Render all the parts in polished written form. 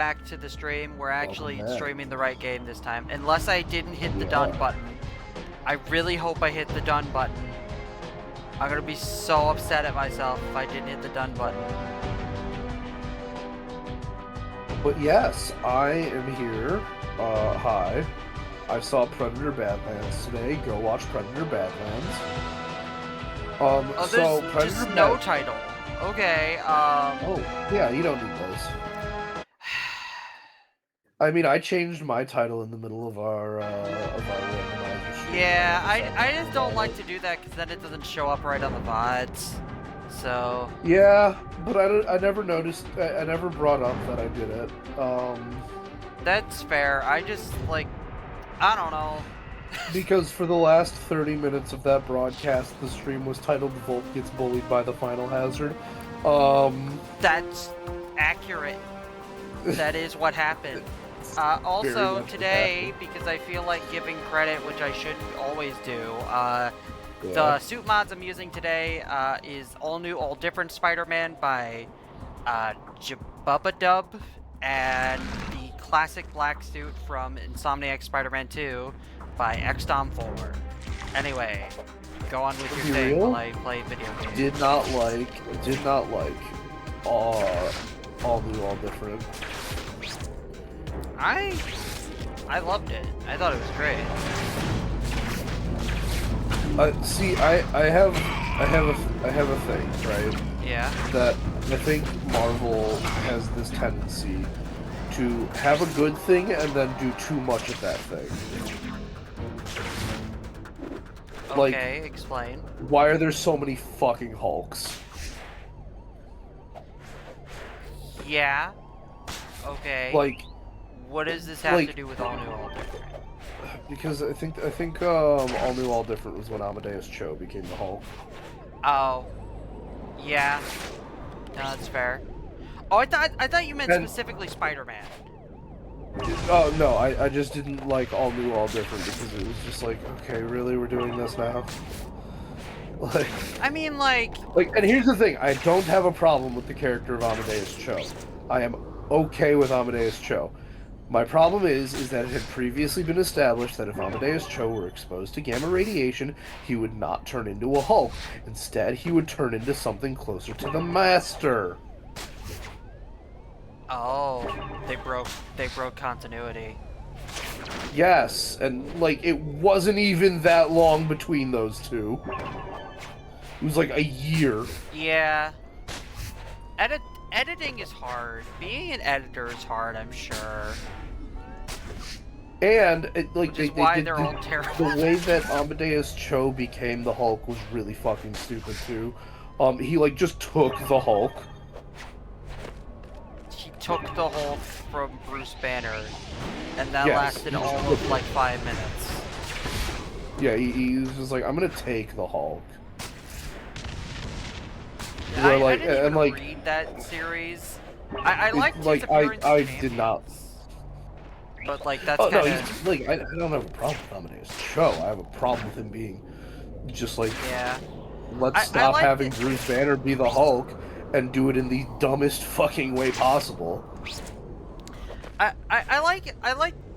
back to the stream. We're actually Welcome back. streaming the right game this time. Unless I didn't hit the We done are. button. I really hope I hit the done button. I'm gonna be so upset at myself if I didn't hit the done button. But yes, I am here. Hi. I saw Predator Badlands today. Go watch Predator Badlands. Oh, so there's Predator just no title. Okay, Oh, yeah, you don't need those. I mean, I changed my title in the middle of our randomizer stream. Yeah, I just don't like to do that because then it doesn't show up right on the VODs. So... Yeah, but I never noticed, I never brought up that I did it. That's fair. I just, like, I don't know. Because for the last 30 minutes of that broadcast, the stream was titled Volt Gets Bullied by the Final Hazard. That's accurate. That is what happened. Also, today, because I feel like giving credit, which I shouldn't always do, the suit mods I'm using today is All New, All Different Spider-Man by Jabubadub, and the classic black suit from Insomniac Spider-Man 2 by XDom4. Anyway, go on with your thing while I play video games. Did not like All New, All Different. I loved it. I thought it was great. See, I have a thing, right? Yeah. That I think Marvel has this tendency to have a good thing and then do too much of that thing. Okay, explain. Why are there so many fucking Hulks? Yeah. Okay. Like, what does this have to do with All New, All Different? Because I think All New, All Different was when Amadeus Cho became the Hulk. Oh. Yeah. No, that's fair. Oh, I thought you meant specifically Spider-Man. Oh no, I just didn't like All New, All Different because it was just like, okay, really, we're doing this now? Like, I mean, like, and here's the thing, I don't have a problem with the character of Amadeus Cho. I am okay with Amadeus Cho. My problem is that it had previously been established that if Amadeus Cho were exposed to gamma radiation, he would not turn into a Hulk. Instead, he would turn into something closer to the Master. oh, they broke continuity. Yes, and like it wasn't even that long between those two. It was like a year. Yeah. Editing is hard. Being an editor is hard, I'm sure. And they're all terrible. The way that Amadeus Cho became the Hulk was really fucking stupid too. He like just took the Hulk. He took the Hulk from Bruce Banner, and that lasted all of like 5 minutes. Yeah, he was just like, I'm gonna take the Hulk. I didn't even read that series. I liked his appearance in Champions, did not. But like that's kind of I don't have a problem with Amadeus Cho. I have a problem with him being just like, let's stop having Bruce Banner be the Hulk and do it in the dumbest fucking way possible. I liked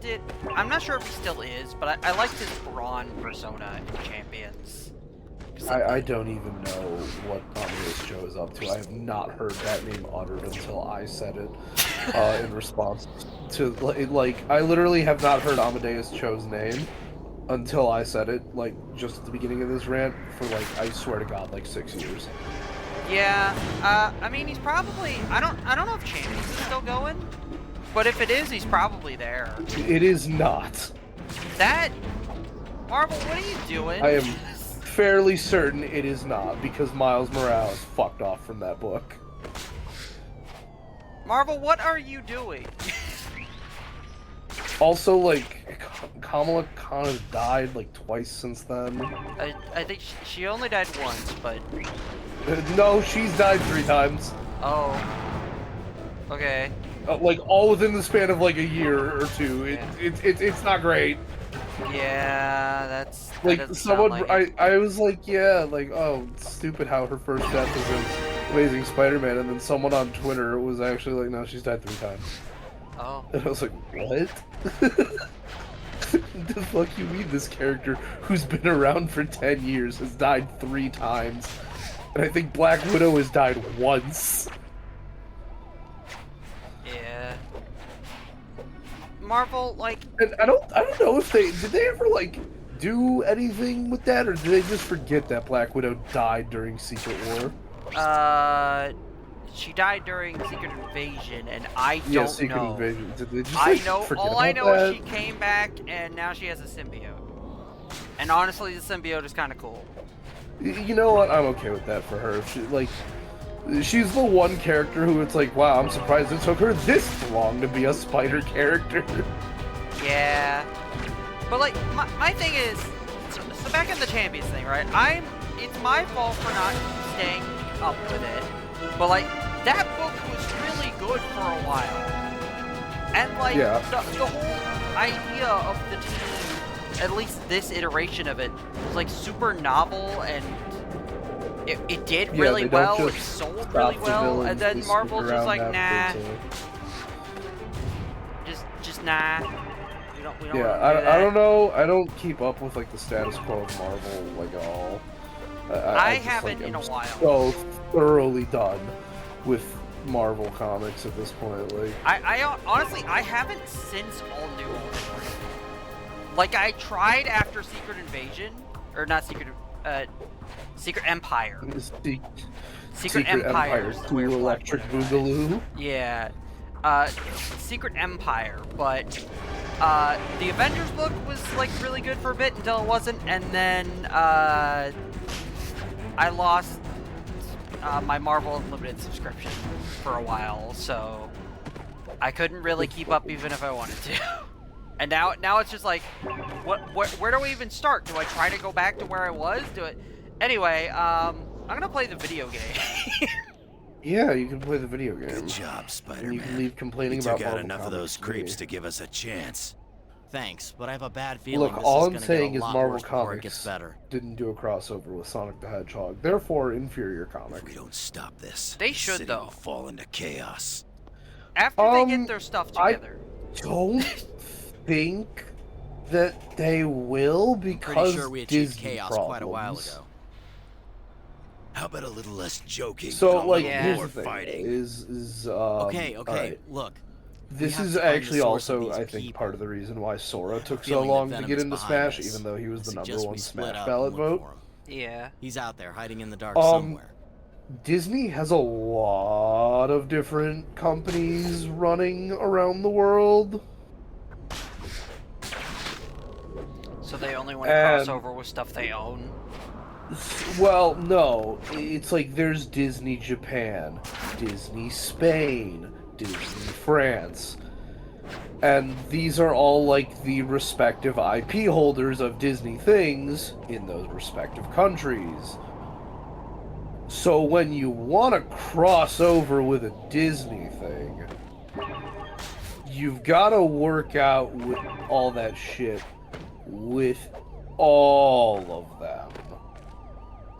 it. I'm not sure if he still is, but I liked his Brawn persona in Champions. I don't even know what Amadeus Cho is up to. I have not heard that name uttered until I said it in response to, like, I literally have not heard Amadeus Cho's name until I said it, like, just at the beginning of this rant for, like, I swear to God, like 6 years. Yeah, I mean, he's probably, I don't know if Champions is still going, but if it is, he's probably there. It is not. Marvel, what are you doing? I am fairly certain it is not, because Miles Morales fucked off from that book. Marvel, what are you doing? Also, like, Kamala Khan has died, like, twice since then. I think she only died once, but... No, she's died 3 times. Oh. Okay. Like, all within the span of, like, a year or two. It's not great. Yeah, that's... Like, someone... I was like, yeah, like, oh, it's stupid how her first death was in Amazing Spider-Man, and then someone on Twitter was actually like, no, she's died 3 times. Oh. And I was like, what? The fuck you mean this character who's been around for 10 years has died 3 times? And I think Black Widow has died once. Yeah. Marvel, like... And I don't know if did they ever, like, do anything with that, or did they just forget that Black Widow died during Secret War? She died during Secret Invasion, and I don't Yeah, Secret know. Invasion. Did they just, I like, know. forget All I about know that? is she came back, and now she has a symbiote. And honestly, the symbiote is kind of cool. You know what? I'm okay with that for her. She's the one character who it's like, wow, I'm surprised it took her this long to be a spider character. Yeah. But like, my thing is, so back in the Champions thing, right? It's my fault for not staying up with it. But like, that book was really good for a while. And like, Yeah. the whole idea of the team, at least this iteration of it, was like super novel, and it did really well, it sold really well, and then Marvel's just like, nah. Just nah. We don't Yeah, wanna do I that. don't know. I don't keep up with like the status quo of Marvel like at all. I just, haven't like, in a am while. So thoroughly done with Marvel comics at this point. Like, I honestly, I haven't since All New Ultimate. Like, I tried after Secret Invasion, or not Secret Empire. Secret Empire's 2 where Black Electric Widow died. Boogaloo. Yeah. Secret Empire, but the Avengers book was like really good for a bit until it wasn't, and then I lost my Marvel Unlimited subscription for a while, so I couldn't really keep up even if I wanted to. And now it's just like, where do I even start? Do I try to go back to where I was? Anyway, I'm gonna play the video game. Yeah, you can play the video game. Good job, And you can Spider-Man. leave complaining You about took out Marvel enough of comics those creeps me. to give us a chance. Thanks, but I have a bad feeling Look, this all is I'm gonna saying get is a lot Marvel worse before it gets Comics better. didn't do a crossover with Sonic the Hedgehog, therefore inferior If comic. we don't stop this, They the should, city though. will fall into chaos. After they get their stuff together. Don't think that they will Pretty because sure we achieved Disney chaos problems. quite a while ago. How about a little less joking? So, and a like, little Yeah. here's more the thing: fighting? Okay, alright. look. This have is to find the actually source of also, these I think, people. part of the reason why Sora took so Feeling that long to Venom get is into behind Smash, this. even though he was I the number suggest one we split Smash up ballot and look vote. for him. Yeah. He's out there hiding in the dark Um, somewhere. Disney has a lot of different companies running around the world. So they only want to And- cross over with stuff they own. Well, no. It's like there's Disney Japan, Disney Spain, Disney France. And these are all like the respective IP holders of Disney things in those respective countries. So when you want to cross over with a Disney thing, you've got to work out with all that shit with all of them.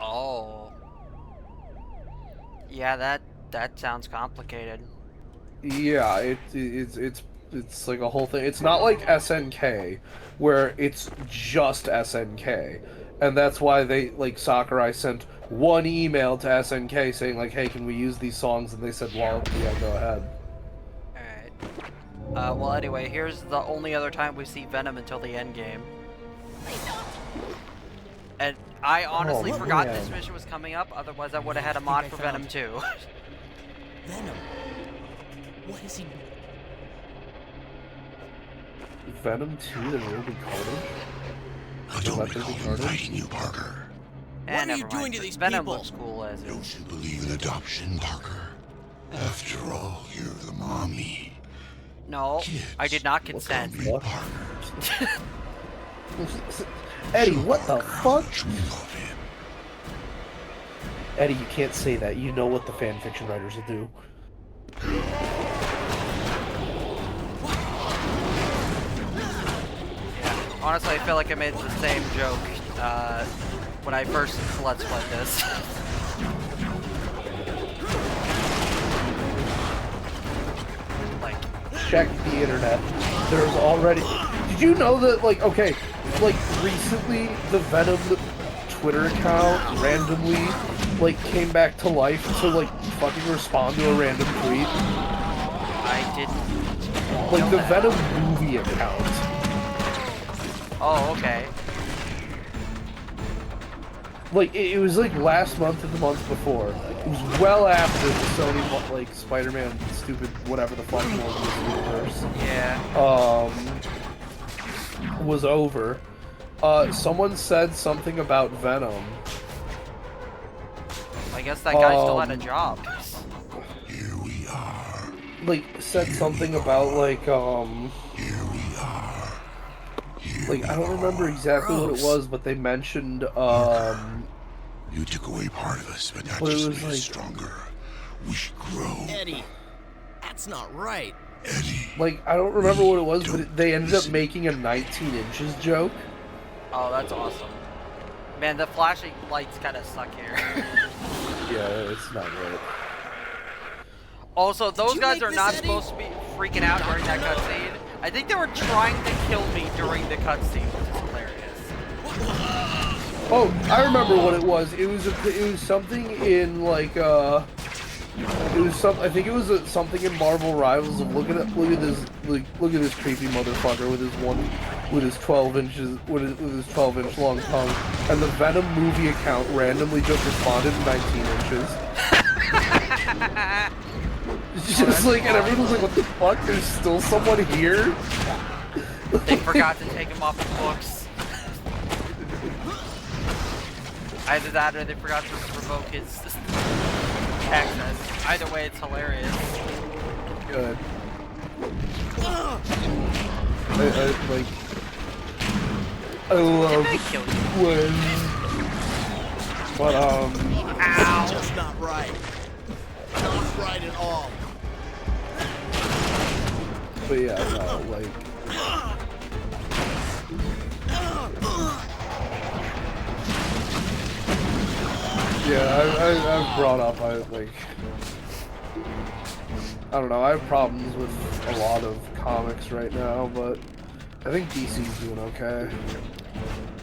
Oh. Yeah, that sounds complicated. Yeah, it's like a whole thing. It's not like SNK where it's just SNK. And that's why they, like, Sakurai sent one email to SNK saying, like, hey, can we use these songs? And they said, well, yeah, go ahead. Alright. Well, anyway, here's the only other time we see Venom until the end game. And I honestly Oh, forgot man. this mission was coming up, otherwise I would have had a mod for Venom too. Venom. What is he? Venom 2, the Ruby Carnage? I don't Let there recall be him carnage? fighting you, Parker. And What are you never doing mind. to these Venom people? looks cool as is. Don't you believe in adoption, Parker? After all, you're the mommy. No, I did not consent. Me, What? Parker. Eddie, what the How fuck? much we love him. Eddie, you can't say that. You know what the fanfiction writers will do. Yeah. Honestly, I feel like I made the same joke when I first Let's Play this. Like, checked the internet, there's already... Did you know that, like, okay, like, recently the Venom Twitter account randomly, like, came back to life to, like, fucking respond to a random tweet? I didn't. Like, the that. Venom movie account. Oh, okay. Like, it was, like, last month or the month before. It was well after the Sony, like, Spider-Man stupid whatever the fuck was universe. Yeah. Was over. Someone said something about Venom. I guess that guy still had a job. Here we are. Like, said something about, like, Here we are. Here like, I don't we remember are. exactly what it Gross. was, but they mentioned, You took away part of us, but that But it just was made us like- stronger. We should grow. Eddie, that's not right. Eddie. like, I don't remember what it was, but they ended up making a 19 inches joke. Oh, that's awesome. Man, the flashing lights kind of suck here. Yeah, it's not right. Also, those you guys make are this, not Eddie? supposed to be freaking out during that cutscene. I think they were trying to kill me during the cutscene, which is hilarious. Oh, I remember what it was. It was something in, like, I think it was something in Marvel Rivals of look at this creepy motherfucker with his 12 inches with his 12-inch long tongue, and the Venom movie account randomly just responded in 19 inches. It's just like, and everyone was like, "What the fuck? There's still someone here." They forgot to take him off the books. Either that or they forgot to revoke his access. Either way, it's hilarious. Good. I Did love they kill you? when, but Ow! Just not right. Not right at all. but yeah, no, like, yeah, I've brought up, I don't know, I have problems with a lot of comics right now, but I think DC's doing okay.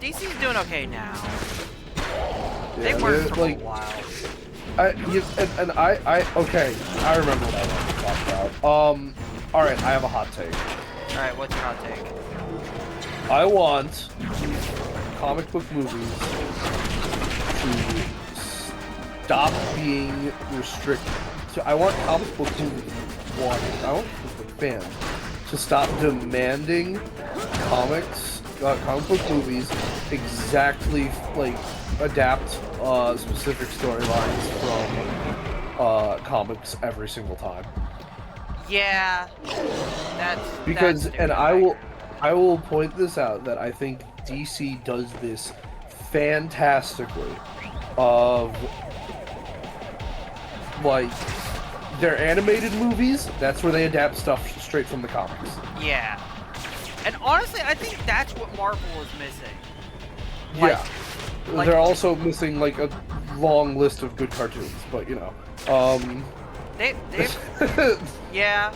DC's doing okay now. They Yeah, weren't for like, a while. Okay, I remember what I wanted to talk about. Alright, I have a hot take. Alright, what's your hot take? I want comic book movies to stop being restricted. So I want comic book movies. I want comic book fans to stop demanding comic book movies exactly like adapt specific storylines from comics every single time. Yeah, Because, that's and I will point this out, that I think DC does this fantastically of, like, their animated movies, that's where they adapt stuff straight from the comics. Yeah. And honestly, I think that's what Marvel is missing. Like- Yeah. like- They're also missing, like, a long list of good cartoons, but, you know. Yeah.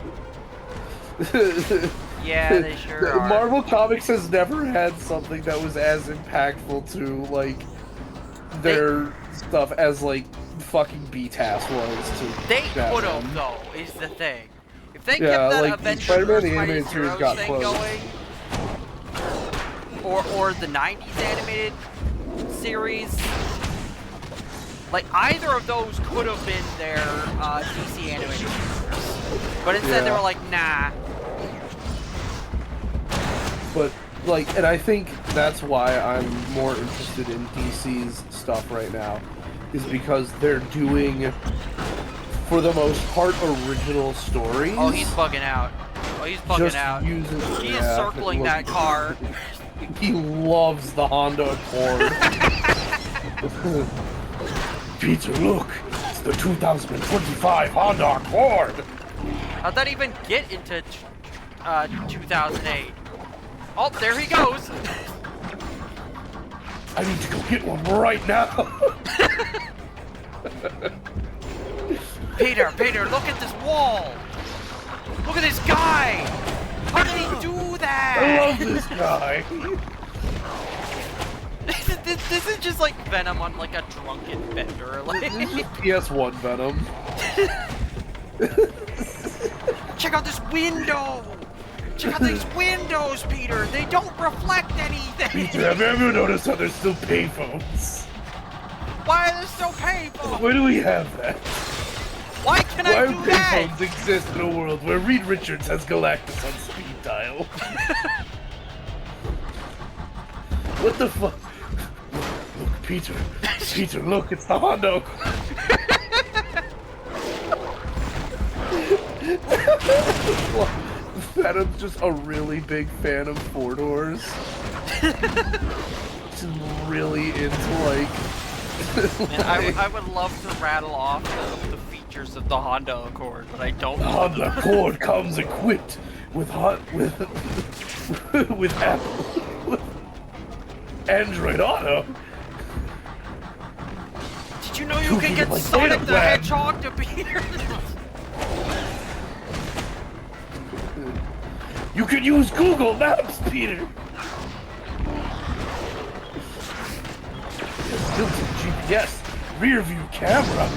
Yeah, they sure are. Marvel Comics has never had something that was as impactful to, like, their stuff as, like, fucking BTAS was to They Batman. could have, though, is the thing. If they Yeah, kept that like, Avengers Spider-Man, the vs. animated series Heroes got thing closed. going, or the 90s animated series, like, either of those could have been their DC animated universe. But instead they Yeah. were like, nah. But, like, and I think that's why I'm more interested in DC's stuff right now, is because they're doing, for the most part, original stories. Oh, he's bugging out. Oh, he's bugging just out. using, He is yeah, circling look, that car. He loves the Honda Accord. Peter, look! It's the 2025 Honda Accord! How'd that even get into 2008? Oh, there he goes! I need to go get one right now! Peter, look at this wall! Look at this guy! How did he do that? I love this guy. This is just like Venom on like a drunken bender. Like, This is PS1 Venom. check out this window! Check out these windows, Peter! They don't reflect anything! Peter, have you ever noticed how there's still payphones? Why are there still payphones? Where do we have that? Why can Why I do do that? payphones exist in a world where Reed Richards has Galactus on speed dial? What the fuck? Look, Peter. Peter, look, it's the Hondo. Venom's just a really big fan of 4-doors. Just really into like. Man, I would love to rattle off the features of the Honda Accord, but I don't The know. Honda Accord comes equipped with with Apple with Android Auto. Did you know you can get Like Sonic Data the Plan. Hedgehog to be here? You can use Google Maps, Peter. Built-in GPS, rear view camera.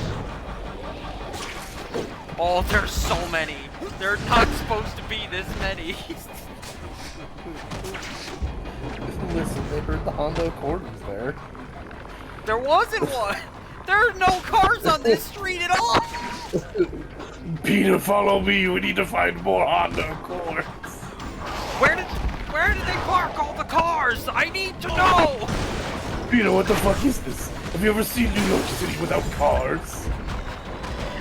Oh, there's so many. They're not supposed to be this many. Listen, they heard the Honda Accord was there. There wasn't one. There are no cars on this street at all. Peter, follow me. We need to find more Honda Accords. Where did they park all the cars? I need to know. Peter, what the fuck is this? Have you ever seen New York City without cars?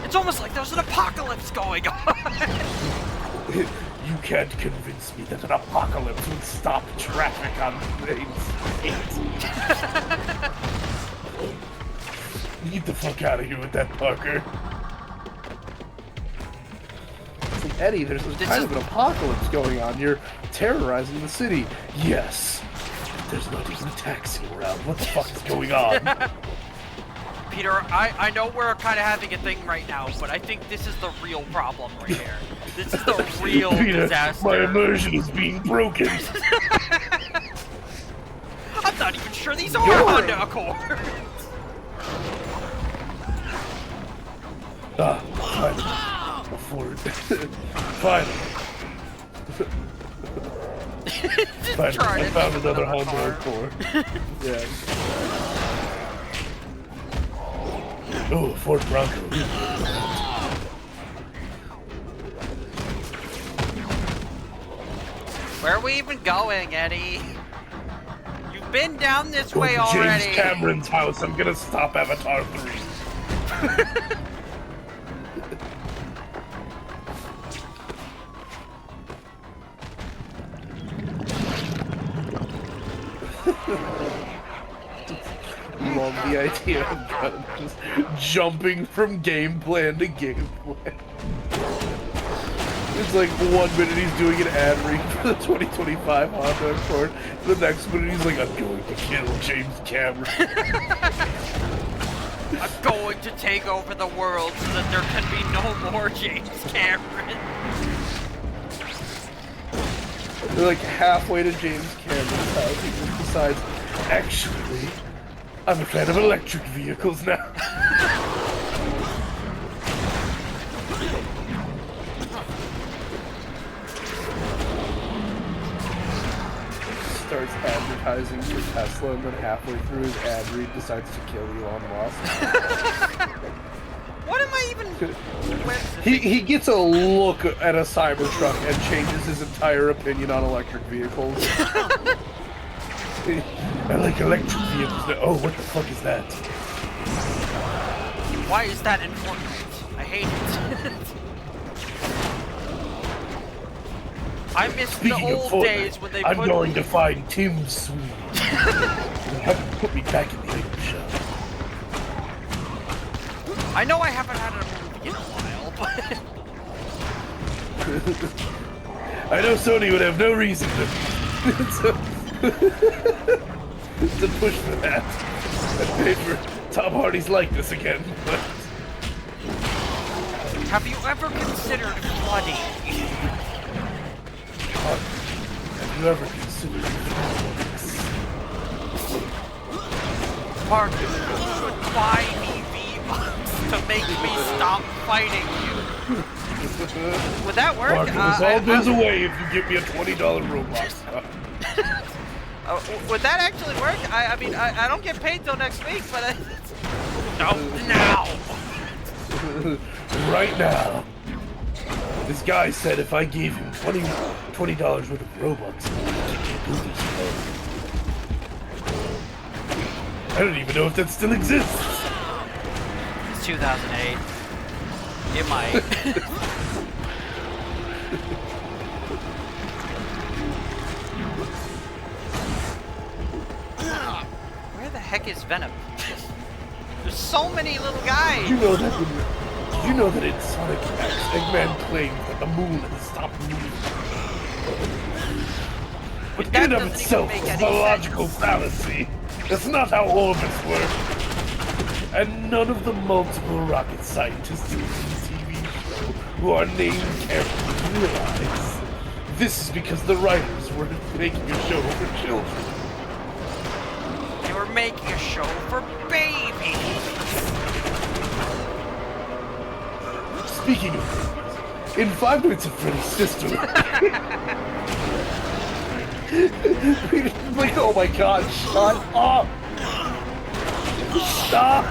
It's almost like there's an apocalypse going on. You can't convince me that an apocalypse would stop traffic on planes. Get the fuck out of here with that, Parker. It's like, Eddie, there's kind of an apocalypse going on. You're terrorizing the city. Yes. There's not even a taxi around. What the fuck is going on? Peter, I know we're kind of having a thing right now, but I think this is the real problem right here. This is the real Peter, disaster. my immersion is being broken. I'm not even sure these are Honda Accords. Finally. Afford. Finally. Finally, Trying I to found think of another another Honda car. Accord. Yeah. Oh, Ford Bronco. Where are we even going, Eddie? You've been down this Go way to already. James Cameron's house. I'm gonna stop Avatar 3. Love the idea of Gunn just jumping from game plan to game plan. It's like 1 minute he's doing an ad read for the 2025 Honda Accord. The next minute he's like, I'm going to kill James Cameron. I'm going to take over the world so that there can be no more James Cameron. They're like halfway to James Cameron's house. He just decides, actually, I'm a fan of electric vehicles now. Starts advertising for Tesla, and then halfway through his ad read decides to kill Elon Musk. What am I even... He gets a look at a Cybertruck and changes his entire opinion on electric vehicles. I like electric vehicles now. Oh, what the fuck is that? Why is that important? I hate it. I miss the Speaking of old Fortnite, days when they I'm put... going to find Tim Sweeney. Have him put me back in the item shop. I know I haven't had a movie in a while, but... I know Sony would have no reason to push for that. And pay for Tom Hardy's likeness again, but... Have you ever considered flooding? Have you ever considered violence? Park, you should buy me V-Bucks to make me stop fighting you. Would that work? Parker, this all goes away if you give me a $20 Roblox. Would that actually work? I mean, I don't get paid till next week, but no, now! Right now. This guy said if I gave him $20 worth of Robux, he could get movies made. I don't even know if that still exists. It's 2008. It might. Where the heck is Venom? There's so many little guys. Did you know that in Sonic X, Eggman claimed that the moon has stopped moving? But That in of doesn't itself even is make a any logical fallacy. That's not how orbits work. And none of the multiple rocket scientists in the TV show who are named characters realize. This is because the writers were making a show for children. They were making a show for babies. Speaking of babies, in Five Nights at Freddy's Sister... like, oh my god, shut up! Stop!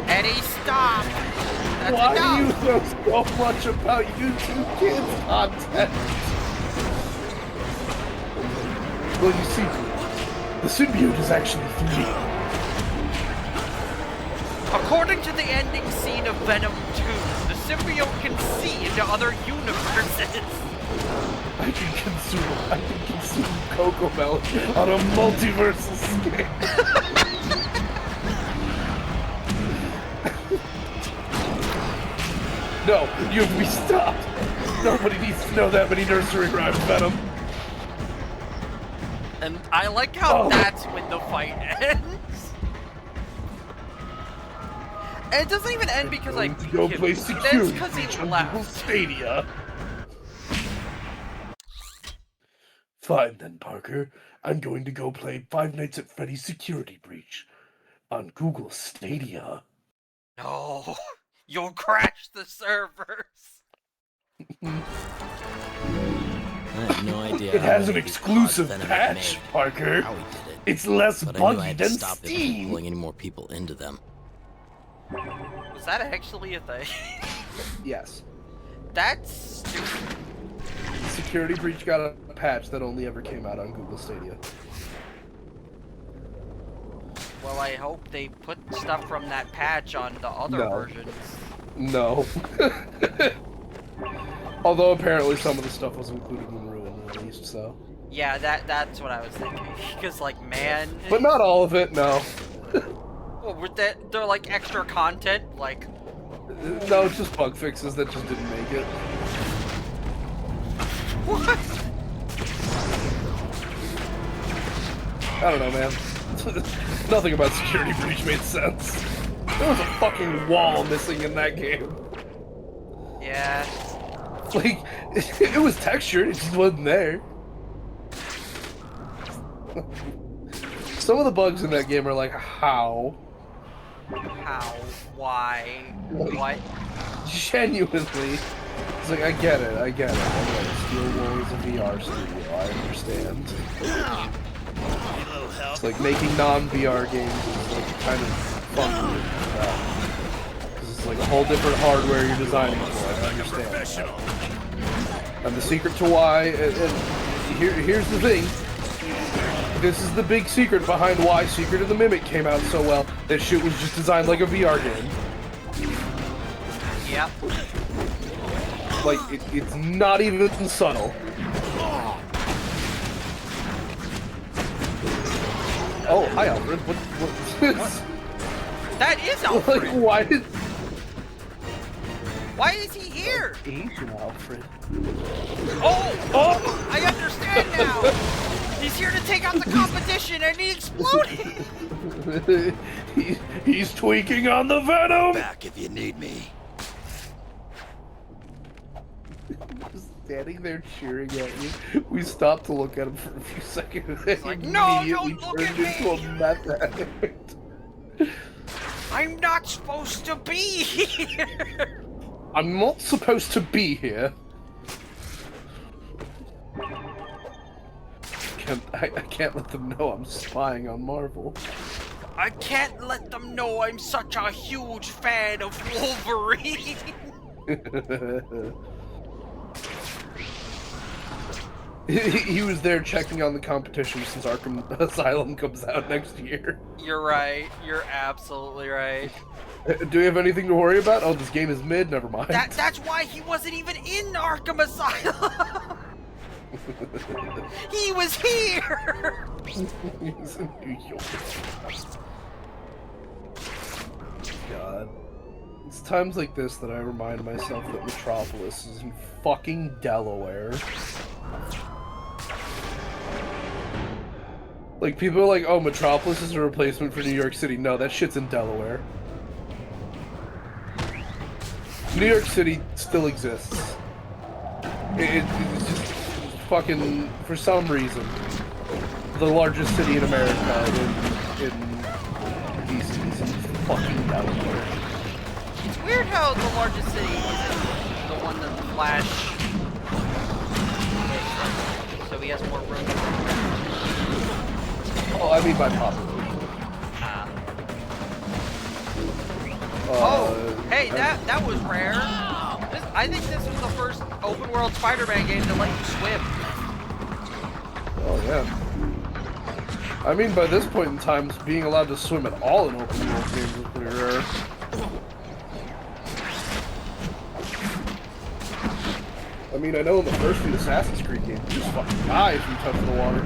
Eddie, stop! That's Why enough. do you know so much about YouTube Kids content? Well, you see, the symbiote is actually 3D. According to the ending scene of Venom 2, the symbiote can see into other universes. I can consume Coco Melon on a multiversal scale. No, you have to be stopped. Nobody needs to know that many nursery rhymes, Venom. And I like how that's when the fight ends. And it doesn't even end because I beat go him. play It ends security because he on Google left. Stadia. Fine then, Parker. I'm going to go play Five Nights at Freddy's Security Breach on Google Stadia. No, you'll crash the servers. I have no idea. It how has many an of these exclusive pods Venom patch, made, Parker. How he did it. It's less But I knew I buggy had to than stop it from Steam. pulling any more people into them. Was that actually a thing? Yes. That's stupid. Security Breach got a patch that only ever came out on Google Stadia. Well, I hope they put stuff from that patch on the other No. versions. No. Although apparently some of the stuff was included in Ruin released, so. Yeah, that's what I was thinking. Because, like, man... But not all of it, no. Well, were they're like extra content, like... No, it's just bug fixes that just didn't make it. What? I don't know, man. Nothing about Security Breach made sense. There was a fucking wall missing in that game. Yeah. Like, it was textured, it just wasn't there. Some of the bugs in that game are like, how? How? Why? What? Genuinely. It's like, I get it. I get it. Steel Wool is a VR studio, I understand. It's like making non-VR games is like kind of funky. Because it's like a whole different hardware you're designing for, I understand. And the secret to why, and here's the thing. This is the big secret behind why Secret of the Mimic came out so well. That shit was just designed like a VR game. Yep. Like, it's not even subtle. Oh, hi Alfred. What? That is Like, Alfred! why Why is he here? Asian Alfred? Oh! I understand now! He's here to take out the competition and he exploded! He's tweaking on the Venom! Back if you need me. standing there cheering at you. We stopped to look at him for a few seconds. And like, he "No, immediately don't look turned at into me!" a meth addict. I'm not supposed to be here! I'm not supposed to be here. I can't let them know I'm spying on Marvel. I can't let them know I'm such a huge fan of Wolverine! He was there checking on the competition since Arkham Asylum comes out next year. You're right. You're absolutely right. Do we have anything to worry about? Oh, this game is mid. Never mind. That's why he wasn't even in Arkham Asylum! He was here! He's in New York. God. It's times like this that I remind myself that Metropolis is in fucking Delaware. Like, people are like, oh, Metropolis is a replacement for New York City. No, that shit's in Delaware. New York City still exists. It's just fucking, for some reason, the largest city in America in DC is in fucking Delaware. It's weird how the largest city isn't the one that the Flash is, so he has more room to run. Oh, I mean by population. Oh, hey, that was rare. I think this was the first open world Spider-Man game to let you swim. Oh yeah. I mean, by this point in time, being allowed to swim at all in open world games is pretty rare. I mean, I know in the first few Assassin's Creed games, you just fucking die if you touch the water.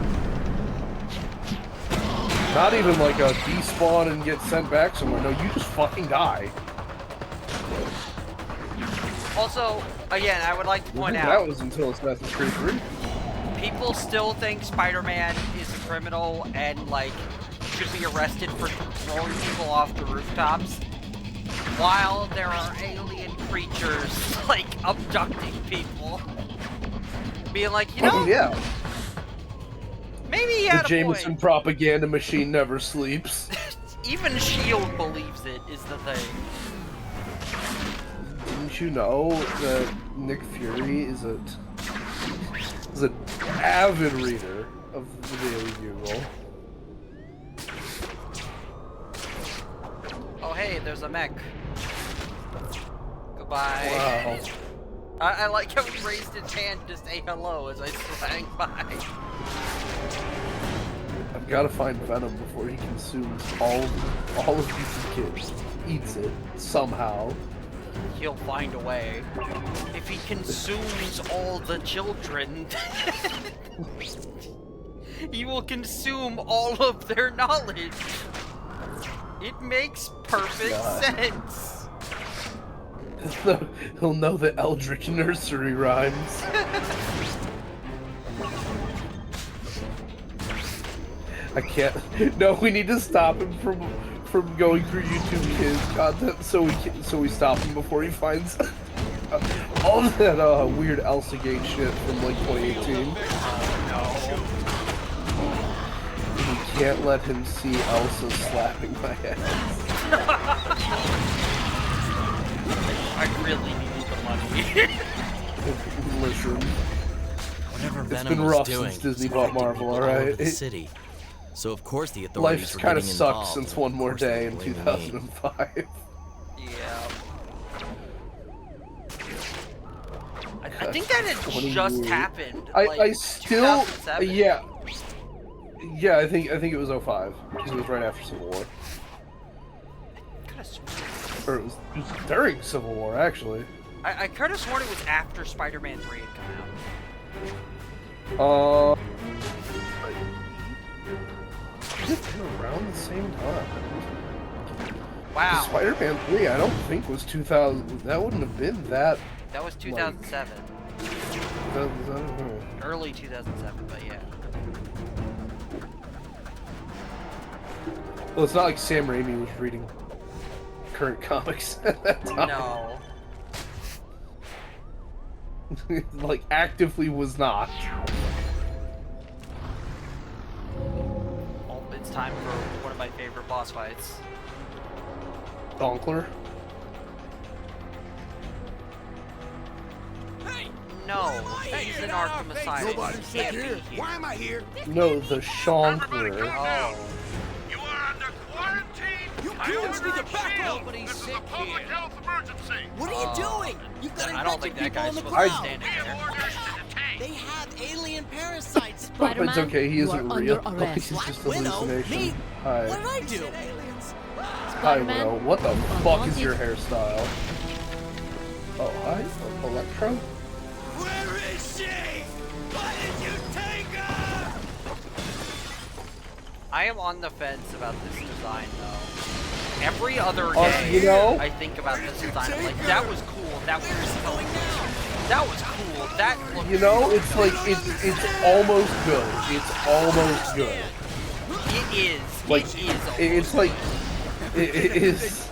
Not even like a despawn and get sent back somewhere. No, you just fucking die. Also, again, I would like to point out, that was until Assassin's Creed 3. people still think Spider-Man is a criminal and, like, should be arrested for throwing people off the rooftops, while there are alien creatures, like, abducting people. Being like, you know, Oh, yeah. maybe he The had a Jameson point. propaganda machine never sleeps. Even S.H.I.E.L.D. believes it, is the thing. Didn't you know that Nick Fury is an avid reader of the Daily Bugle? Oh, hey, there's a mech. Goodbye. Wow. I like how he raised his hand to say hello as I sprang by. I've got to find Venom before he consumes all of these kids. Eats it somehow. He'll find a way. If he consumes all the children, he will consume all of their knowledge. It makes perfect sense. He'll know the Eldritch nursery rhymes. I can't. No, we need to stop him from going through YouTube Kids content, so we stop him before he finds all that weird Elsa Gate shit from like 2018. We can't let him see Elsa slapping my ass. I really need the money. Listen, Whatever it's Venom been was rough doing, since Disney it's bought affecting Marvel, people all alright? over the city. So of course the authorities Life's were kind of getting sucked involved, since and One of More course they Day were in blaming me. 2005. Yeah. I think that had 20 just years. happened. I Like, still 2007. yeah I think it was 05 because it was right after Civil War, Could've sworn- or it was during Civil War actually. I could have sworn it was after Spider-Man 3 had come out. It's been around the same time. Wow. Spider-Man 3, I don't think was 2000. That wouldn't have been that. That was 2007. Early 2007, but yeah. Well, it's not like Sam Raimi was reading current comics at that time. No. Like, actively was not. Oh, it's time for one of my favorite boss fights. Donkler? No, he's an Arkham Asylum. Nobody's He can't here. be here. Why am I here? No, the Shonkler. Oh, You are under quarantine. You I kids order need to a back shield. up. This is a public health emergency. What are you doing? You've got I don't think infected that people guy's on the supposed to be ground. standing We have there. orders to detain. They have alien parasites. It's Spider-Man, okay, he you isn't are real. under arrest. He's Black just Widow? hallucination. Me? What Hi. did I do? Aliens. Hi, Spider-Man, Will. What the you are fuck is your wanted. hairstyle? Oh, hi. Electro? Where is she? Why did you take her? I am on the fence about this design, though. Every other Oh, day, you know- I think about this design. I'm like, that was cool. That was Going now. that was cool. That looked. You know, it's like, it's almost good. It's almost good. It is. Like, it is. it's like, it is,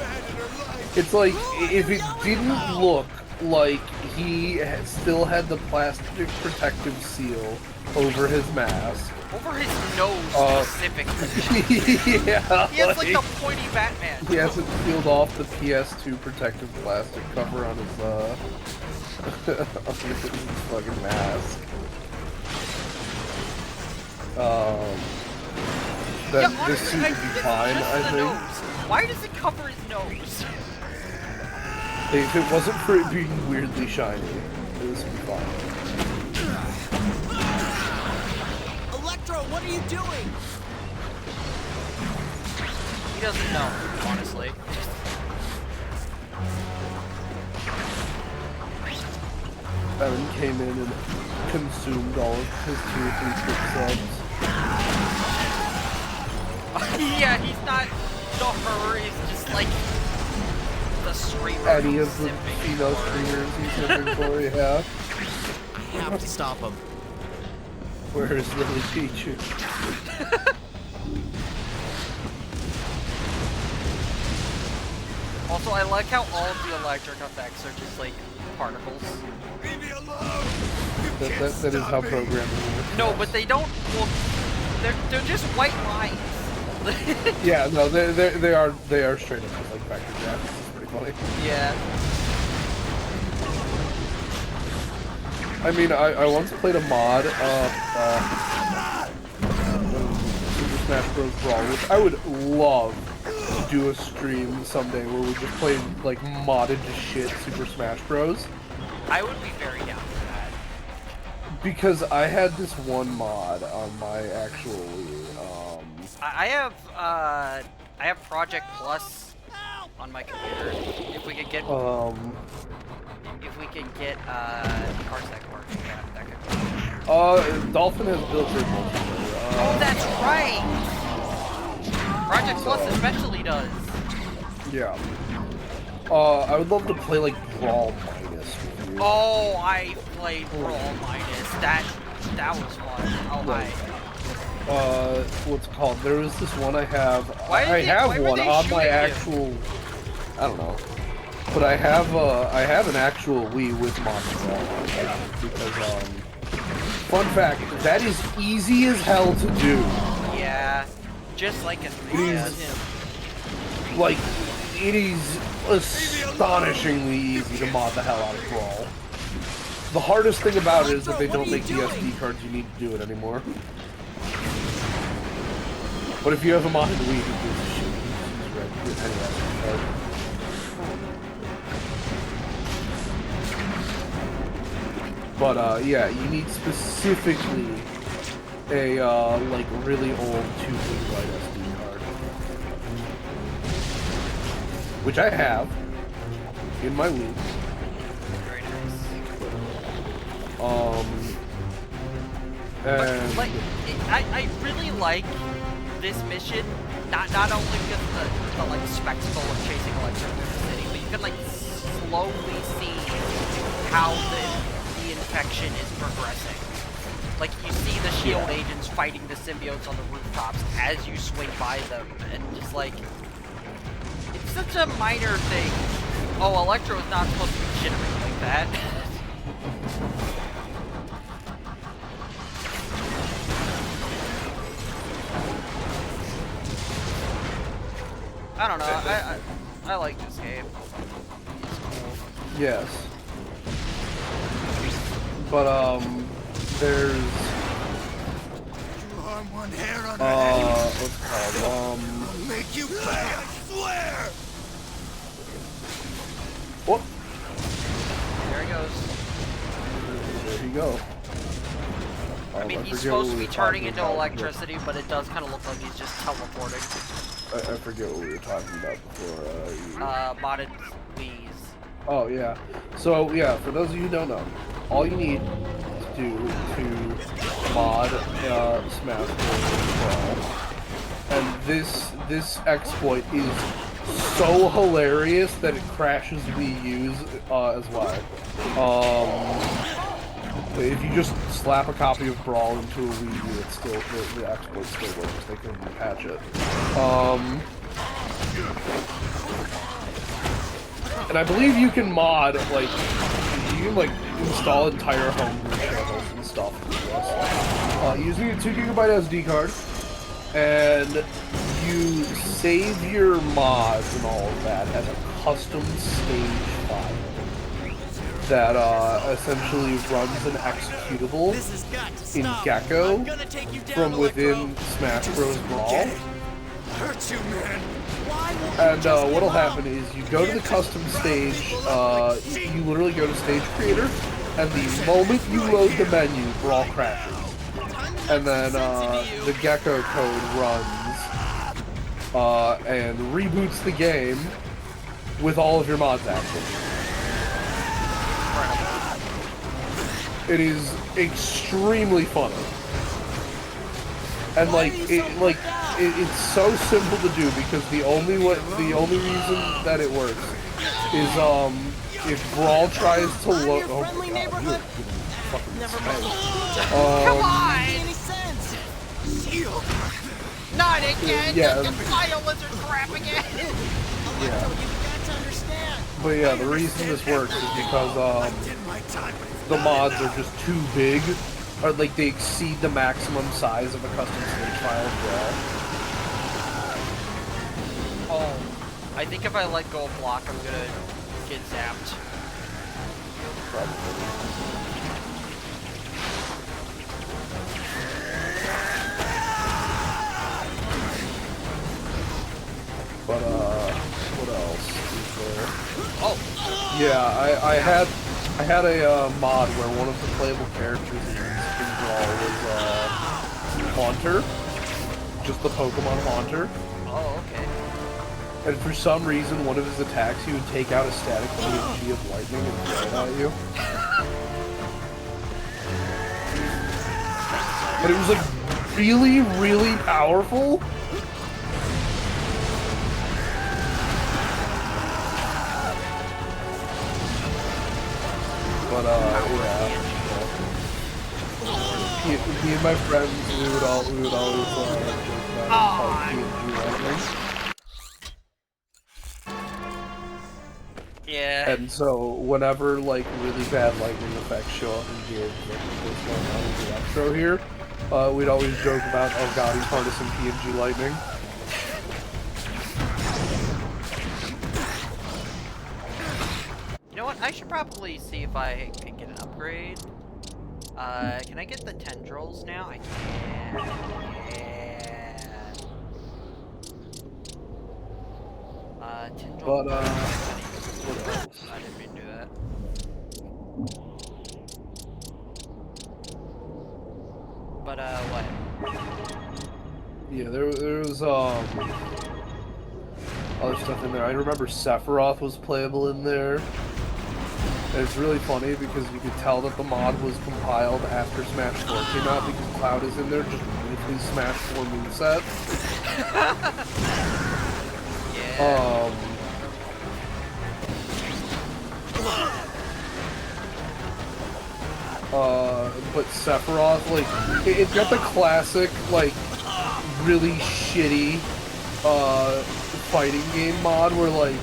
it's like, if it didn't look like he still had the plastic protective seal over his mask. Over his nose specifically. Yeah, He has like like, the pointy Batman. he hasn't peeled off the PS2 protective plastic cover on his, on his fucking mask. That Yeah, this suit honestly, would be it's fine, just I the think. nose. Why does it cover his nose? If it wasn't for it being weirdly shiny, this would be fine. Electro, what are you doing? He doesn't know, honestly. Evan came in and consumed all of his 2 or 3 quick subs. Yeah, he's not the her, he's just like the streamer. Any of who's the simping female for. streamers he's looking for, yeah. I have to stop him. Where is Lily Peach? Also, I like how all of the electric effects are just like particles. Leave me alone. That is how programming works. No, but they don't. Well, they're just white lines. Yeah, no, they are straight up just like vector graphics. It's pretty funny. Yeah. I mean, I once played a mod of Super Smash Bros. Brawl, which I would love to do a stream someday where we just play like modded to shit Super Smash Bros. I would be very down for that. Because I had this one mod on my actual Wii. I have Project Plus on my computer. If we could get Parsec working, that could be. Dolphin has built-in multiplayer. Oh, that's right! Project Plus So- especially does. Yeah. I would love to play like Brawl Minus with you. Oh, I played Brawl Minus. That was fun. Oh, hi. What's it called? There was this one I have. Why I were have one they on shooting my you? actual. I don't know. But I have an actual Wii with Monster Brawl on it because fun fact, that is easy as hell to do. Yeah, just like in Please. 3DS. Like, it is astonishingly easy to mod the hell out of Brawl. The hardest thing about it is that they don't make the SD cards you need to do it anymore. But if you have a modded Wii, who gives a shit? You can just use any SD card. But yeah, you need specifically a like really old 2 GB SD card, which I have in my Wii. Very nice. But, And like, I really like this mission, not only because the like spectacle of chasing Electro through the city, but you can like slowly see how the infection is progressing. Like you see the shield agents fighting the symbiotes on the rooftops as you swing by them, and just like it's such a minor thing. Oh, Electro is not supposed to be jittering like that. I don't know. I like this game. It's cool. Yes. But there's You harm one hair on her head, what's it called? I'll make you pay, I swear! Whoop. There he goes. There you go. I mean, he's forget supposed what to we be were turning talking into about, electricity, but it does kind of look like he's just teleporting. I forget what we were talking about before. Modded Wheeze. Oh, yeah. So, yeah, for those of you who don't know, all you need to do to mod Smash Bros. Brawl, and this exploit is so hilarious that it crashes Wii U's as well. If you just slap a copy of Brawl into a Wii U, it's still the exploit still works. They couldn't patch it. And I believe you can mod, like, you can, like, install entire homebrew channels and stuff with this. Using a 2 GB SD card, and you save your mods and all of that as a custom stage file that essentially runs an executable This has got to in stop. Gecko I'm gonna take you down, from within Electro. Smash Bros. Brawl. Get it? Hurt you, man. Why won't you And just what'll give up? happen is you go to the custom stage, you literally go to Stage Creator, and the moment you load the menu, Brawl crashes. And then the Gecko code runs and reboots the game with all of your mods active. It is extremely funny. And it's so simple to do because the only reason that it works is if Brawl tries to load. Oh my god, you're fucking spanked. Come on! Any sense? Shield. Not again! Yeah. The fire lizard crap again! Yeah. You've got to understand. But yeah, the reason this works is because I did my time. the mods are just too big, or like they exceed the maximum size of a custom stage file as well. Oh, I think if I let go of block, I'm gonna get zapped. But what else is there? Oh, Yeah, I had a mod where one of the playable characters in Brawl was Haunter, just the Pokemon Haunter. oh, okay. And for some reason, one of his attacks, he would take out a static PNG of lightning and throw it at you. But it was like really, really powerful. But yeah. Me and my friends, we would always joke about PNG lightning. Yeah. And so, whenever, like, really bad lightning effects show up in games, like this one out of the outro here, we'd always joke about, oh god, he's harnessing PNG lightning. You know what? I should probably see if I can get an upgrade. Can I get the tendrils now? I can. Yeah. Tendrils. But, what else? I didn't mean to do that. But, what? Yeah, there was, other stuff in there. I remember Sephiroth was playable in there. And it's really funny because you could tell that the mod was compiled after Smash 4 came out because Cloud is in there just with his Smash 4 moveset. Yeah. But Sephiroth, like, it's got the classic, like, really shitty, fighting game mod where, like,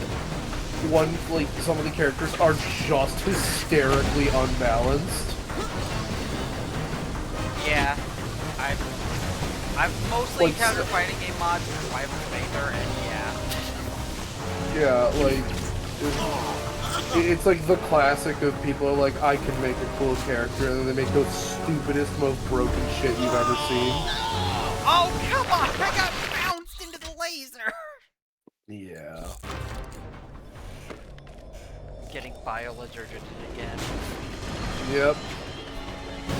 some of the characters are just hysterically unbalanced. Yeah. I've mostly Like, encountered fighting game mods with Rival Vader, and Yeah, like, it's like the classic of people are like, I can make a cool character, and then they make the stupidest, most broken shit you've ever seen. oh, come on! I got bounced into the laser! Yeah. Getting Biolizarded again. Yep.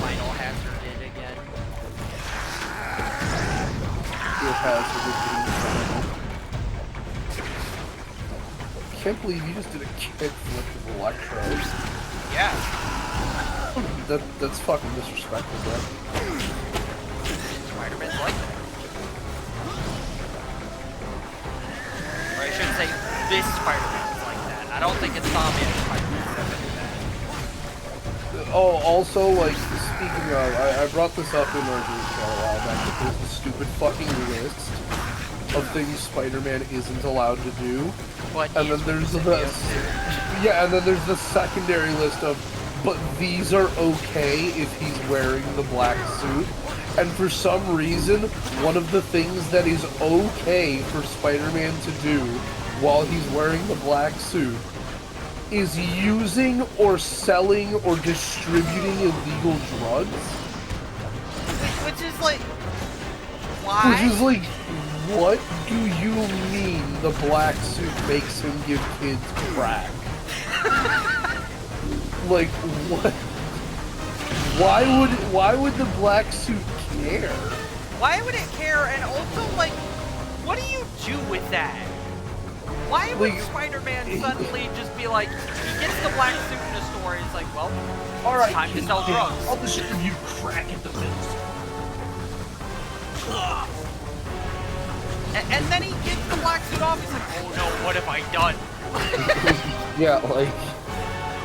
Final Hazarded again. It has I can't believe you just did a kickflip with Electro. Yeah. That's fucking disrespectful, bro. Spider-Man's like that. Or I should say, this Spider-Man is like that. I don't think it's Insomniac Spider-Man that do that. Oh, also, like, speaking of, I brought this up in our group chat a while back, but there's the stupid fucking list of things Spider-Man isn't allowed to do. But And then there's and then there's the secondary list of, but these are okay if he's wearing the black suit. And for some reason, one of the things that is okay for Spider-Man to do while he's wearing the black suit is using or selling or distributing illegal drugs. Which is like, why? Which is like, what do you mean the black suit makes him give kids crack? Like, what? Why would the black suit care? Why would it care? And also, like, what do you do with that? Why would Like, Spider-Man suddenly just be like, he gets the black suit in a store, and he's like, well, All right, it's time to sell drugs. I'll distribute crack at the mills. And then he gets the black suit off, he's like, oh no, what have I done? Yeah, like,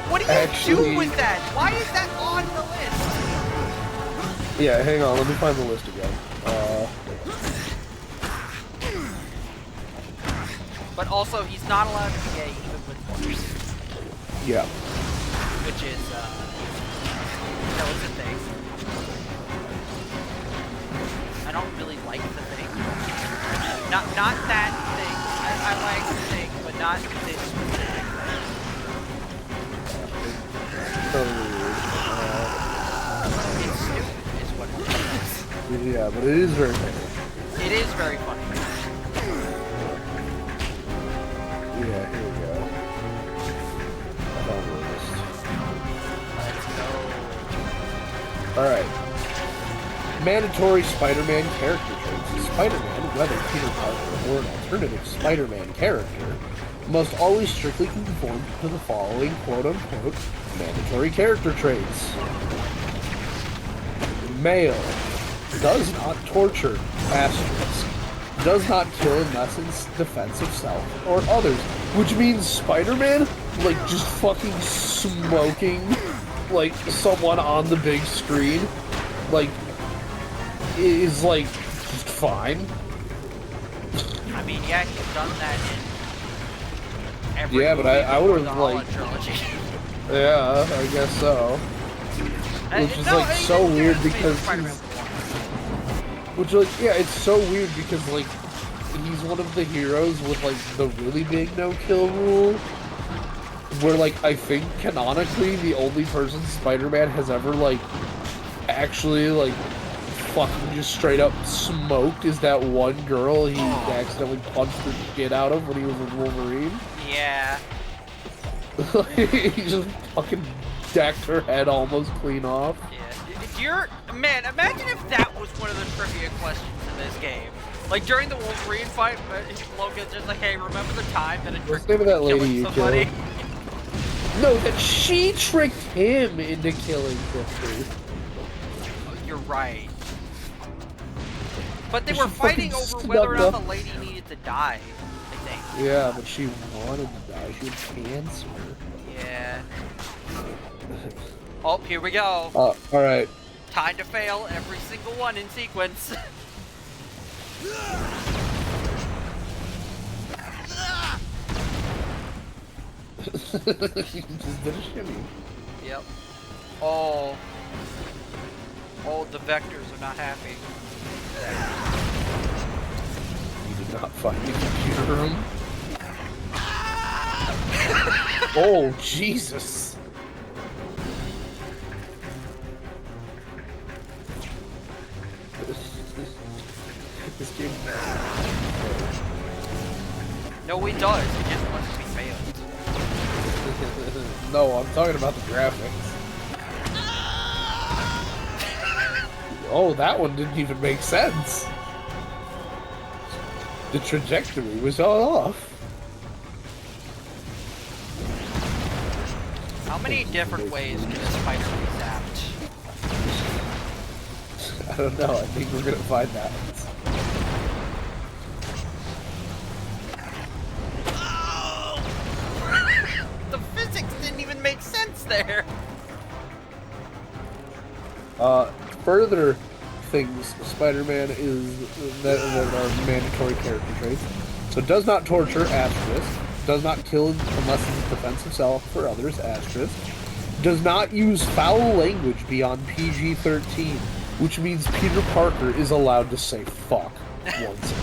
What do you actually- do with that? Why is that on the list? yeah, hang on, let me find the list again. But also, he's not allowed to be gay even with boys. Yeah. Which is, no, it's a thing. I don't really like the thing. Not that thing. I like the thing, but not this specific thing. It's stupid, is what it is. Yeah, but it is very funny. It is very funny. Yeah, here we go. I found the list. Let's go. Alright. Mandatory Spider-Man character traits. Spider-Man, whether Peter Parker or an alternative Spider-Man character, must always strictly conform to the following quote-unquote mandatory character traits. Male. Does not torture. Asterisk. Does not kill unless in defense of self or others. Which means Spider-Man, like, just fucking smoking, like, someone on the big screen, like, is, like, just fine. I mean, yeah, he's done that in every Yeah, but movie I would've, before the Holland like- trilogy. Yeah, I guess so. Which is, like, he so didn't do weird it in because Spider-Man he's- 1. Which, like, yeah, it's so weird because, like, he's one of the heroes with, like, the really big no-kill rule. Where, like, I think canonically the only person Spider-Man has ever, like, actually, like, fucking just straight up smoked is that one girl he accidentally punched the shit out of when he was with Wolverine. Yeah. He just fucking decked her head almost clean off. Yeah. Man, imagine if that was one of the trivia questions in this game. Like, during the Wolverine fight, Logan's just like, hey, remember the time that it What's tricked the name of that lady killing you somebody? killed? No, that she tricked him into killing Clifford. Oh, you're right. But they She were fighting fucking over whether or not snuck the lady needed to die, I think. Yeah, but she wanted to die. She had cancer. Yeah. Oh, here we go. Alright. Time to fail every single one in sequence. Just did a shimmy. Yep. Oh. Oh, the vectors are not happy. You did not find the computer room? Oh, Jesus! This game... No, he does. He just wants to be failed. No, I'm talking about the graphics. Oh, that one didn't even make sense. The trajectory was all off. How many different ways can a spider be zapped? I don't know. I think we're gonna find out. The physics didn't even make sense there. Further things Spider-Man is that are mandatory character traits. So does not torture, asterisk. Does not kill unless in defense of self or others, asterisk. Does not use foul language beyond PG-13, which means Peter Parker is allowed to say fuck once in a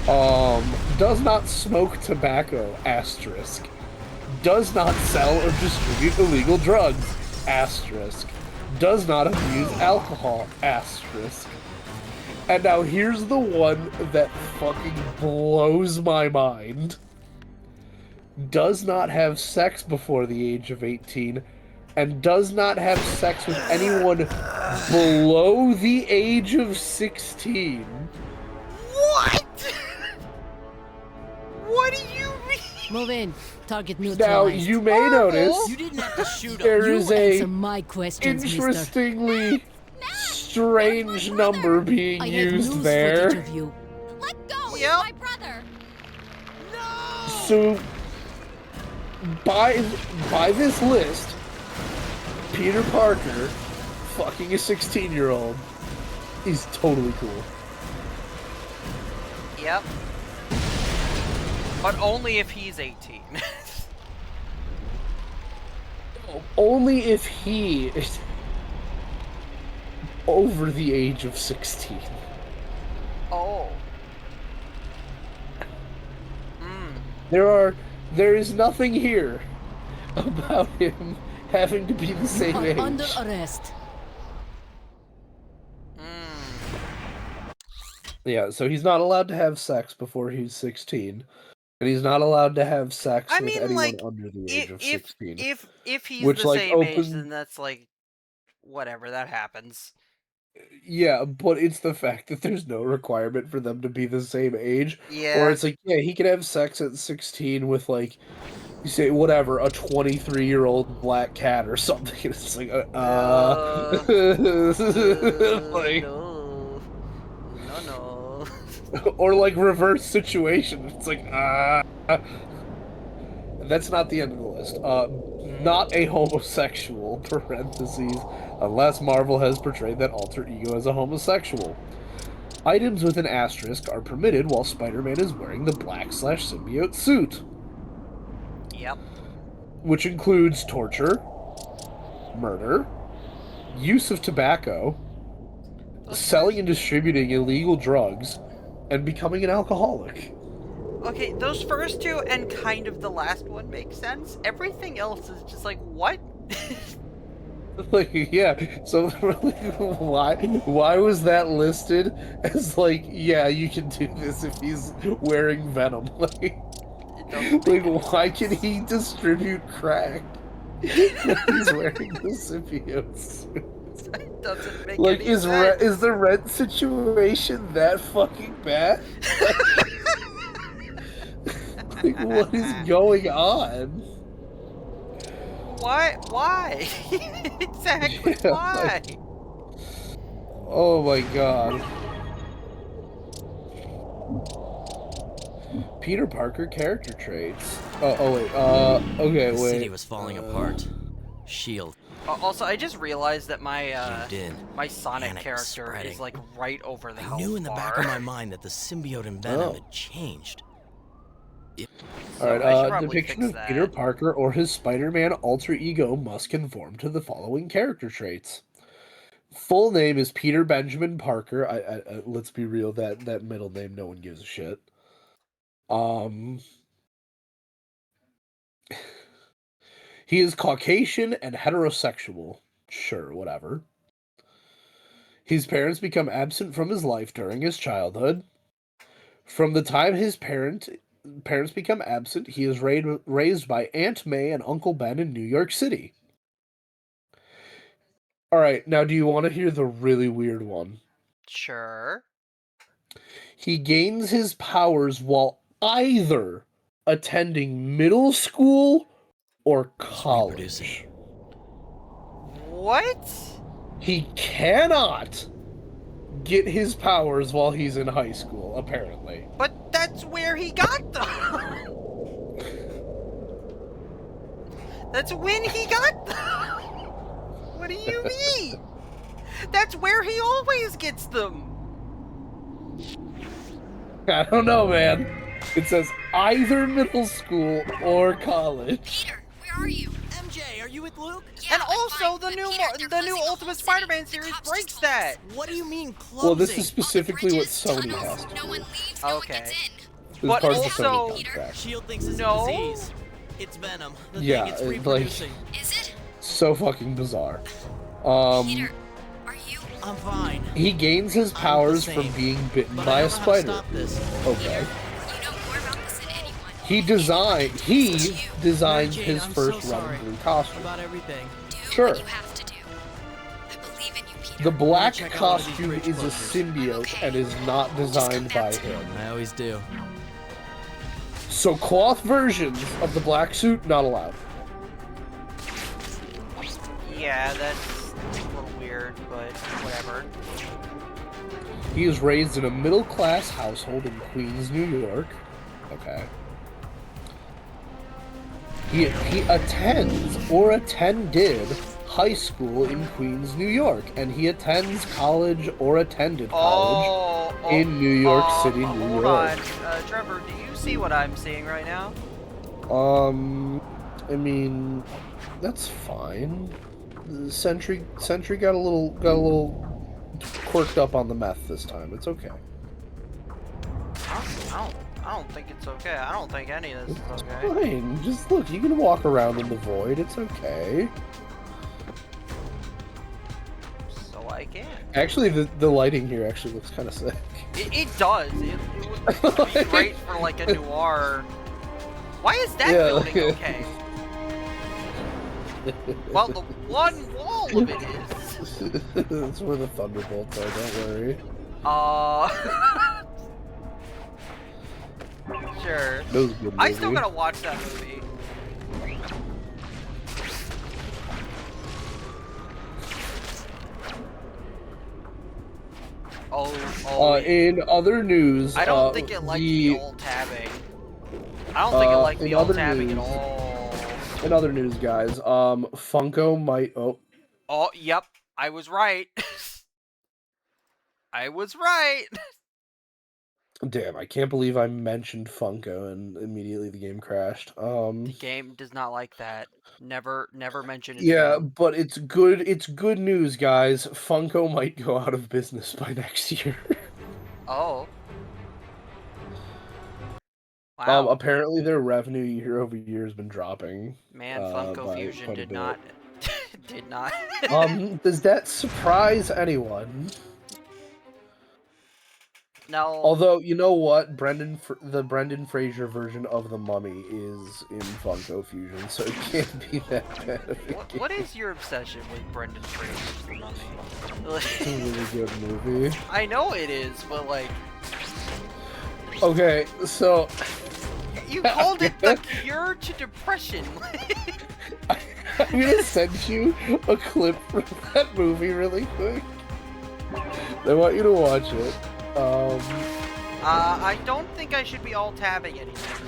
movie. Does not smoke tobacco, asterisk. Does not sell or distribute illegal drugs, asterisk. Does not abuse alcohol, asterisk. And now here's the one that fucking blows my mind. Does not have sex before the age of 18, and does not have sex with anyone below the age of 16. What? What do you mean? Move in. Target Now, neutralized. you may notice You didn't have to shoot him. there You is answer a my questions, mister. interestingly strange number being I have used news there. footage of you. Let go! Yep. He's my brother! So, by this list, Peter Parker fucking a 16-year-old is totally cool. Yep. But only if he's 18. Only if he is over the age of 16. Oh. There is nothing here about him having to be the same Are age. under arrest. Yeah, so he's not allowed to have sex before he's 16. And he's not allowed to have sex I with mean, anyone like, under the age of 16. if he's Which, the like, same age, open- then that's like, whatever, that happens. Yeah, but it's the fact that there's no requirement for them to be the same age. Yeah. Or it's like, yeah, he could have sex at 16 with, like, you say, whatever, a 23-year-old black cat or something. It's like, like, No. No. or like reverse situation. It's like, That's not the end of the list. Not a homosexual, parentheses, unless Marvel has portrayed that alter ego as a homosexual. Items with an asterisk are permitted while Spider-Man is wearing the black/symbiote suit, Yep. which includes torture, murder, use of tobacco, selling and distributing illegal drugs, and becoming an alcoholic. Okay, those first two and kind of the last one make sense. Everything else is just like, what? Like, yeah, so why was that listed as like, yeah, you can do this if he's wearing Venom? It doesn't Like, make why can he distribute crack when he's wearing the symbiote suit? It doesn't make Like, any is sense. is the rent situation that fucking bad? Like, what is going on? What? Why? Exactly, Yeah, why? like- Oh my god. Peter Parker character traits. Okay, The wait. city was falling apart. Shield Also, I just realized that my caved in. my Sonic Panic character spreading. is like right over the I health knew in the back bar. of my mind that the symbiote and Venom Oh. had changed. So I should Alright, probably depiction fix of that. Peter Parker or his Spider-Man alter ego must conform to the following character traits. Full name is Peter Benjamin Parker. Let's be real, that middle name, no one gives a shit. He is Caucasian and heterosexual. Sure, whatever. His parents become absent from his life during his childhood. From the time his parents become absent, he is raised by Aunt May and Uncle Ben in New York City. Alright, now do you want to hear the really weird one? Sure. He gains his powers while either attending middle school or college. What? He cannot get his powers while he's in high school, apparently. But that's where he got them. That's when he got them. What do you mean? That's where he always gets them. I don't know, man. It says either middle school or college. Peter, where are you? MJ, are you with Luke? Yeah, And I'm also, fine, the but new Peter, they're the new closing the Ultimate whole city. Spider-Man The series cops breaks just told us. that. What do you mean closing? Well, this is All the specifically what bridges, Sony tunnels, has to no do. one leaves, no one Okay. gets in. This is But part of the also- Sony contract. Shield thinks it's No. a disease. It's venom. The Yeah, thing it's like- reproducing. Is it? So fucking bizarre. Peter, are you? I'm fine. He gains his I'm the powers same, from being bitten But by I a don't know how to spider. stop this. Okay. You know more about this than anyone. He designed Mary Jane, his I'm first so red sorry and blue costume. about everything. Do Sure. what you have to do. I believe in you, Peter. The black check out one of these costume bridge is a closures. symbiote and is not designed by him. I always do. So cloth versions of the black suit, not allowed. Yeah, that's a little weird, but whatever. He is raised in a middle-class household in Queens, New York. Okay. He attends or attended high school in Queens, New York, and he attends college or attended college in New York City, New hold York. on. Trevor, do you see what I'm seeing right now? I mean, that's fine. The Sentry got a little quirked up on the meth this time. It's okay. I don't think it's okay. I don't think any of this is okay. Fine. Just look. You can walk around in the void. It's okay. So I can. Actually, the lighting here actually looks kind of sick. It does. It would be great for like a noir. Why is that Yeah, building like- okay? Well, the one wall of it is. That's where the thunderbolts are. Don't worry. Sure. That was a good I still movie. gotta watch that movie. Oh, In other news, I don't think it liked the alt tabbing. I don't think it liked in the alt other tabbing at news- all. In other news, guys, Funko might. Oh, Oh, yep, I was right. I was right. damn! I can't believe I mentioned Funko and immediately the game crashed. The game does not like that. Never mention it. Yeah, again. but it's good. It's good news, guys. Funko might go out of business by next year. Oh. Wow. Apparently their revenue year over year has been dropping. Man, by Funko Fusion quite a did bit. not. Did not. Does that surprise anyone? No. Although, you know what? The Brendan Fraser version of The Mummy is in Funko Fusion, so it can't be that bad of a What game. is your obsession with Brendan Fraser's The Mummy? It's a really good movie. I know it is, but like, Okay, so you called it the cure to depression. I'm gonna send you a clip from that movie really quick. I want you to watch it. I don't think I should be all tabbing anything.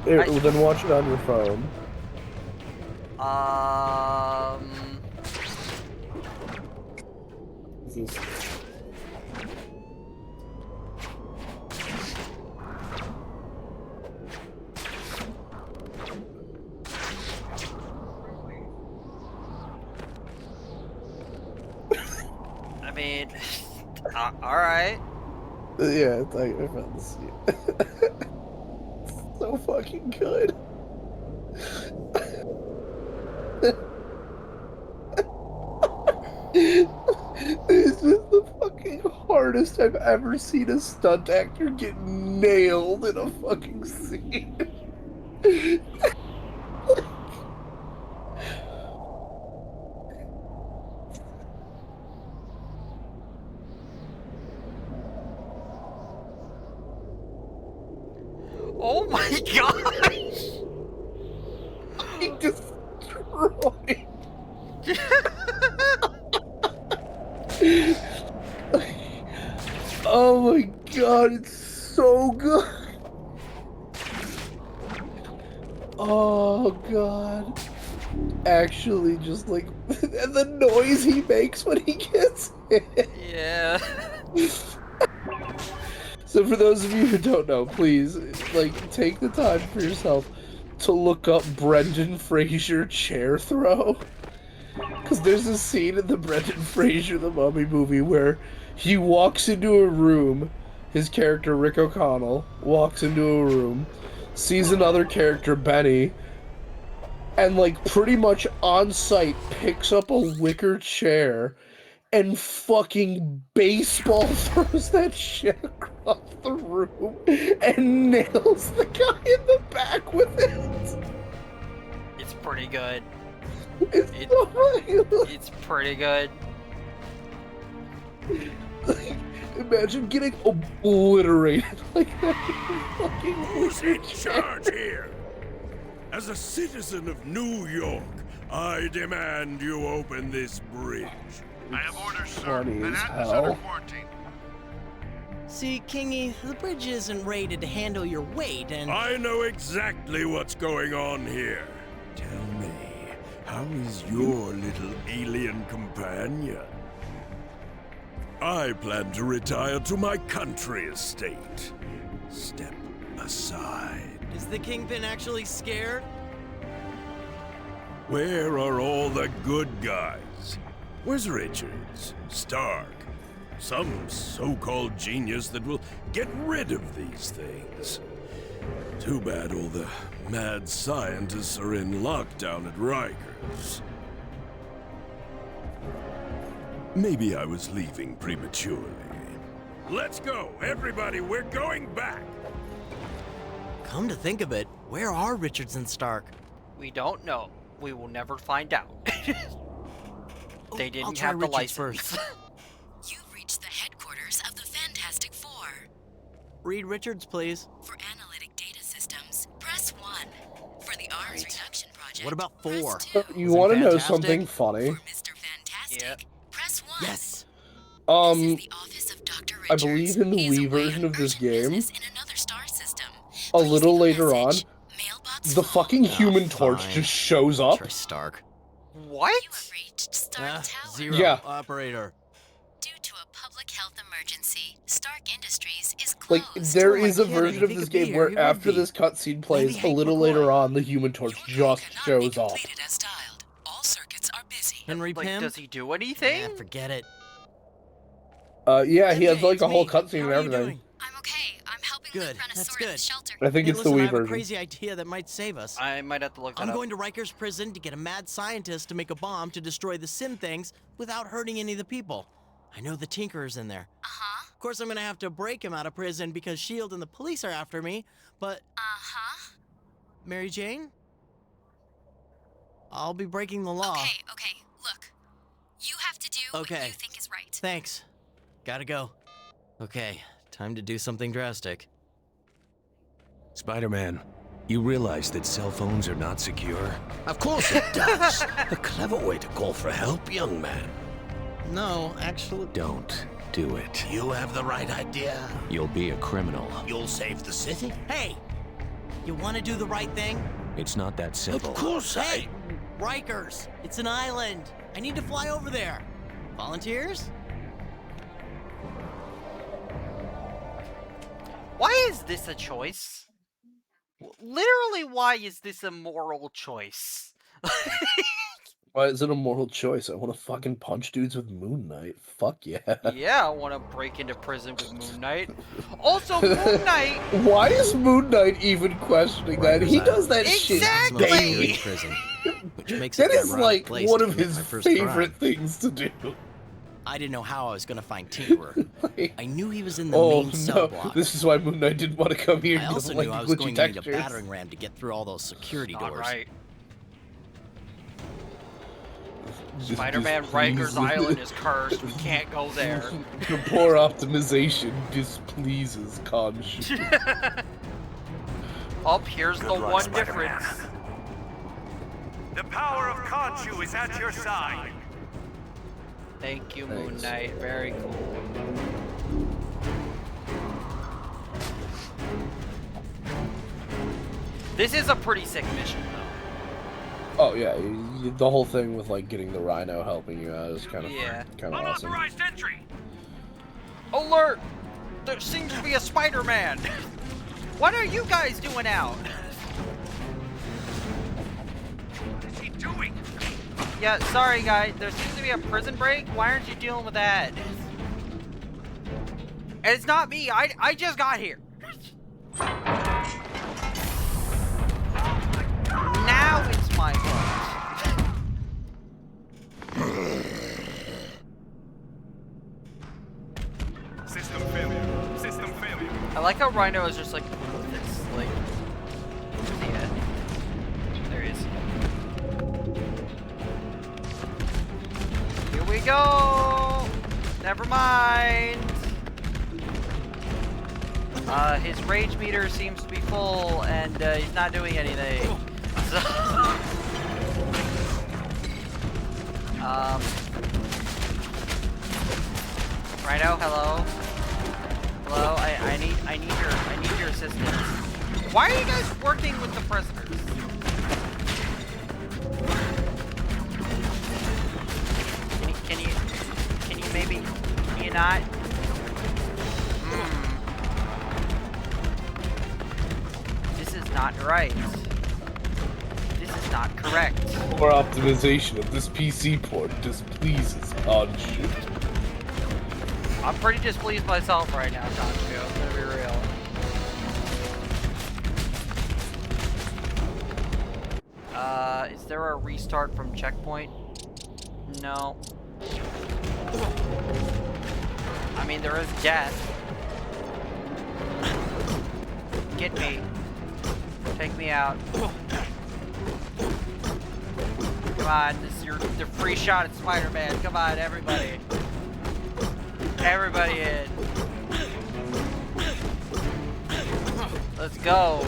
Here, then watch it on your phone. mean, alright. Yeah, I found the scene. So fucking good. This is the fucking hardest I've ever seen a stunt actor get nailed in a fucking scene. Oh my gosh! He destroyed. Oh my god, it's so good. Oh god. Actually, just like, and the noise he makes when he gets hit. Yeah. So for those of you who don't know, please, like, take the time for yourself to look up Brendan Fraser chair throw. Because there's a scene in the Brendan Fraser The Mummy movie where he walks into a room, his character Rick O'Connell walks into a room, sees another character, Benny, and like pretty much on sight picks up a wicker chair and fucking baseball throws that shit across the room and nails the guy in the back with it. It's pretty good. It's It- so fucking- It's pretty good. like, imagine getting obliterated like that. Fucking Who's wicker in chair. charge here? As a citizen of New York, I demand you open this bridge. I have orders, sir. Funny as Manhattan is under hell. quarantine. See, Kingy, the bridge isn't rated to handle your weight, and I know exactly what's going on here. Tell me, how is your little alien companion? I plan to retire to my country estate. Step aside. is the Kingpin actually scared? Where are all the good guys? Where's Richards? Stark? Some so-called genius that will get rid of these things. Too bad all the mad scientists are in lockdown at Rikers. Maybe I was leaving prematurely. Let's go, everybody, we're going back! Come to think of it, where are Richards and Stark? We don't know. We will never find out. They I'll didn't try have the Richards license. first. You've reached the headquarters of the Fantastic Four. Read Richards, please. For analytic data systems, press 1. For the arms reduction project, What about press 4? 2. You Isn't want to know fantastic? something funny? For Mr. Fantastic, Yep. press 1. Yes. This is the office of Dr. I Richards. believe in the He is Wii away version on of this urgent game, business in another star system. a Please little leave a later on, message. Mailbox the full. fucking Human Torch fine. just shows up. Try Stark. What? You have reached Stark Tower. 0. Yeah. Operator. Due to a public health emergency, Stark Industries is Like, closed. there Oh my is a God, version if of he this could be game here, where he would after be. this cutscene plays, a Hank little McCoy. later on, the Human Torch Your call just cannot shows be up. completed as dialed. All circuits are busy. Henry Like, Pym? does he do anything? Yeah, forget it. Yeah, he has MJ, like it's a whole me. cutscene How and are you everything. doing? I'm okay. I'm helping Good, Luke run a that's sort of good. shelter. I think Hey, it's listen, the I Wii have a version. crazy idea that might save us. I might have to look that I'm up. going to Rikers Prison to get a mad scientist to make a bomb to destroy the Sin things without hurting any of the people. I know the Tinkerer's in there. Uh-huh. Of course, I'm gonna have to break him out of prison because S.H.I.E.L.D. and the police are after me, but Uh-huh. Mary Jane? I'll be breaking the law. Okay. Look. You have to do what Okay. you think is right. Thanks. Gotta go. Okay, time to do something drastic. Spider-Man, you realize that cell phones are not secure? Of course it does. A clever way to call for help, young man. No, actually... Don't do it. You have the right idea. You'll be a criminal. You'll save the city. Hey! You wanna do the right thing? It's not that simple. Of course Hey! Rikers! It's an island! I need to fly over there! Volunteers? Why is this a choice? Literally, why is this a moral choice? Why is it a moral choice? I want to fucking punch dudes with Moon Knight. Fuck yeah. Yeah, I want to break into prison with Moon Knight. Also, Moon Knight. Why is Moon Knight even questioning that? He does that shit Exactly! daily. Prison, which makes That it an is ironic like place one to of commit his my first favorite crime. things to do. I didn't know how I was gonna find Tinkerer. I knew he was in the Oh main cell no! block. This is why Moon Knight didn't want to come here. I He also doesn't knew like I the was glitchy going to need a textures. battering ram to get through all those security Not doors. right. Just Spider-Man displeases- Rikers Island is cursed. We can't go there. The poor optimization displeases Khonshu. Oh, here's the luck, one Spider-Man. difference. The power of Khonshu is at your side. Thank you, Moon Thanks. Knight. Very cool. This is a pretty sick mission, though. Oh yeah, the whole thing with like getting the Rhino helping you out is kind of Yeah. kind of awesome. Unauthorized entry. Alert! There seems to be a Spider-Man. What are you guys doing out? What is he doing? Yeah, sorry, guys. There seems to be a prison break. Why aren't you dealing with that? And it's not me. I just got here. Now it's my fault. System failure. System failure. I like how Rhino is just like this, like. Yeah. There he is. Here we go. Never mind. His rage meter seems to be full, and he's not doing anything. So, Rhino, hello. Hello, I need your assistance. Why are you guys working with the prisoners? Can you maybe, can you not? This is not right. This is not correct. Poor optimization of this PC port displeases Khonshu. I'm pretty displeased myself right now, Khonshu. I'm gonna be real. Is there a restart from checkpoint? No. I mean, there is death. Get me. Take me out. Come on, this is your free shot at Spider-Man. Come on, everybody. Everybody in. Let's go.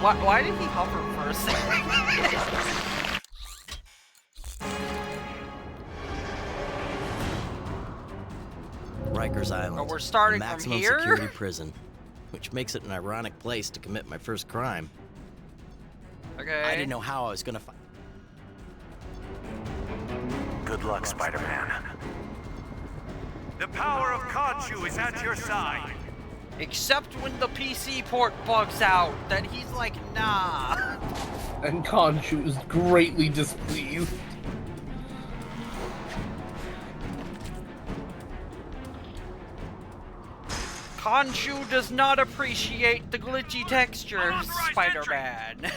Why did he hover for a second? Rikers Island. Oh, we're starting a from maximum here? security prison, which makes it an ironic place to commit my first crime. Okay. I didn't know how I was gonna find. Good luck, Spider-Man. The power of Khonshu is at your side. Except when the PC port bugs out, then he's like, nah. And Khonshu is greatly displeased. Khonshu does not appreciate the glitchy textures, Unauthorized Spider-Man.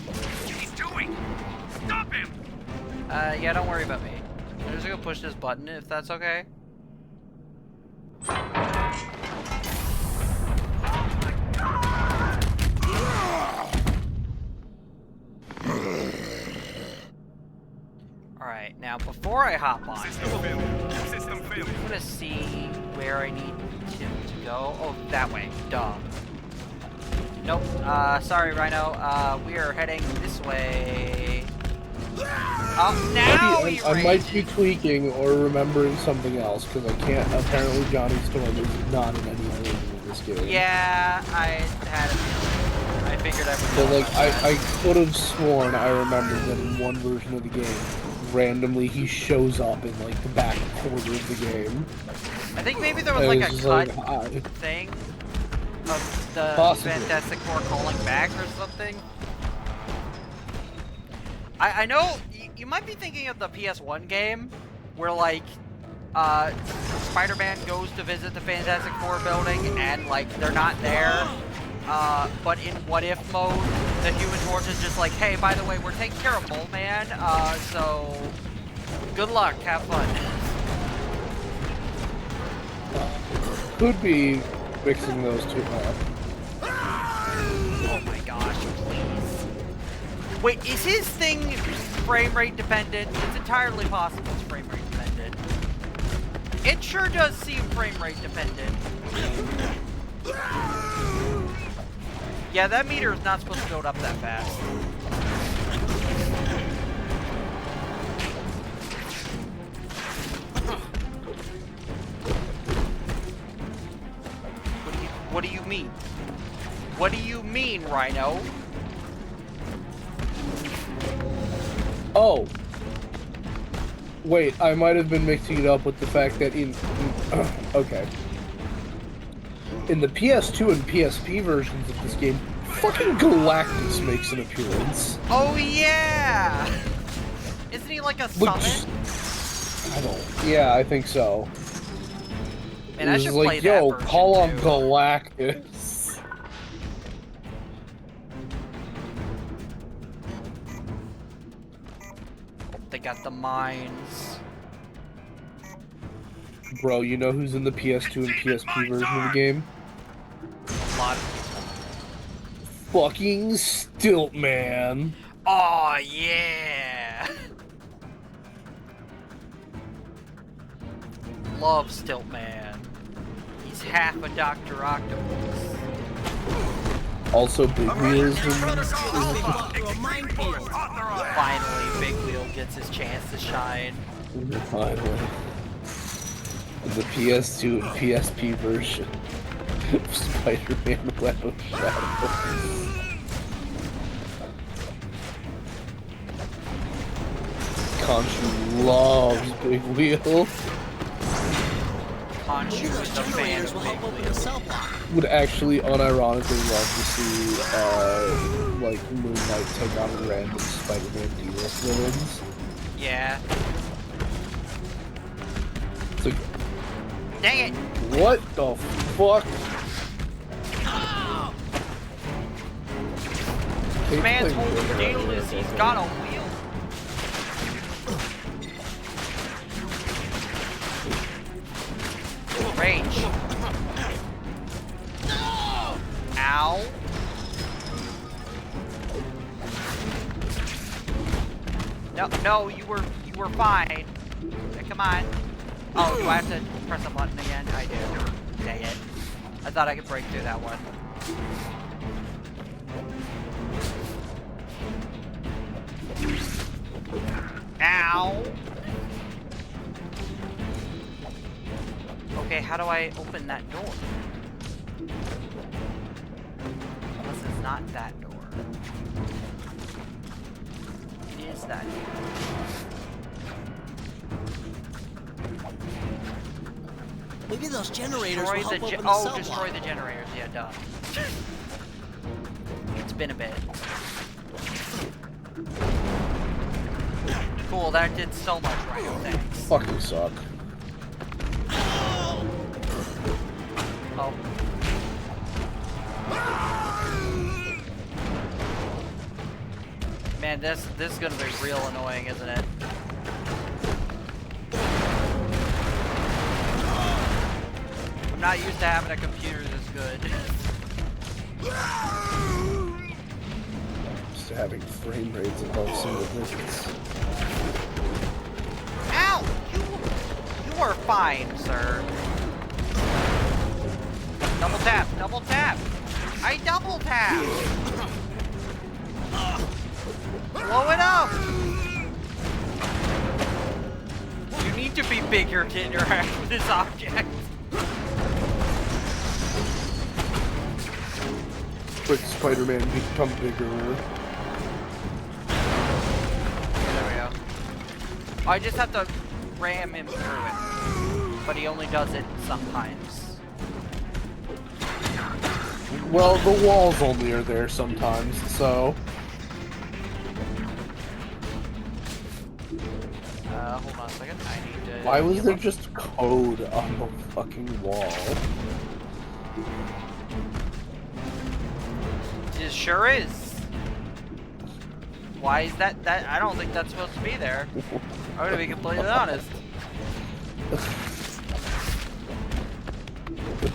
What is he doing? Stop him! Yeah, don't worry about me. I'm just gonna push this button if that's okay. Alright, now before I hop on, System failure. System failure. I'm gonna see where I need him to go. Oh, that way. Duh. Nope. Sorry, Rhino. We are heading this way. Oh, now he I might be rages. tweaking or remembering something else because I can't. Apparently, Johnny Storm is not in any version of this game. Yeah, I had a feeling. I figured I would. So know like, about that. I could have sworn I remembered that in one version of the game, randomly he shows up in like the back corner of the game. I think maybe there was And like it's a just cut like, hi. thing of the Possibly. Fantastic Four calling back or something. I know you might be thinking of the PS1 game where like Spider-Man goes to visit the Fantastic Four building and like they're not there. But in what if mode, the Human Torch is just like, hey, by the way, we're taking care of Mole Man, so good luck, have fun. Could be mixing those two up. Oh my gosh, please. Wait, is his thing frame rate dependent? It's entirely possible it's frame rate dependent. It sure does seem frame rate dependent. Yeah, that meter is not supposed to build up that fast. What do you mean? What do you mean, Rhino? Oh. Wait, I might have been mixing it up with the fact that okay. In the PS2 and PSP versions of this game, fucking Galactus makes an appearance. Oh yeah! Isn't he like a summon? Yeah, I think so. Man, I It was should like, play that yo, version call on too. Galactus. They got the mines. Bro, you know who's in the PS2 and PSP version of the game? A lot of people. Fucking Stiltman. Oh yeah! Love Stiltman. He's half a Dr. Octopus. Also, Big Wheel is in Finally, Big Wheel gets his chance to shine. Finally. The PS2 and PSP version of Spider-Man Web of Shadows. Conchu loves Big Wheel. Conchu is a fan of Big Wheel. Would actually unironically love to see, like, Moon Knight take on random Spider-Man D-list villains. Yeah. It's like, Dang it! what the fuck? This man's whole deal is he's got a wheel. Rage. Ow. No, you were fine. Okay, come on. Oh, do I have to press a button again? I do. Dang it. I thought I could break through that one. Ow! Okay, how do I open that door? Unless it's not that door. It is that door. Maybe those generators Destroy will help the open the cell destroy block. the generators, yeah, duh. It's been a bit. Cool, that did so much right, thanks. Fucking suck. Oh. Man, this is gonna be real annoying, isn't it? I'm not used to having a computer this good. Just having frame rates above single digits. Ow! You are fine, sir. Double tap, double tap. I double tap. Blow it up. You need to be bigger to interact with this object. Quick Spider-Man become bigger. There we go. I just have to ram him through it. But he only does it sometimes. Well, the walls only are there sometimes, so... Hold on a second. I need to... Why was there just code on the fucking wall? It sure is. Why is that? I don't think that's supposed to be there. I'm gonna be completely honest.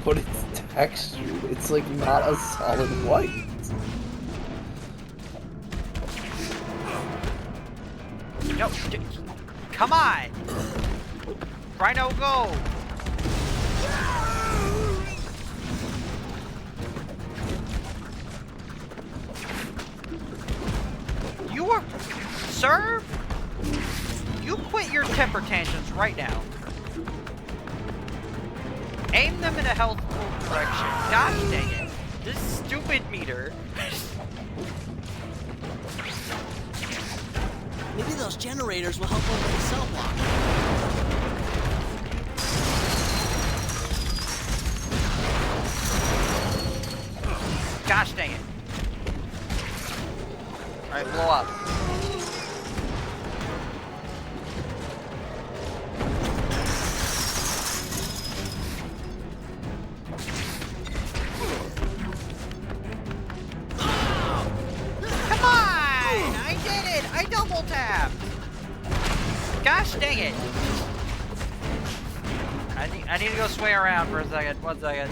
But it's textured. It's like not a solid white. No, come on, Rhino, go! You are, sir. You quit your temper tantrums right now. Aim them in a healthful direction. Gosh dang it! This stupid meter. Maybe those generators will help open the cell block. Gosh dang it. Alright, blow up. Come on! I did it! I double tapped! Gosh dang it! I need to go sway around for a second. 1 second.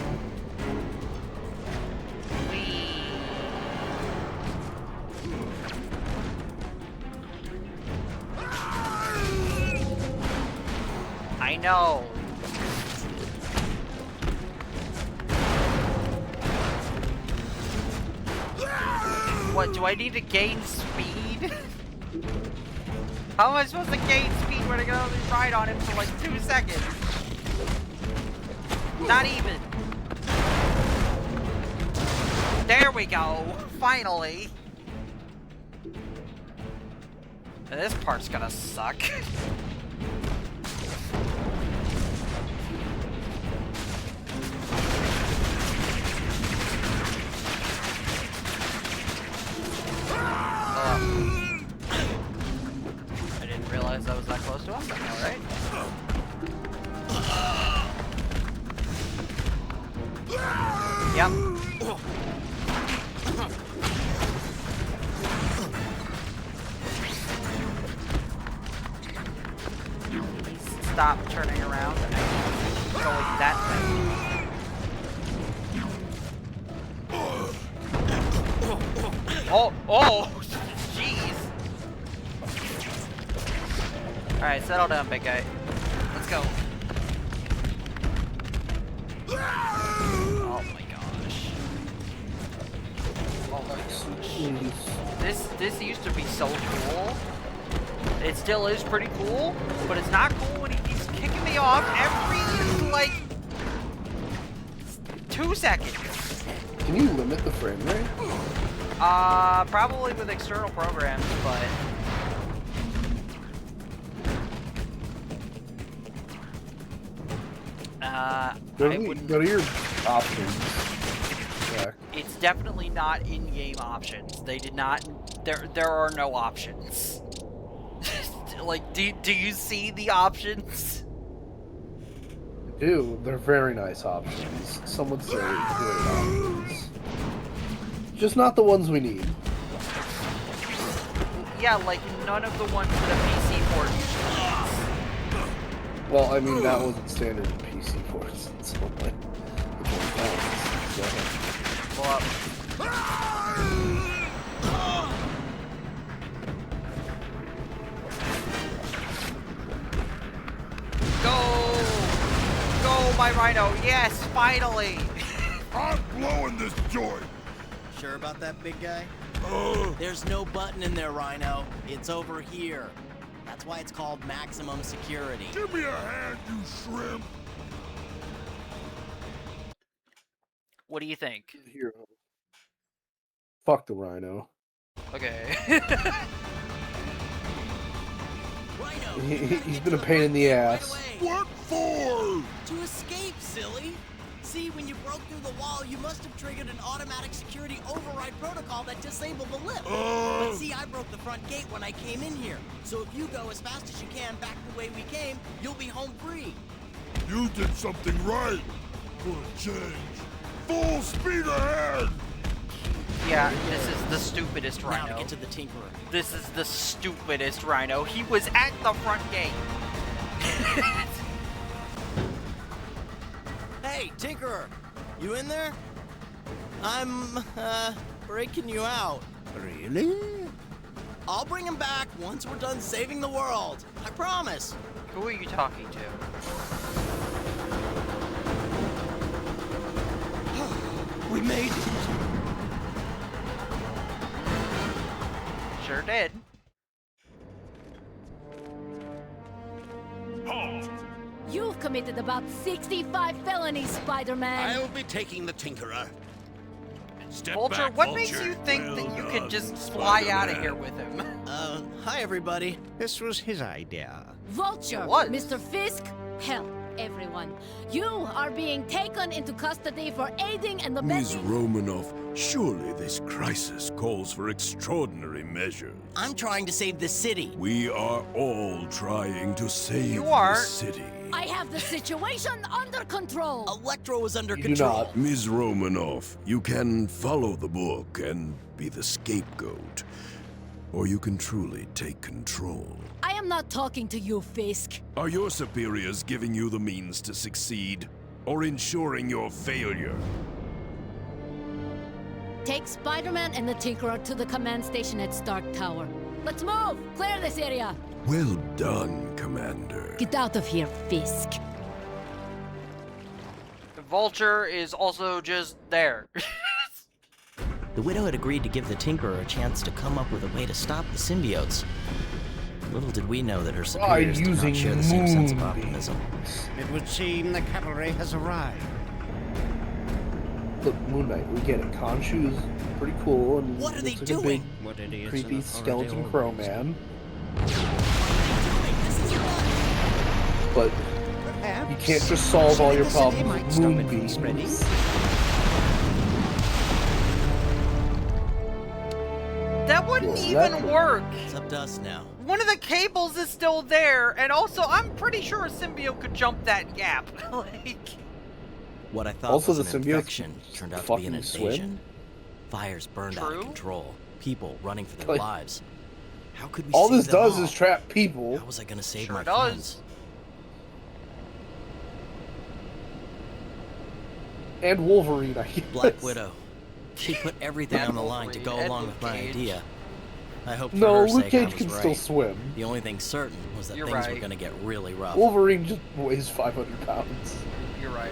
I know. What, do I need to gain speed? How am I supposed to gain speed when I go ride on him for like 2 seconds? Not even. There we go. Finally. And this part's gonna suck. I didn't realize I was that close to him, but alright. Yep. Stop turning around and going that way. Oh, jeez. Alright, settle down, big guy. Let's go. Oh my gosh. Oh my gosh. This used to be so cool. It still is pretty cool, but it's not cool when he keeps kicking me off every, like, 2 seconds. Can you limit the frame rate? Probably with external programs, but... Go to your options. Yeah. It's definitely not in-game options. They did not... There are no options. Like, do you see the options? I do. They're very nice options. Some would say great options. Just not the ones we need. Yeah, like none of the ones that a PC port usually needs. Well, I mean, that wasn't standard in PC ports. So, like, which one counts? Go ahead. Pull up. Go, my Rhino! Yes, finally! I'm blowing this joint. Sure about that, big guy? There's no button in there, Rhino. It's over here. That's why it's called maximum security. Give me a hand, you shrimp. What do you think? Here. Fuck the Rhino. Okay. Rhino, He's been a pain in the ass. What for? To escape, silly. See, when you broke through the wall, you must have triggered an automatic security override protocol that disabled the lift. But see, I broke the front gate when I came in here. So if you go as fast as you can back the way we came, you'll be home free. You did something right. For a change. Full speed ahead! Yeah, this is the stupidest Now Rhino. to get to the Tinkerer. This is the stupidest Rhino. He was at the front gate. Hey, Tinkerer! You in there? I'm, breaking you out. Really? I'll bring him back once we're done saving the world. I promise. Who are you talking to? We made it. Sure did. Halt! You've committed about 65 felonies, Spider-Man. I'll be taking the Tinkerer. Step Vulture, back, what Vulture. makes you think Well that you done, can just fly out of Spider-Man. here with him? Hi everybody. This was his idea. Vulture, It was. Mr. Fisk, hell, everyone. You are being taken into custody for aiding and Ms. abetting. Romanoff, surely this crisis calls for extraordinary measures. I'm trying to save the city. We are all trying to save You are. the city. I have the situation under control. Electro is under You do control. not. Ms. Romanoff, you can follow the book and be the scapegoat. Or you can truly take control. I am not talking to you, Fisk. Are your superiors giving you the means to succeed? Or ensuring your failure? Take Spider-Man and the Tinkerer to the command station at Stark Tower. Let's move! Clear this area! Well done, Commander. Get out of here, Fisk. Vulture is also just there. The Widow had agreed to give the Tinkerer a chance to come up with a way to stop the symbiotes. Little did we know that her superiors did using not share the same sense of moonbeams. optimism. It would seem the cavalry has arrived. Look, Moon Knight, we get it. Khonshu is pretty cool and What are they looks like doing? What it a big, is creepy an skeleton authority crow always. man. This is nuts. But Perhaps you can't just solve all your the city problems might with stop it from spreading. moonbeams. That wouldn't Well, even that would- work. It's up to us now. One of the cables is still there, and also I'm pretty sure a symbiote could jump that gap. Like, What I thought Also, was the an symbiotes infection turned out to be an fucking swim. invasion. Fires burned out True. of control. People running for their Like, lives. How could we All save this them does all? is trap people. How was I gonna save Sure my does. friends? And Wolverine, I guess. Black Widow. She put everything And on the line to go Wolverine, and along Luke with my Cage. idea. I hope for No, her Luke sake I Cage was can right. still swim. The only thing certain was that You're things were right. gonna get really rough. Wolverine just weighs 500 pounds. you're right.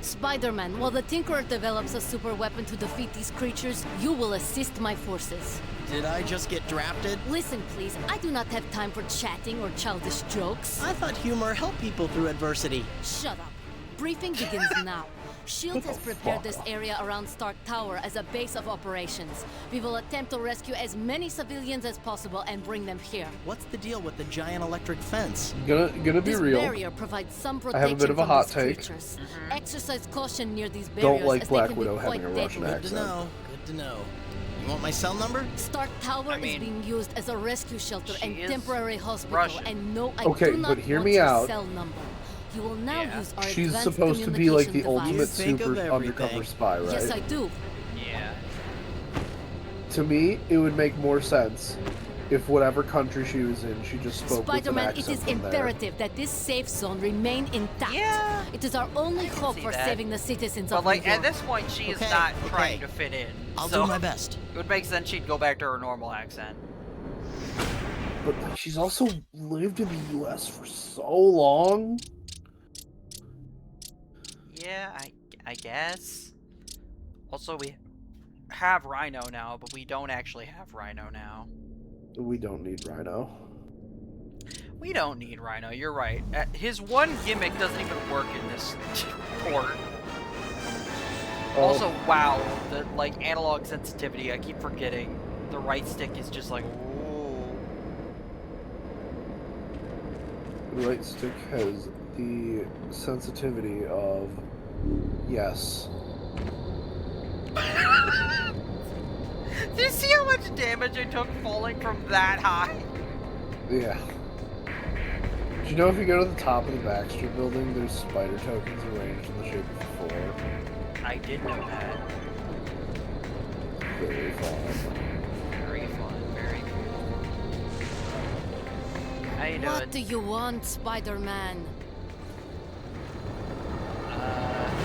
Spider-Man, while the Tinkerer develops a super weapon to defeat these creatures, you will assist my forces. Did I just get drafted? Listen, please, I do not have time for chatting or childish jokes. I thought humor helped people through adversity. Shut up. Briefing begins now. SHIELD has prepared this area around Stark Tower as a base of operations. We will attempt to rescue as many civilians as possible and bring them here. What's the deal with the giant electric fence? Gonna be This real. barrier provides some I have a protection bit of a from hot these take. creatures. Exercise caution near these barriers Don't like as Black they can Widow be having quite a Russian deadly. Good to accent. know. Good to know. You want my cell number? Stark Tower I mean, is being used as a rescue shelter she and is temporary hospital, Russian. and no, I Okay, do not but hear want me your out. cell number. You will now Yeah. use our She's advanced supposed to be like the communication ultimate device. You think super of everything. undercover spy, right? Yes, I do. Yeah. To me, it would make more sense if whatever country she was in, she just spoke with an Spider-Man, it accent is from there. imperative that this safe zone remain intact. Yeah, It is our only can hope see for that. saving the citizens But of like New at York. this point, she is Okay, not okay. trying to fit in. I'll so do my best. It would make sense she'd go back to her normal accent. But like, she's also lived in the U.S. for so long. Yeah, I guess. Also, we have Rhino now, but we don't actually have Rhino now. We don't need Rhino. We don't need Rhino, you're right. His one gimmick doesn't even work in this port. Oh, Also, wow, the like analog sensitivity, I keep forgetting. the right stick is just like, ooh. The right stick has the sensitivity of yes. Do you see how much damage I took falling from that high? Yeah. Do you know if you go to the top of the Baxter building, there's spider tokens arranged in the shape of a 4? I did know that. Very fun. Very fun. Very cool. How you doing? What do you want, Spider-Man?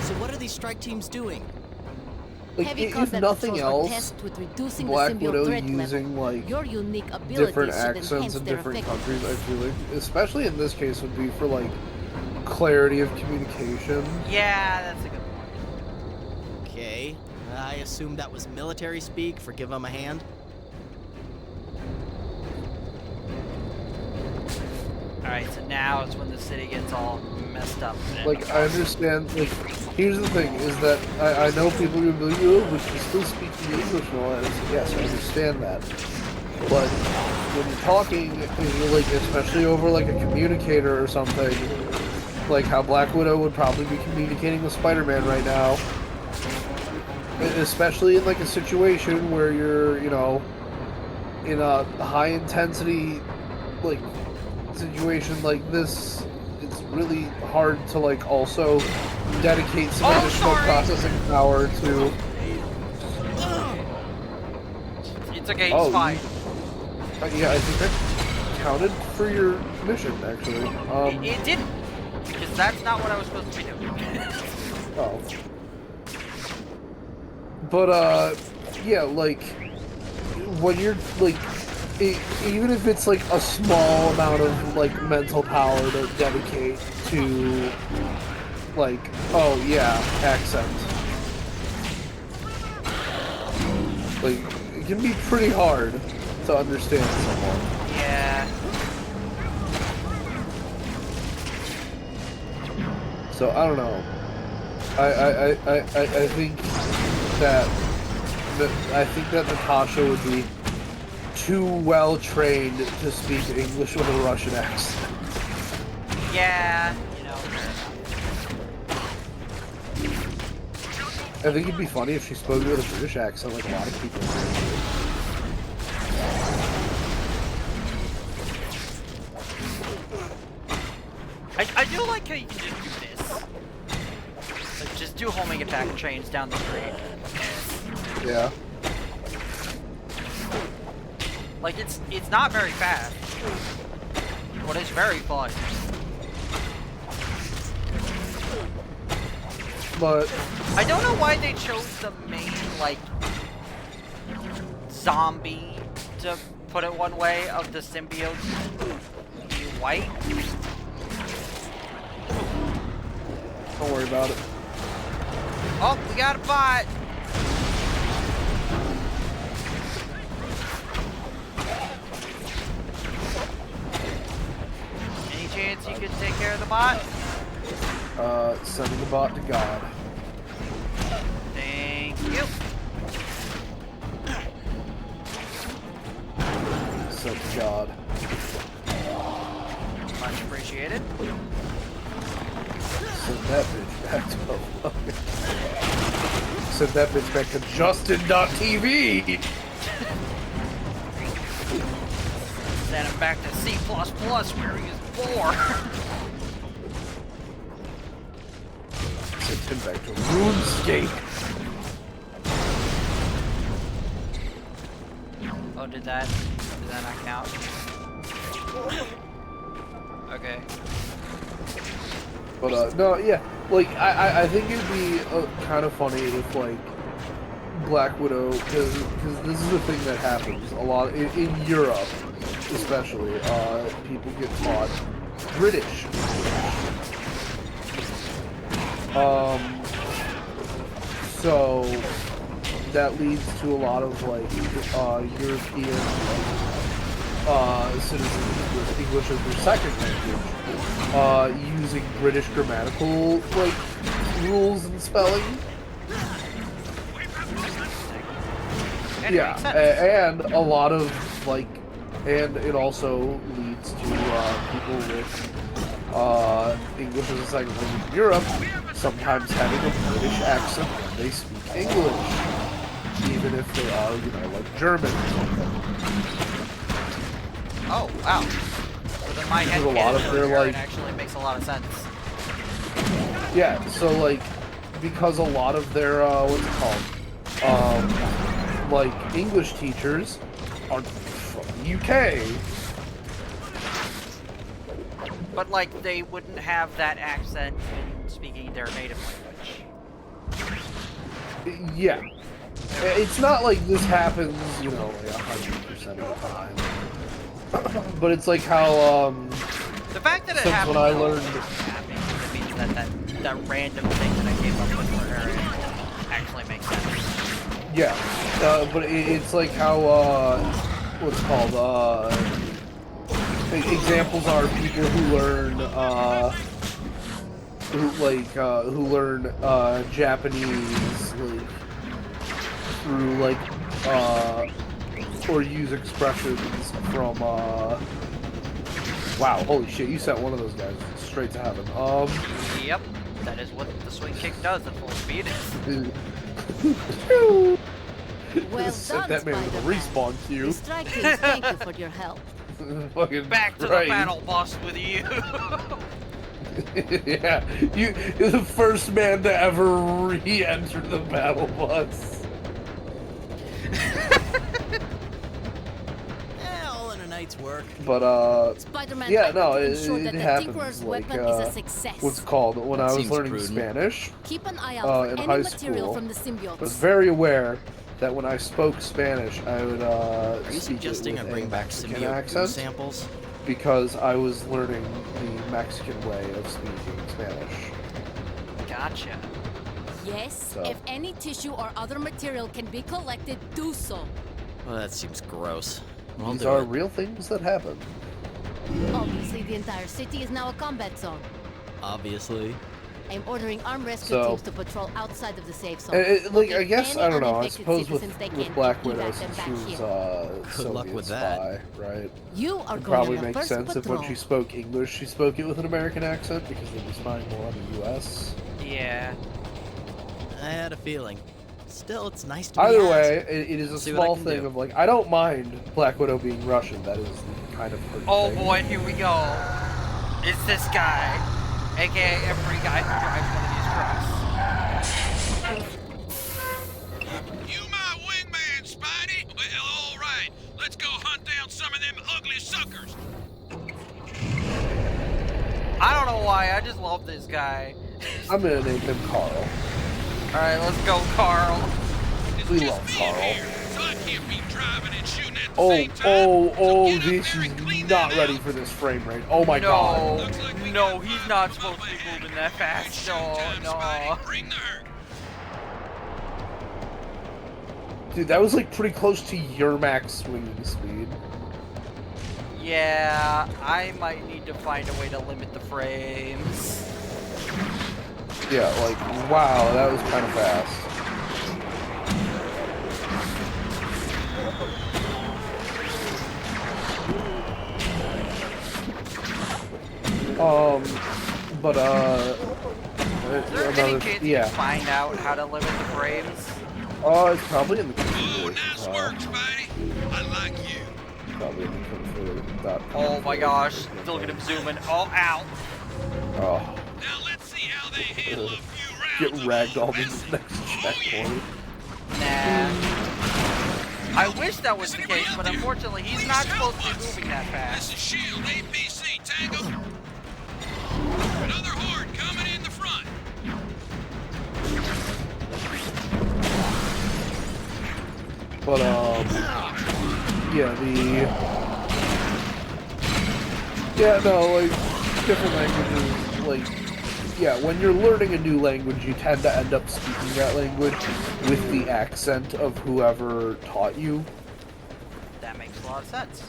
So what are these strike teams doing? Like, Heavy if combat nothing patrols are else, tasked with reducing Black the symbiote Widow threat using level. like Your unique abilities different should accents enhance in their different effectiveness. countries, I feel like, especially in this case, would be for like clarity of communication. Yeah, that's a good point. Okay, I assume that was military speak for give them a hand. Alright, so now is when the city gets all messed up. Like, I understand, like, here's the thing, is that I know people are going to be like, oh, but she's still speaking English and all that. And so, yes, I understand that. But when you're talking, like, especially over, like, a communicator or something, like how Black Widow would probably be communicating with Spider-Man right now, especially in, like, a situation where you're, you know, in a high-intensity, like, situation like this, it's really hard to like also dedicate some additional processing power to. It's okay, he's fine. Yeah, I think that counted for your mission actually. It didn't, because that's not what I was supposed to be doing. Oh. But yeah, like when you're like. Even if it's like a small amount of like mental power to dedicate to like, oh yeah, accent. Like, it can be pretty hard to understand someone. Yeah. So I don't know. I think that Natasha would be too well trained to speak English with a Russian accent. Yeah, you know. I think it'd be funny if she spoke with a British accent like a lot of people. I do like how you can just do this. Like, just do homing attack trains down the street. Yeah. Like, it's not very fast, but it's very fun. But I don't know why they chose the main, like, zombie, to put it one way, of the symbiote to be white. Don't worry about it. Oh, we got a bot! Any chance you could take care of the bot? Sending the bot to God. Thank you. Sent to God. Much appreciated. Send that bitch back to Send that bitch back to Justin.tv. Send him back to C++ where he is born. Send him back to RuneScape. Oh, did that not count? Okay. But no, yeah, like I think it'd be kind of funny if like Black Widow, because this is the thing that happens a lot in Europe, especially. People get taught British. So that leads to a lot of like European citizens with English as their second language, using British grammatical like rules and spelling. And yeah, it makes sense. and a lot of like, and it also leads to people with English as a second language in Europe sometimes having a British accent when they speak English, even if they are, you know, like German or something. Oh, wow. So then my head a lot of their, like, actually makes a lot of sense. Yeah, so like, because a lot of their what's it called, like English teachers are from the UK. But like, they wouldn't have that accent when speaking their native language. Yeah. It's not like this happens, you know, like 100% of the time. But it's like how, the fact that it since happens when I all learned... it means that random thing that I came up with for her actually makes sense. Yeah. But it's like how, what's it called, examples are people who learn, Japanese, like, through, like, or use expressions from, wow, holy shit, you sent one of those guys straight to heaven. Yep, that is what the swing kick does at full speed. Well Sent done, that man with a Spider-Man. respawn queue. The Strike Teams thank you for your help. Fucking Back to great. the battle bus with you. Yeah, you're the first man to ever re-enter the battle bus. All in a night's work. But Spider-Man, yeah, I no, want to it ensure that the happens. Tinkerer's Like, weapon is a success. what's it called? When I was seems learning prudent. Spanish, Keep an eye out for in any high material school, from the I was symbiotes. very aware that when I spoke Spanish, I would Are you speak it suggesting I with bring a back Mexican symbiote goo accent samples? because I was learning the Mexican way of speaking Spanish. Gotcha. Yes, So. if any tissue or other material can be collected, do so. Well, that seems gross. I'll These do are it. real things that happen. Obviously, the entire city is now a combat zone. Obviously. I'm ordering armed rescue So- teams to patrol outside of the safe zone. Like, I Locate guess, any I don't know, I uninfected suppose with citizens they can Black and Widow, evac them since she back was here. Soviet luck with that. spy, right? You are It going probably on a makes first sense if patrol. when she spoke English, she spoke it with an American accent because they'd be spying more on the U.S. Yeah. I had a feeling. Still, it's nice to Either be way, asked. it is a See what I small can thing do. of like, I don't mind Black Widow being Russian. That is kind of her Oh thing. boy, here we go. It's this guy, aka every guy who drives one of these trucks. You my wingman, Spidey? Well, all right. Let's go hunt down some of them ugly suckers. I don't know why, I just love this guy. I'm gonna name him Carl. Alright, let's go, Carl. We love Carl. So I can't be driving and shooting at the Oh, same time. this is not ready for this frame rate. Oh my god. No, he's not supposed to be moving that fast. No. Bring the hurt. Dude, that was like pretty close to your max swinging speed. Yeah, I might need to find a way to limit the frames. Yeah, like, wow, that was kind of fast. But, Is there any chance you can find out how to limit the frames? Oh, it's probably in the Oh, nice work, Spidey. I like you. Probably in the config.com. Oh my gosh, still get him zooming. Oh, ow. Oh. Now let's see how they handle a few Get rounds of ragdolled old in the next checkpoint. Nah. I wish that was the case, but unfortunately he's not supposed to be moving that fast. This is SHIELD APC Tango. Another horde coming in the front. But, yeah, no, like, different languages, like, yeah, when you're learning a new language, you tend to end up speaking that language with the accent of whoever taught you. That makes a lot of sense.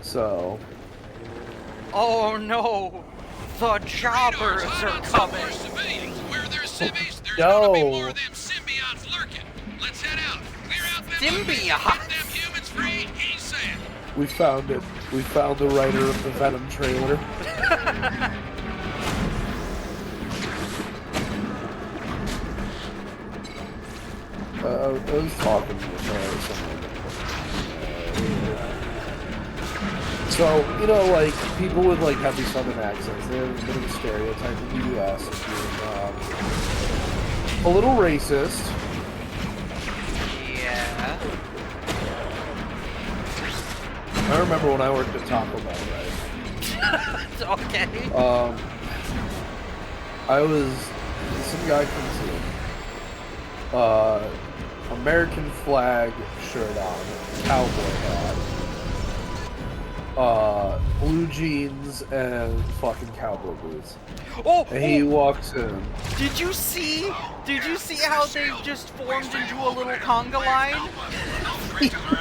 So, Oh no! The choppers are coming! Where there's civvies, there's no. gonna be more of them symbiotes lurking. Let's head out. Clear out symbiote. We found it. We found the writer of the Venom trailer. I was talking with someone. So, you know, like, people with, like, heavy southern accents, they have a bit of a stereotype in the U.S. of being, a little racist. Yeah. I remember when I worked at Taco Bell, right? Okay. Some guy comes in, American flag shirt on, cowboy hat, blue jeans, and fucking cowboy boots. Oh! And he walks in. Did you see how they just formed into a little conga line?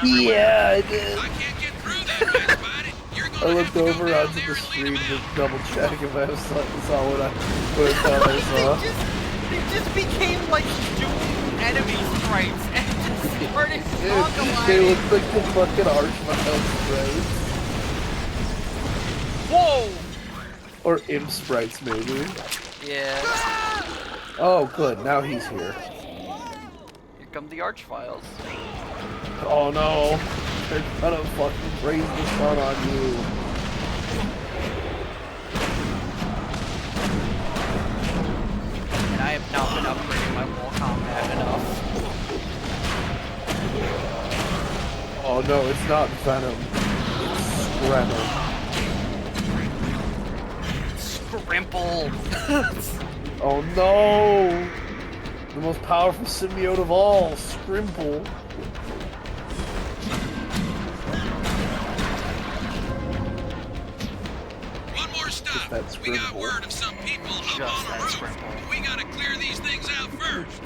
Yeah, I did. I looked over onto the screen to double check if I saw what I thought I saw. They just became like Doom enemy sprites and just started conga lining. They look like the fucking Archvile sprites. Whoa! Or Imp sprites, maybe. Yeah. Oh, good. Now he's here. Here come the Archviles. Oh no! They're gonna fucking raise the sun on you. And I have not been upgrading my wall combat enough. Oh no, it's not Venom. It's Scrimple. Oh no! The most powerful symbiote of all, Scrimple. One more stop. We got word of some people up on a roof. We gotta clear these things out first.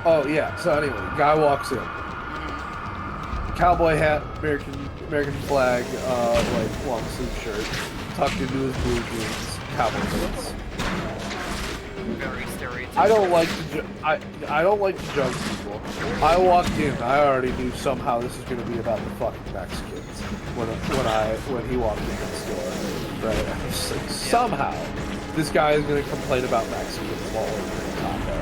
Oh yeah, so anyway, guy walks in. Cowboy hat, American flag, like long sleeve shirt, tucked into his blue jeans, cowboy boots. Very stereotypical. I don't like to judge people. I walked in, I already knew somehow this is gonna be about the fucking Mexicans when he walked in the store. Right? I was just like, somehow this guy is gonna complain about Mexicans while ordering taco.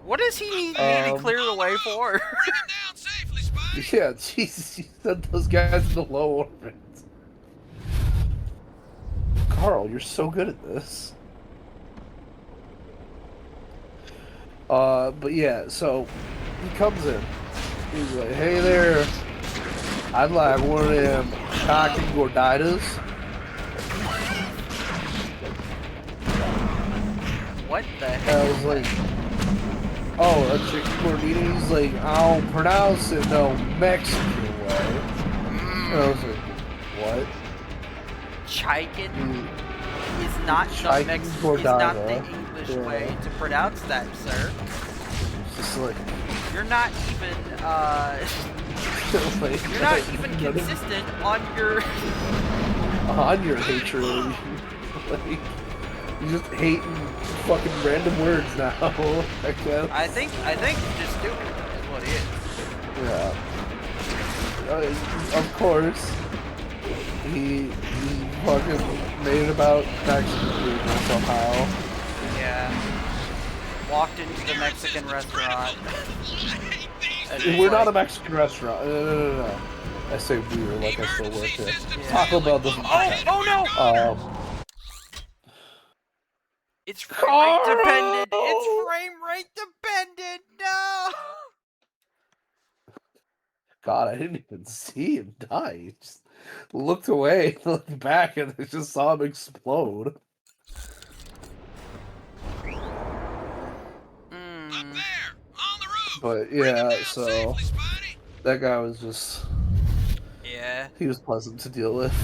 What does he need me to clear the way for? Yeah, Jesus, he sent those guys into low orbit. Carl, you're so good at this. But yeah, so he comes in. He's like, hey there, I'd like one of them chicken gorditas. What the hell? I was like, oh, a chicken gordita? He's like, I don't pronounce it no Mexican way. And I was like, what? Chicken is not the English way to pronounce that, sir. It's just like, you're not even you're not even consistent on your hatred. Like, you're just hating fucking random words now, I guess. I think just stupid is what he is. Yeah. Of course. He fucking made it about Mexican people somehow. Yeah. Walked into the Mexican restaurant. We're not a Mexican restaurant. No. I say we're like I still work here. Yeah. Taco Bell doesn't. Oh no! It's frame rate dependent. It's frame rate dependent. No. God, I didn't even see him die. He just looked away, looked back, and I just saw him explode. Up there, on the roof. But yeah, so that guy was just he was pleasant to deal with.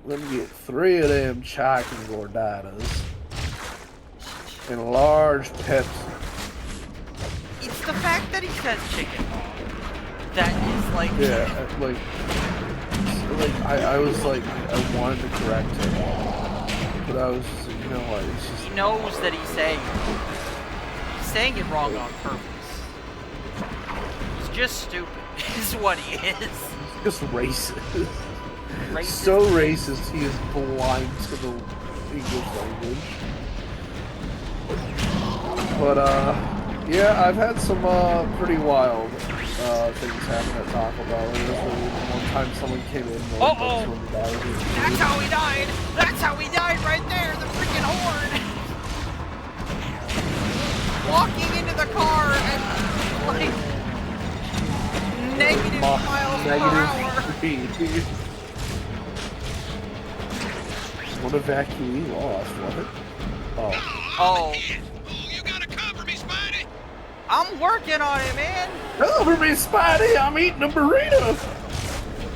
Let me get 3 of them chicken gorditas and a large Pepsi. It's the fact that he says chicken that is like I was like, I wanted to correct him, but I was just like, you know what? It's just... He knows that he's saying it wrong on purpose. He's just stupid, is what he is. He's just racist. Racist. So racist, he is blind to the English language. But, yeah, I've had some, pretty wild, things happen at Taco Bell. There was one time someone came in and uh-oh! That's how he died! That's how he died right there! The freaking horn! Walking into the car and, like, negative miles per hour! Negative. One evacuee lost, what? Oh. Oh. You gotta cover me, Spidey! I'm working on it, man! Cover me, Spidey! I'm eating a burrito!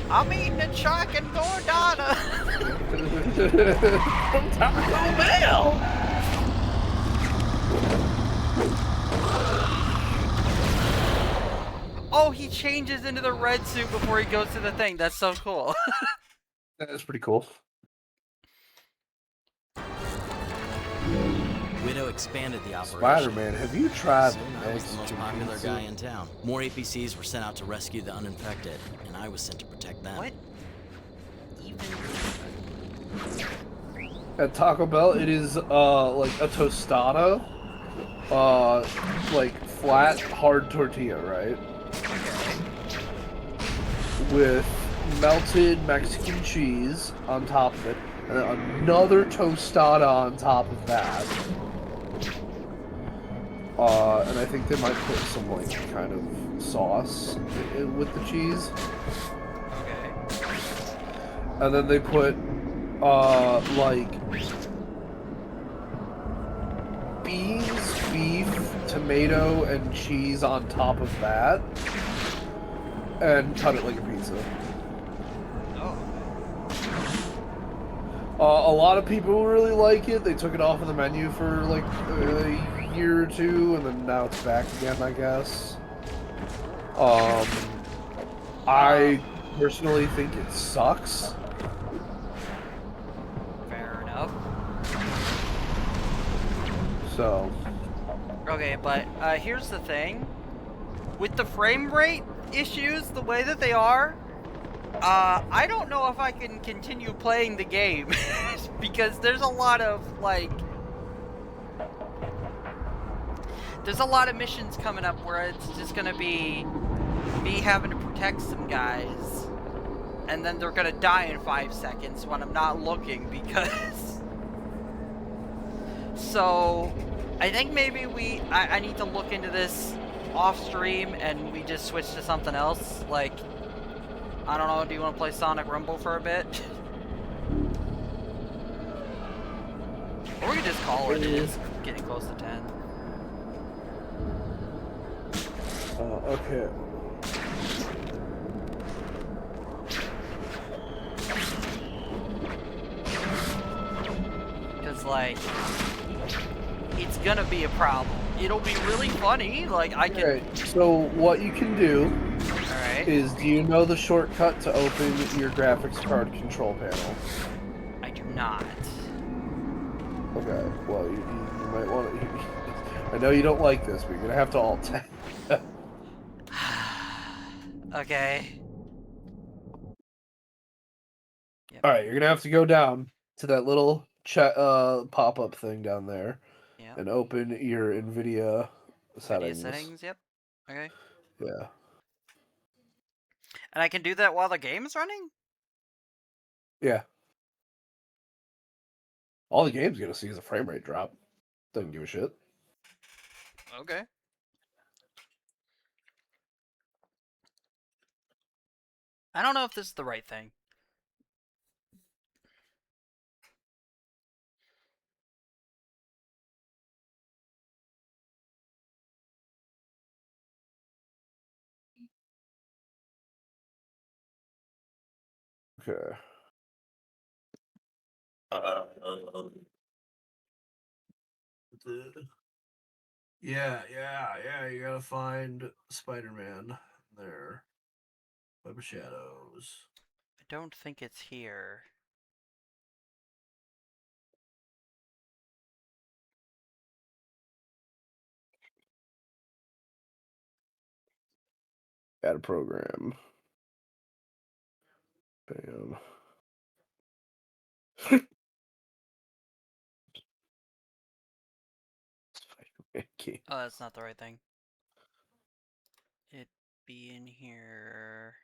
I'm eating a chalk and gordana! From Taco Bell! Oh, he changes into the red suit before he goes to the thing. That's so cool. That's pretty cool. Widow expanded the operation. Spider-Man, have you tried I was the most popular guy in town. More APCs were sent out to rescue the uninfected, and I was sent to protect them. What? At Taco Bell, it is, like a tostada. Like flat, hard tortilla, right? With melted Mexican cheese on top of it, and then another tostada on top of that. And I think they might put some, like, kind of sauce with the cheese. Okay. And then they put, like, beans, beef, tomato, and cheese on top of that. And cut it like a pizza. A lot of people really like it. They took it off of the menu for, like, a year or two, and then now it's back again, I guess. I personally think it sucks. Fair enough. So. Okay, but here's the thing. With the frame rate issues the way that they are, I don't know if I can continue playing the game because there's a lot of, like, there's a lot of missions coming up where it's just gonna be me having to protect some guys, and then they're gonna die in 5 seconds when I'm not looking because... So, I think maybe I need to look into this off stream and we just switch to something else, like, I don't know, do you want to play Sonic Rumble for a bit? Or we could just call it, it's getting close to 10. Okay. Because, like, it's gonna be a problem. It'll be really funny, like, I can... Alright, so what you can do is, do you know the shortcut to open your graphics card control panel? I do not. Okay, well, you might want to... I know you don't like this, but you're going to have to alt-tab. Okay. Yep. Alright, you're going to have to go down to that little pop-up thing down there. Yep. And open your NVIDIA settings. Settings, yep. Okay. Yeah. And I can do that while the game is running? Yeah. All the game's gonna see is a frame rate drop. Doesn't give a shit. Okay. I don't know if this is the right thing. Okay. Yeah, you gotta find Spider-Man there. Web of Shadows. don't think it's here. Add a program. Bam. Oh, that's not the right thing. It be in here.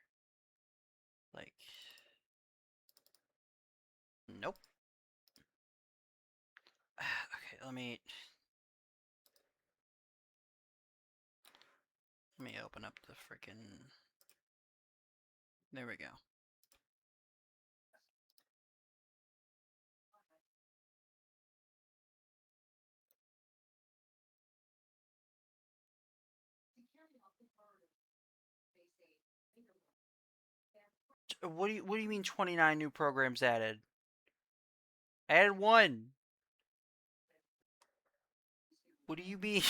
Like. Nope. Okay, let me open up the frickin'. There we go. What do you mean 29 new programs added? Added 1. What do you mean?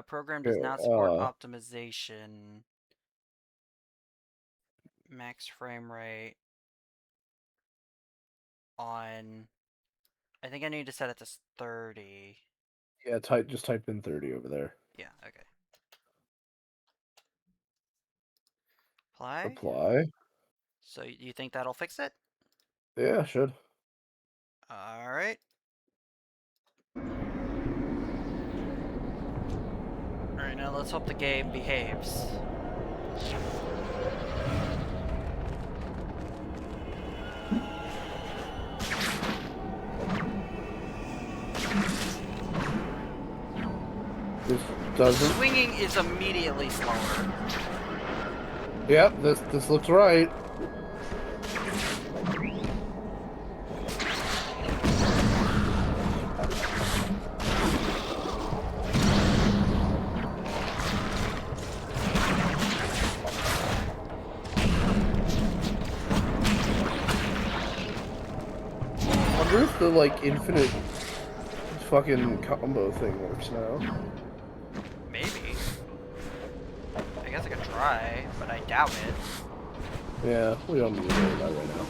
Program does not support optimization. Max frame rate on. I think I need to set it to 30. Yeah, just type in 30 over there. Yeah, okay. Apply? Apply. So you think that'll fix it? Yeah, should. Alright. Alright, now let's hope the game behaves. This doesn't. Swinging is immediately slower. Yep, this looks right. I wonder if the like infinite fucking combo thing works now. Maybe. I guess I could try, but I doubt it. Yeah, we don't need to worry about it right now.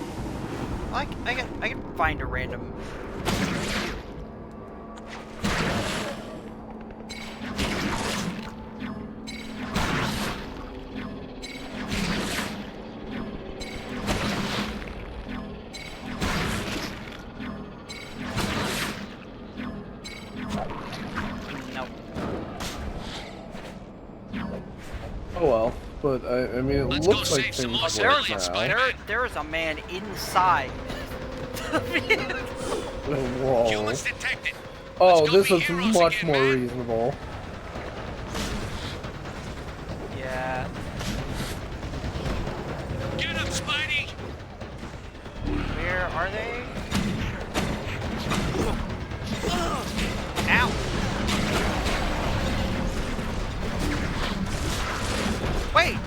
I can find a random. Oh well, but I mean, it looks like things work now. There is a man inside. Whoa. Oh, this looks much more reasonable. Yeah. Get him, Spidey! Where are they? Ow! Wait!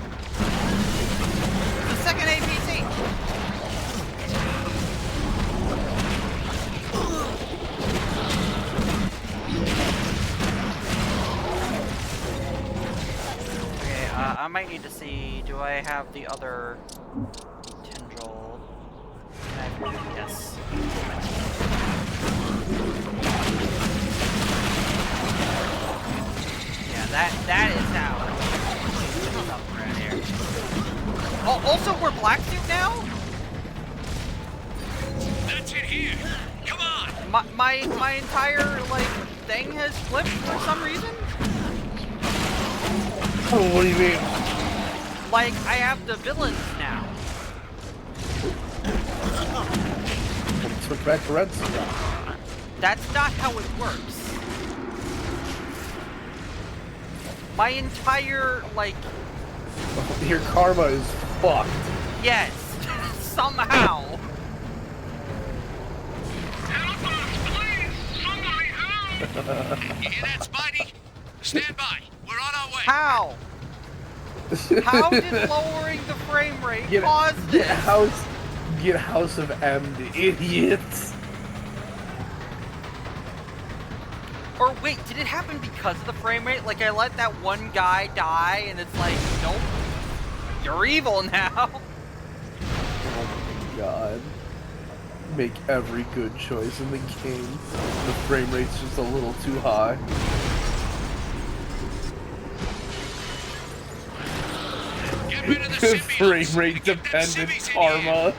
The second APC! Okay, I might need to see, do I have the other tendril? Yes. Yeah, that is how. Around here. Oh, also we're black suit now? That's it here. Come on. My entire like thing has flipped for some reason. Oh, what do you mean? Like I have the villains now. Switch back to red suit. That's not how it works. My entire like. Your karma is fucked. Yes, somehow. Help us, please! Somebody help! You hear that, Spidey? Stand by. We're on our way. How? How did lowering the frame rate cause this? Get House of M, the idiots. Or wait, did it happen because of the frame rate? Like I let that one guy die and it's like, nope, you're evil now. god. Make every good choice in the game. The frame rate's just a little too high. Get rid of the Frame rate dependent karma.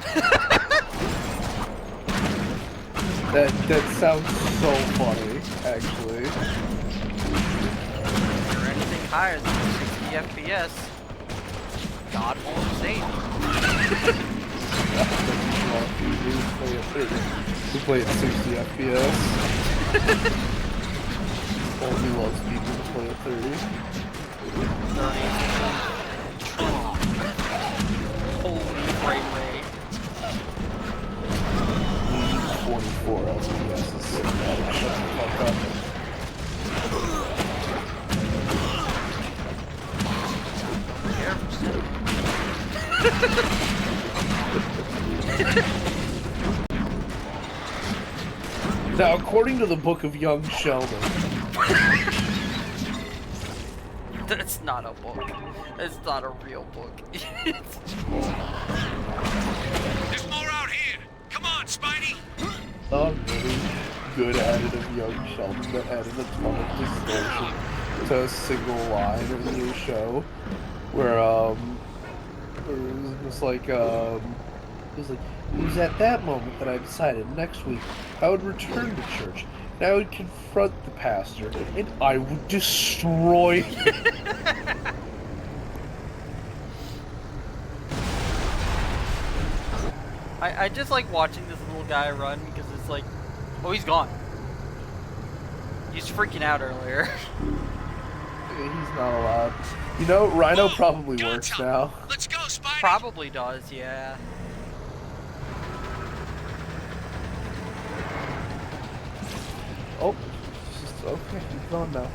That sounds so funny, actually. If you're anything higher than 60 FPS, God won't save you. We play at 60 FPS. Only loves people to play at 30. Holy frame rate. 24 FPS is so bad. Shut the fuck up. Now, according to the Book of Young Sheldon, that's not a book. It's not a real book. There's more out here. Come on, Spidey. a really good edit of Young Sheldon that added a ton of distortion to a single line in the show, where it was like it was at that moment that I decided next week I would return to church and I would confront the pastor and I would destroy him. I just like watching this little guy run because it's like, oh, he's gone. He's freaking out earlier. He's not allowed. You know, Rhino probably works now. Let's go, Spidey. Probably does, yeah. Oh, just, okay, he's gone now.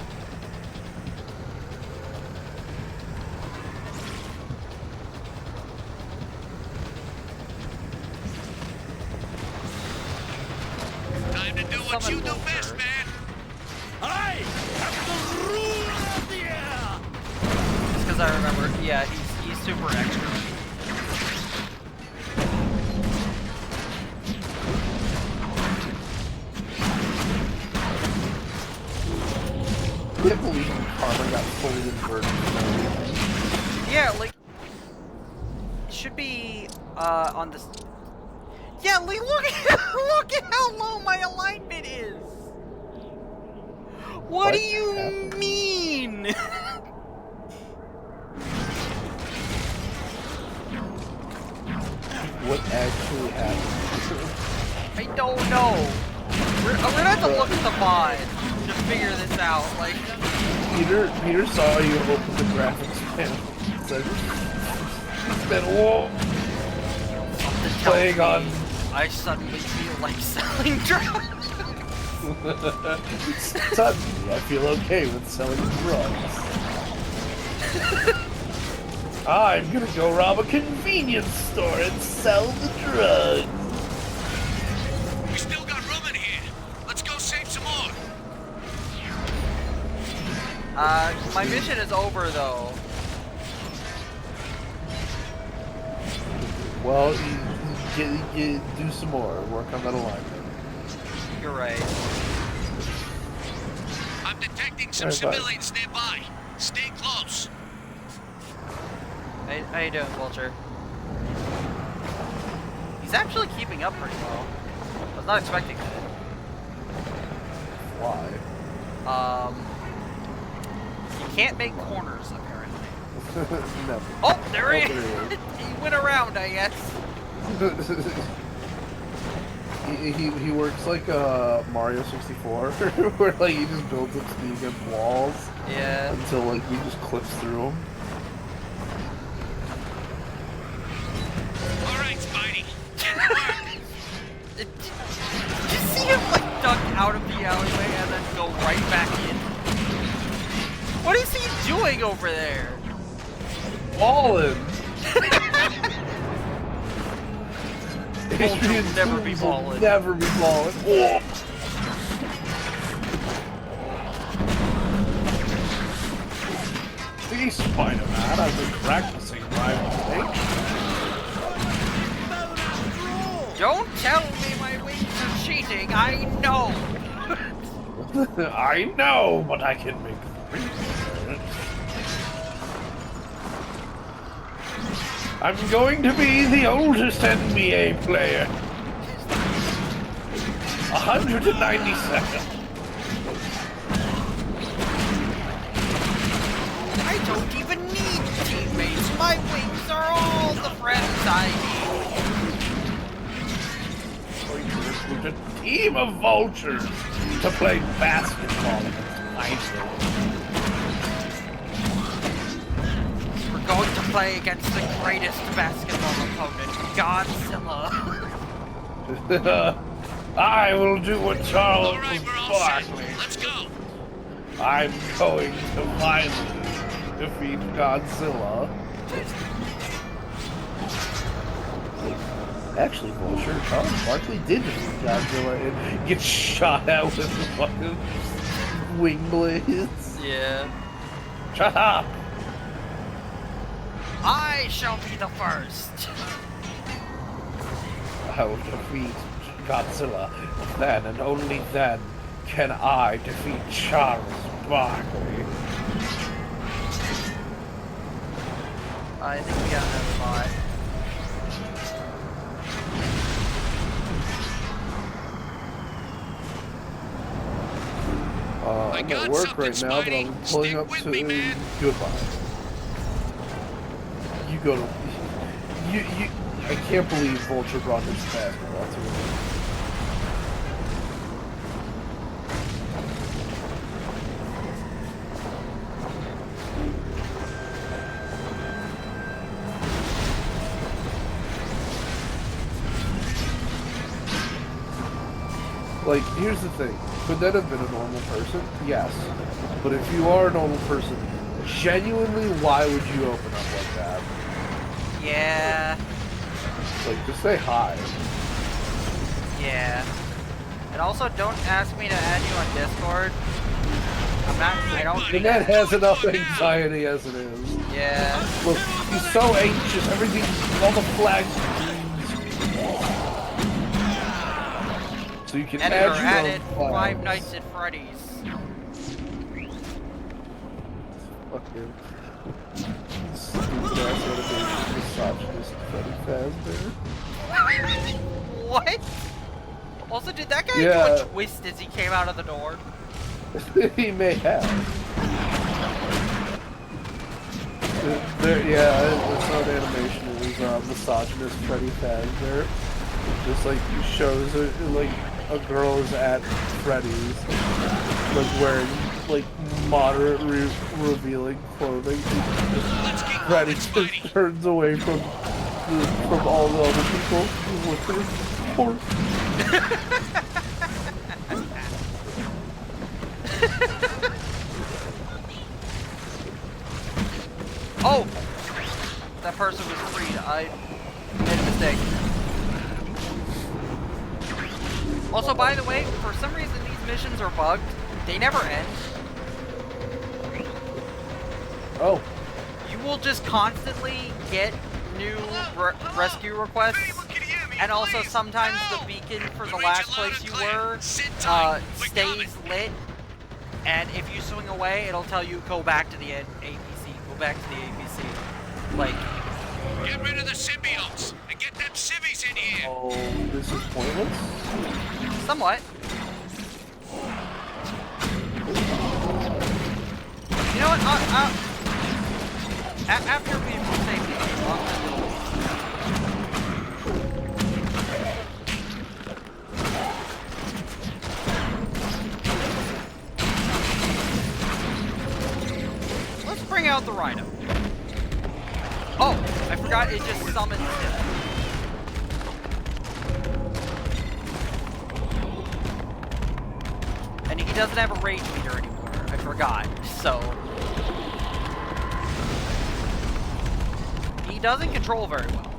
Time to do what you do best, man. I have the rule of the air. Just because I remember, yeah, he's super extra. I can't believe Karma got fully inverted. Yeah, like, it should be on this. Yeah, like, look at how low my alignment is. What do you mean? What actually happened? I don't know. We're gonna have to look at the mod to figure this out. Like, Peter saw you open the graphics panel. Said, it's been playing on. I suddenly feel like selling drugs. Suddenly, I feel okay with selling drugs. I'm gonna go rob a convenience store and sell the drugs. We still got room in here. Let's go save some more. My mission is over though. Well, you do some more. Work on that alignment. You're right. I'm detecting some civilians nearby. Stay close. How you doing, Vulture? He's actually keeping up pretty well. I was not expecting that. Why? You can't make corners, apparently. No. Oh, there he is! He went around, I guess. he works like Mario 64, where like he just builds up speed against walls. Yeah. Until like he just clips through them. All right, Spidey. Did you see him like duck out of the alleyway and then go right back in? What is he doing over there? Ballin'! Vulture will never be ballin'. Never be ballin'. Oh. See, Spider-Man, I've been practicing my mistake. Don't tell me my wings are cheating. I know. I know, but I can make I'm going to be the oldest NBA player. 197. I don't even need teammates. My wings are all the friends I need. Recruit a team of vultures to play basketball. We're going to play against the greatest basketball opponent, Godzilla. I will do what Charles Barkley. Let's go. I'm going to finally defeat Godzilla. Actually, Vulture, Charles Barkley did defeat Godzilla and get shot out with the fucking wing blades. Yeah. Shut up! I shall be the first. I will defeat Godzilla. Then and only then can I defeat Charles Barkley. I think we got another bot. I'm at work right now, but I'm pulling up to goodbye. You go to you. I can't believe Vulture brought his basketball to it. Like, here's the thing. Could that have been a normal person? Yes. But if you are a normal person, genuinely, why would you open up like that? Yeah. Like, just say hi. Yeah. And also, don't ask me to add you on Discord. I don't. The net has enough anxiety as it is. Yeah. Look, he's so anxious. Everything, all the flags. So you can Editor add added Five Nights at Freddy's. Fucking stupid ass animation misogynist Freddy Fazbear. What? Also, did that guy do a twist as he came out of the door? He may have. It's not animation. It was misogynist Freddy Fazbear. Just like shows it, like a girl is at Freddy's, like wearing like moderate revealing clothing. Freddy just turns away from all the other people who's looking for. Oh! That person was freed. I made a mistake. Also, by the way, for some reason these missions are bugged. They never end. Oh. You will just constantly get new rescue requests. And also sometimes the beacon for the last place you were stays lit. And if you swing away, it'll tell you go back to the APC. Go back to the APC. Like... Get rid of the symbiotes and get them civvies in here. Oh, this is pointless? Somewhat. You know what? After we save the game, let's bring out the Rhino. Oh, I forgot it just summons him. And he doesn't have a rage meter anymore. I forgot. So he doesn't control very well.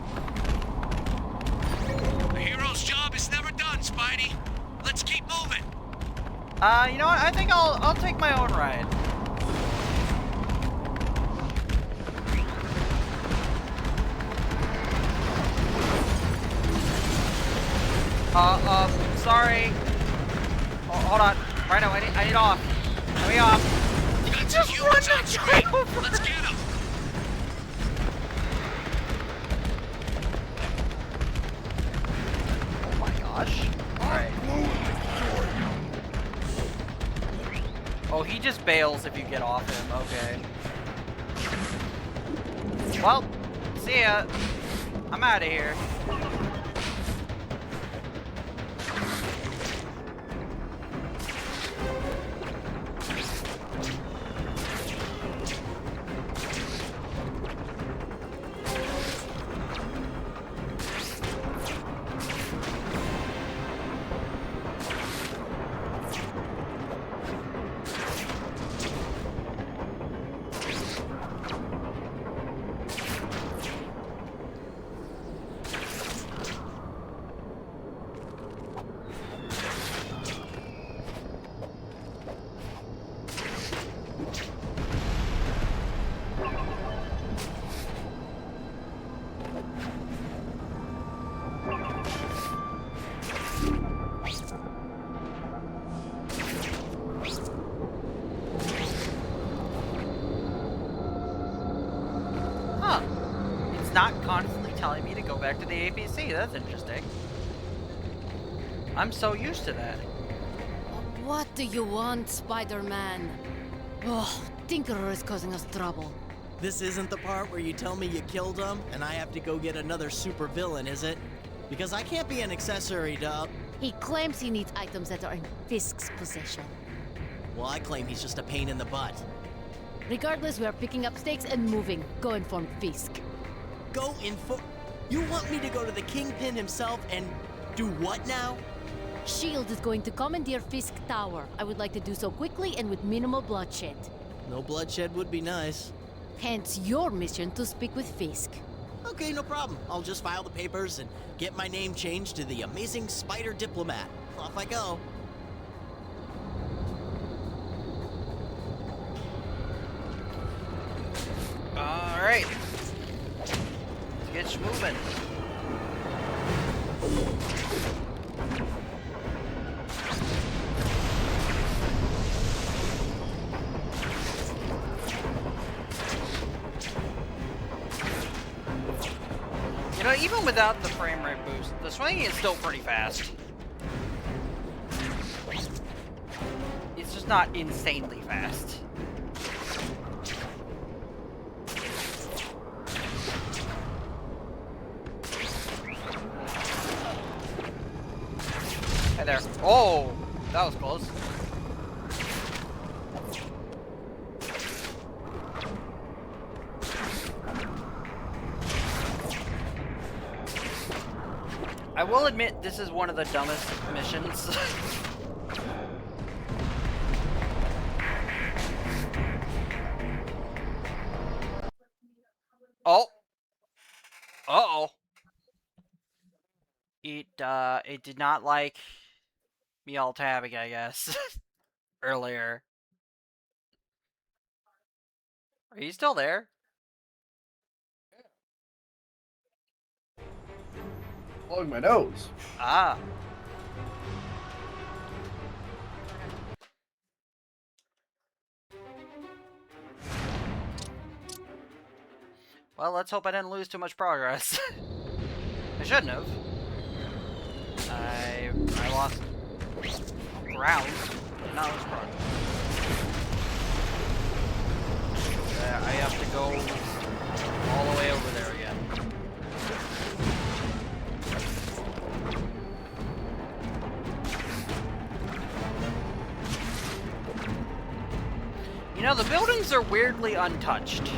The hero's job is never done, Spidey. Let's keep moving. You know what? I think I'll take my own ride. Sorry. Oh, hold on. Right now, I need off. Let me off. You got some humans on screen. Let's get them. Oh my gosh. Alright. Oh, he just bails if you get off him. Okay. Well, see ya. I'm out of here. Not constantly telling me to go back to the APC. That's interesting. I'm so used to that. What do you want, Spider-Man? Oh, Tinkerer is causing us trouble. This isn't the part where you tell me you killed him and I have to go get another super villain, is it? Because I can't be an accessory, Dub. He claims he needs items that are in Fisk's possession. Well, I claim he's just a pain in the butt. Regardless, we are picking up stakes and moving. Go inform Fisk. Go inform... You want me to go to the Kingpin himself and do what now? S.H.I.E.L.D. is going to commandeer Fisk Tower. I would like to do so quickly and with minimal bloodshed. No bloodshed would be nice. Hence your mission to speak with Fisk. Okay, no problem. I'll just file the papers and get my name changed to the Amazing Spider Diplomat. Off I go. Alright. Let's get moving. You know, even without the frame rate boost, the swinging is still pretty fast. It's just not insanely fast. Hey there. Oh, that was close. I will admit, this is one of the dumbest missions. Oh. Uh-oh. It did not like me all tabbing, I guess, earlier. Are you still there? Blowing my nose. Ah. Well, let's hope I didn't lose too much progress. I shouldn't have. I lost ground, but not lose progress. I have to go all the way over there again. You know, the buildings are weirdly untouched.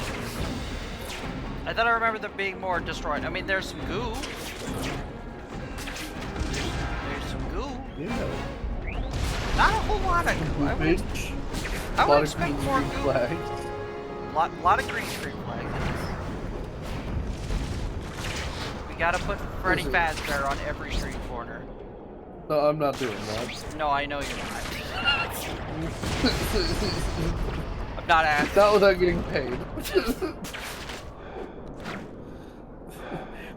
I thought I remember them being more destroyed. I mean, there's some goo. There's some goo. Yeah. Not a whole lot of goo. I would expect more goo. Flags. Lot of green screen flags. We gotta put Freddy Fazbear on every street corner. No, I'm not doing that. No, I know you're not. I'm not asking. Not without getting paid.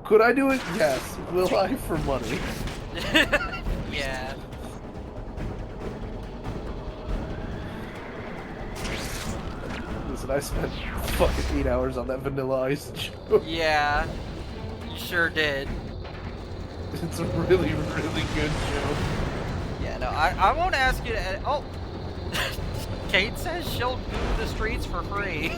Could I do it? Yes. Will I for money? I spent fucking 8 hours on that Vanilla Ice joke. Yeah, you sure did. It's a really, really good joke. Yeah, no, I won't ask you to. Oh, Kate says she'll do the streets for free.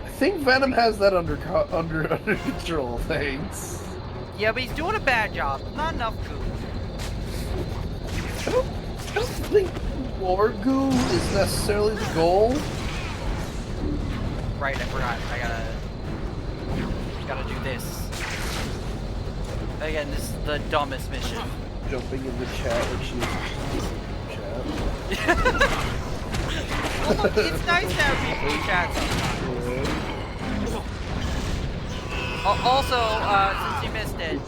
I think Venom has that under control. Thanks. Yeah, but he's doing a bad job. Not enough goo. I don't think more goo is necessarily the goal. Right, I forgot. I gotta do this. Again, this is the dumbest mission. Jumping in the chat like she was chat. Well, look, it's nice to have people in chat sometimes. Also, since you missed it,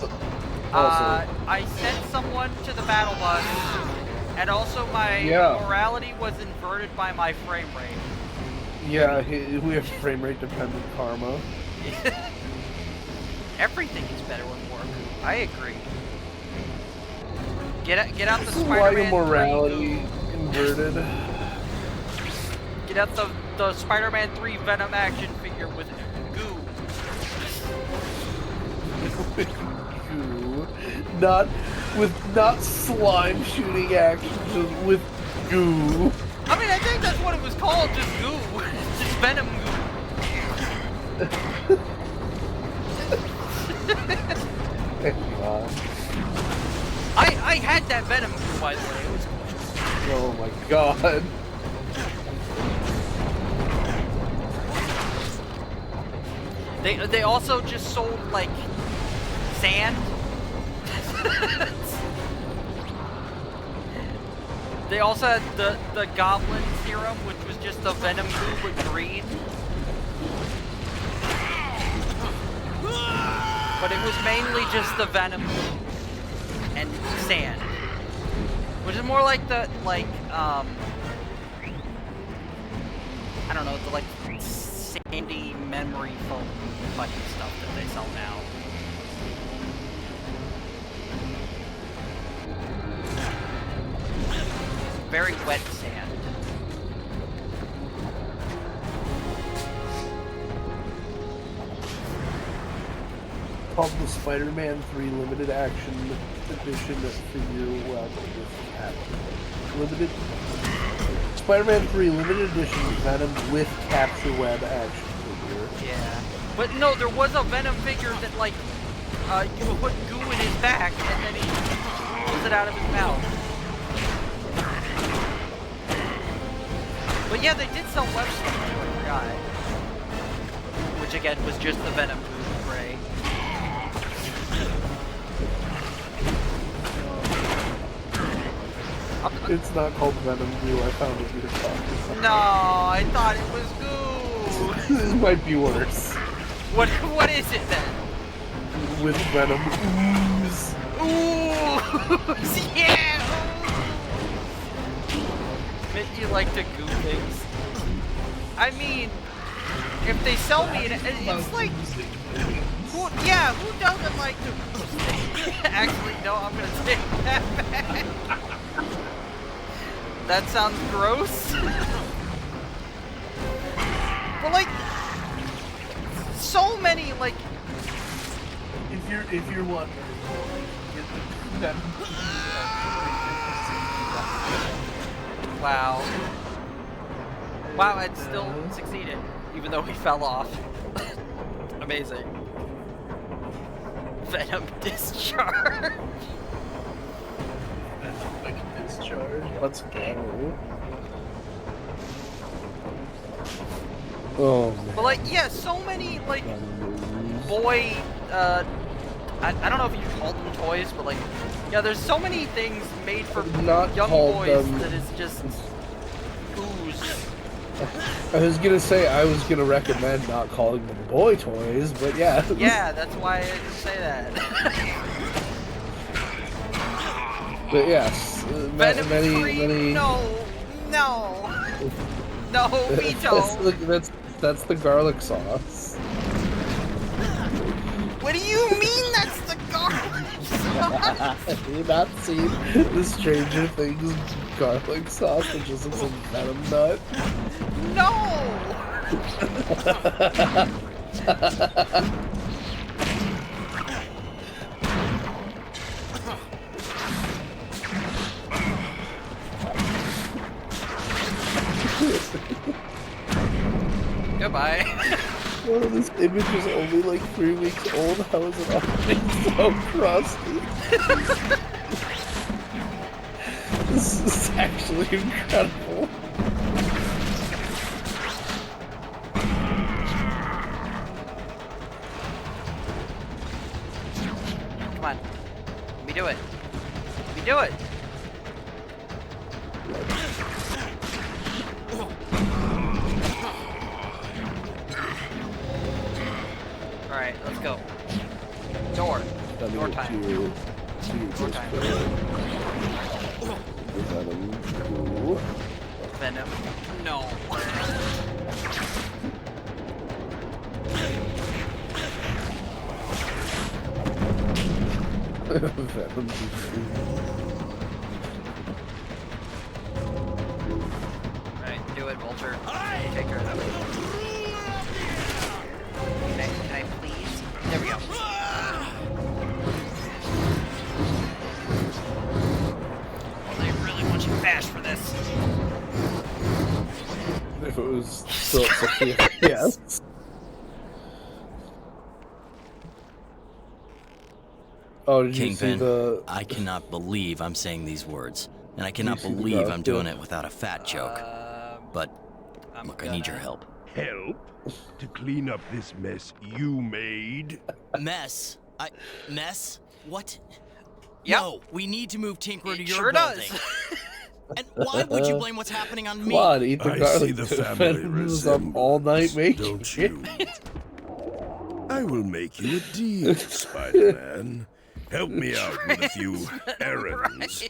I sent someone to the battle bus, and also my morality was inverted by my frame rate. Yeah, we have frame rate dependent karma. Everything is better with work. I agree. Get out the This is Spider-Man. why your morality inverted. Get out the Spider-Man 3 Venom action figure with goo. Goo. Not slime shooting action, just with goo. I mean, I think that's what it was called, just goo. Just Venom goo. I had that Venom goo, by the way. It was cool. Oh my god. They also just sold, like, sand. They also had the Goblin Serum, which was just the Venom goo with green. But it was mainly just the Venom goo and sand. Which is more like the, I don't know, the, like, sandy memory foam fucking stuff that they sell now. Very wet sand. Called the Spider-Man 3 Limited Action Edition figure with limited Spider-Man 3 Limited Edition Venom with Capture Web action figure. Yeah. But no, there was a Venom figure that, like, you would put goo in his back and then he pulls it out of his mouth. But yeah, they did sell web stuff too, I forgot. Which again was just the Venom goo spray. It's not called Venom Goo, I found it weird talking. No, I thought it was goo. This might be worse. What is it then? With Venom ooze. Ooh, yeah. Admit you like to goo things. I mean, if they sell me, it's like, who doesn't like to goo things? Actually, no, I'm gonna take that back. That sounds gross. But like, so many like. If you're wondering, Wow. Wow, it still succeeded, even though he fell off. Amazing. Venom discharge. Let's go. Oh man. But like, yeah, so many like boy, I don't know if you call them toys, but like, yeah, there's so many things made for young boys that is just ooze. I was gonna say I was gonna recommend not calling them boy toys, but yeah. Yeah, that's why I didn't say that. But yes. Venom free? No, veto. That's the garlic sauce. What do you mean that's the garlic sauce? Have you not seen the Stranger Things garlic sausages and some venom nut? No! Goodbye. Oh, this image is only like 3 weeks old. How is it already so crusty? This is actually incredible. Come on. Let me do it. Let me do it. Alright, let's go. Door. Door time. Door time. Venom. No. Venom. Alright, do it, Vulture. Take care of that. Can I please? There we go. Well, they really want you fast for this. If it was still Sophia, yes. Oh, did you see Kingpin, the... I cannot believe I'm saying these words, and I cannot believe I'm doing it without a fat joke. But, look, I need your help. Help? To clean up this mess you made? Mess? Mess? What? Yep. No, we need to move Tinkerer to your sure building. does. And why would you blame what's happening on me? Come on, eat the I garlic. see the family was up all night making don't you? I will make you a deal, Spider-Man. Help me out with a few errands,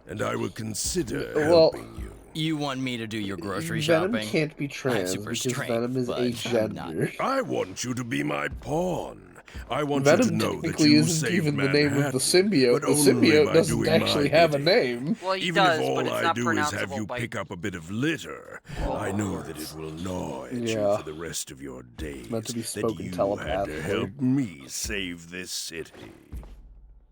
and I will consider helping you. You want me to do your grocery Venom shopping? can't be trans super because straight, Venom is but a I'm gender. I want you to be my pawn. I want Venom you to know that technically you isn't saved even the Manhattan, name of the symbiote. but The only symbiote by doesn't doing actually my have a bidding. name. Well, he Even does, if all but it's I not do is have pronounceable you by... pick up a bit of litter, I know that it will gnaw at Yeah. you for the rest of your days. Meant to be that spoken you had telepathically. to help me save this city.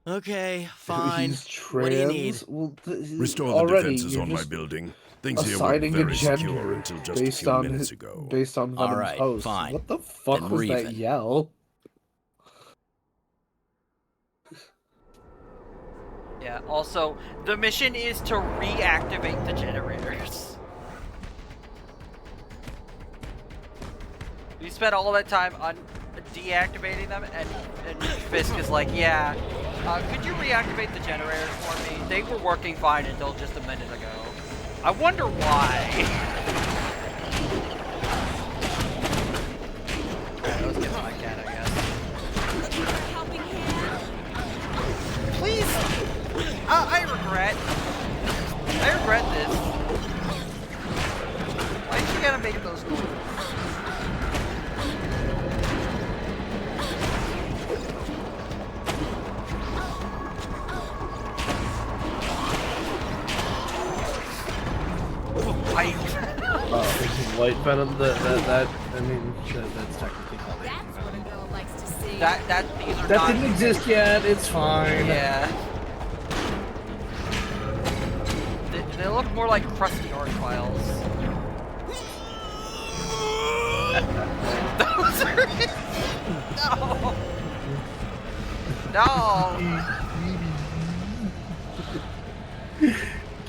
Okay, fine. He's What do you trans. need? Well, Restore the already, defenses you're on my just building. Things here were assigning a very secure gender until just a based few on minutes ago. based on Venom's Alright, host. fine. What the fuck Then was we're that even. yell? Yeah, also, the mission is to reactivate the generators. We spent all that time on deactivating them, and Fisk is like, yeah, could you reactivate the generators for me? They were working fine until just a minute ago. I wonder why. Alright, let's get my cat, I guess. Please! I regret this. Why did you gotta make those moves? White Venom. That's technically called Asian Venom. These are That not... didn't exist yet. It's fine. Yeah. They look more like crusty art files. Those are it. No. No.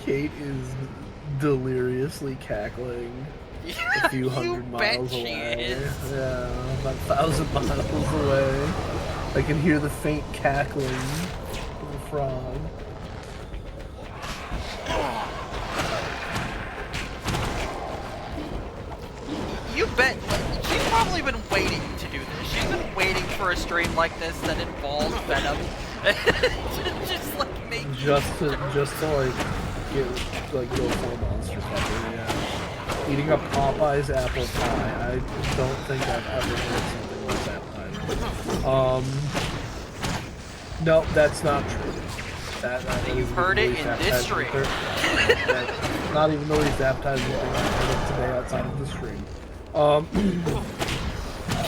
Kate is deliriously cackling a few hundred miles bet she away. is. Yeah, about 1,000 miles away. I can hear the faint cackling of the frog. You bet. She's probably been waiting to do this. She's been waiting for a stream like this that involves Venom. Just like make. Just to like go full monster pepper. Yeah. Eating a Popeye's apple pie. I don't think I've ever heard something like that either. No, that's not true. That You've heard it in this stream. That's not even the least appetizing thing I've heard of today outside of the stream.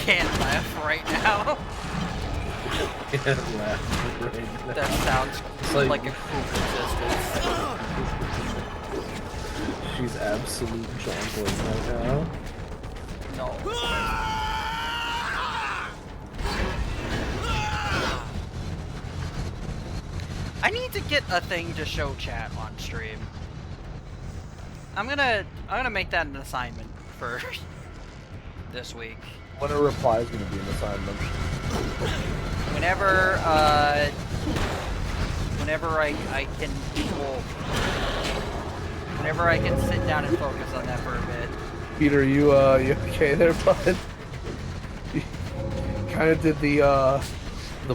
Can't laugh right now. Can't laugh right now. That sounds like a cruel existence. She's absolute jumping right now. No. I need to get a thing to show chat on stream. I'm gonna make that an assignment for this week. When a reply is gonna be an assignment. Whenever I can whenever I can sit down and focus on that for a bit. Peter, you okay there, bud? You kind of did the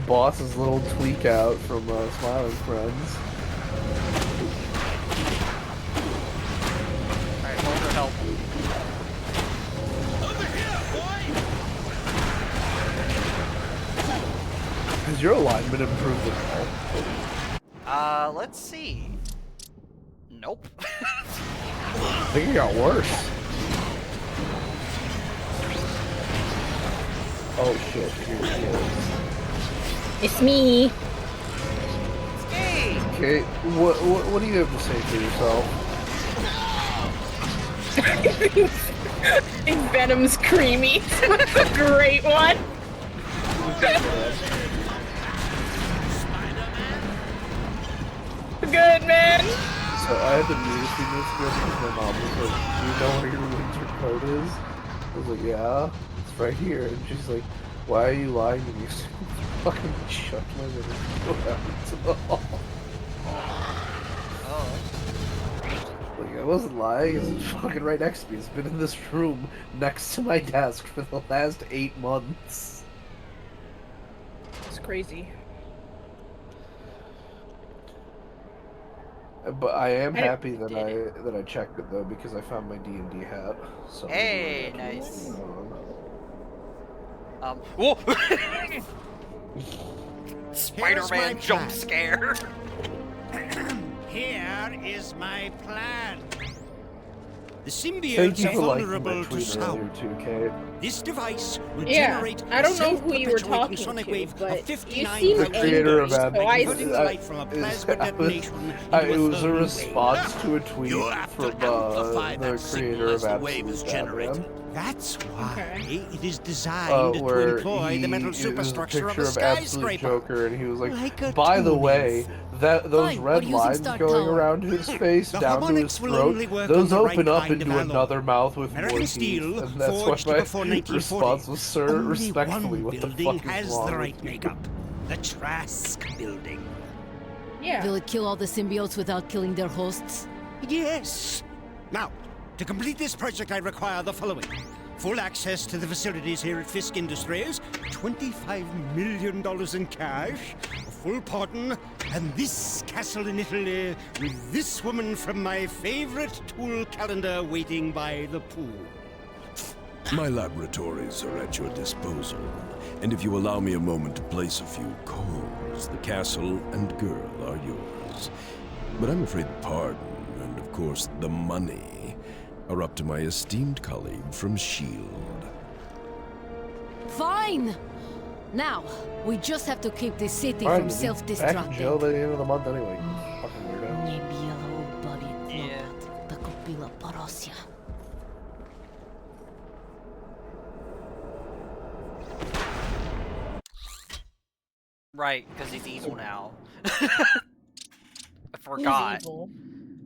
boss's little tweak out from Smiling Friends. Alright, hold her help. Has your alignment improved at all? Let's see. Nope. I think it got worse. Oh shit, here she is. It's me. Okay, what do you have to say for yourself? Venom's creamy. That's a great one. Good, man. So I had to mute a few minutes ago because my mom was like, "Do you know where your winter coat is?" I was like, "Yeah, it's right here." And she's like, "Why are you lying to me?" So I fucking shut my window and go out into the hall. Oh. Like, I wasn't lying. It's fucking right next to me. It's been in this room next to my desk for the last 8 months. It's crazy. But I am happy that I checked it though because I found my D&D hat. So hey, nice. Whoa! Spider-Man jump scare. Here is my plan. The Thank symbiotes you are for liking vulnerable my to tweet sound. earlier too, Kate. This device will Yeah, generate I don't know who you were talking sonic to, wave but of 59 you seem The creator of angry, so I converting the light from a plasma detonation it was a thermal response wave. to a tweet from the creator of Absolute. That's why it is designed to where employ the metal it was a superstructure of picture a of Absolute skyscraper. Joker, and he was like, Like a by the tuning way, those Fine, red we're using lines Stark going Tower. around his face The down to his harmonics will only throat, work those on the open right up kind into of alloy. another mouth with American more teeth, steel, and that's forged why my before 1940. response was, sir, Only respectfully, one what the building fuck is has wrong the with right you? makeup. The Trask building. Yeah. Will it kill all the symbiotes without killing their hosts? Yes. Now, to complete this project, I require the following. Full access to the facilities here at Fisk Industries, $25 million in cash, a full pardon, and this castle in Italy with this woman from my favorite tool calendar waiting by the pool. My laboratories are at your disposal, and if you allow me a moment to place a few calls, the castle and girl are yours. But I'm afraid the pardon, and of course the money, are up to my esteemed colleague from S.H.I.E.L.D. Fine! Now, we just have to keep this city Fine, from you'll be back in jail self-destructing. by the end of the month anyway. Fucking weirdo. Right, because he's evil now. I forgot.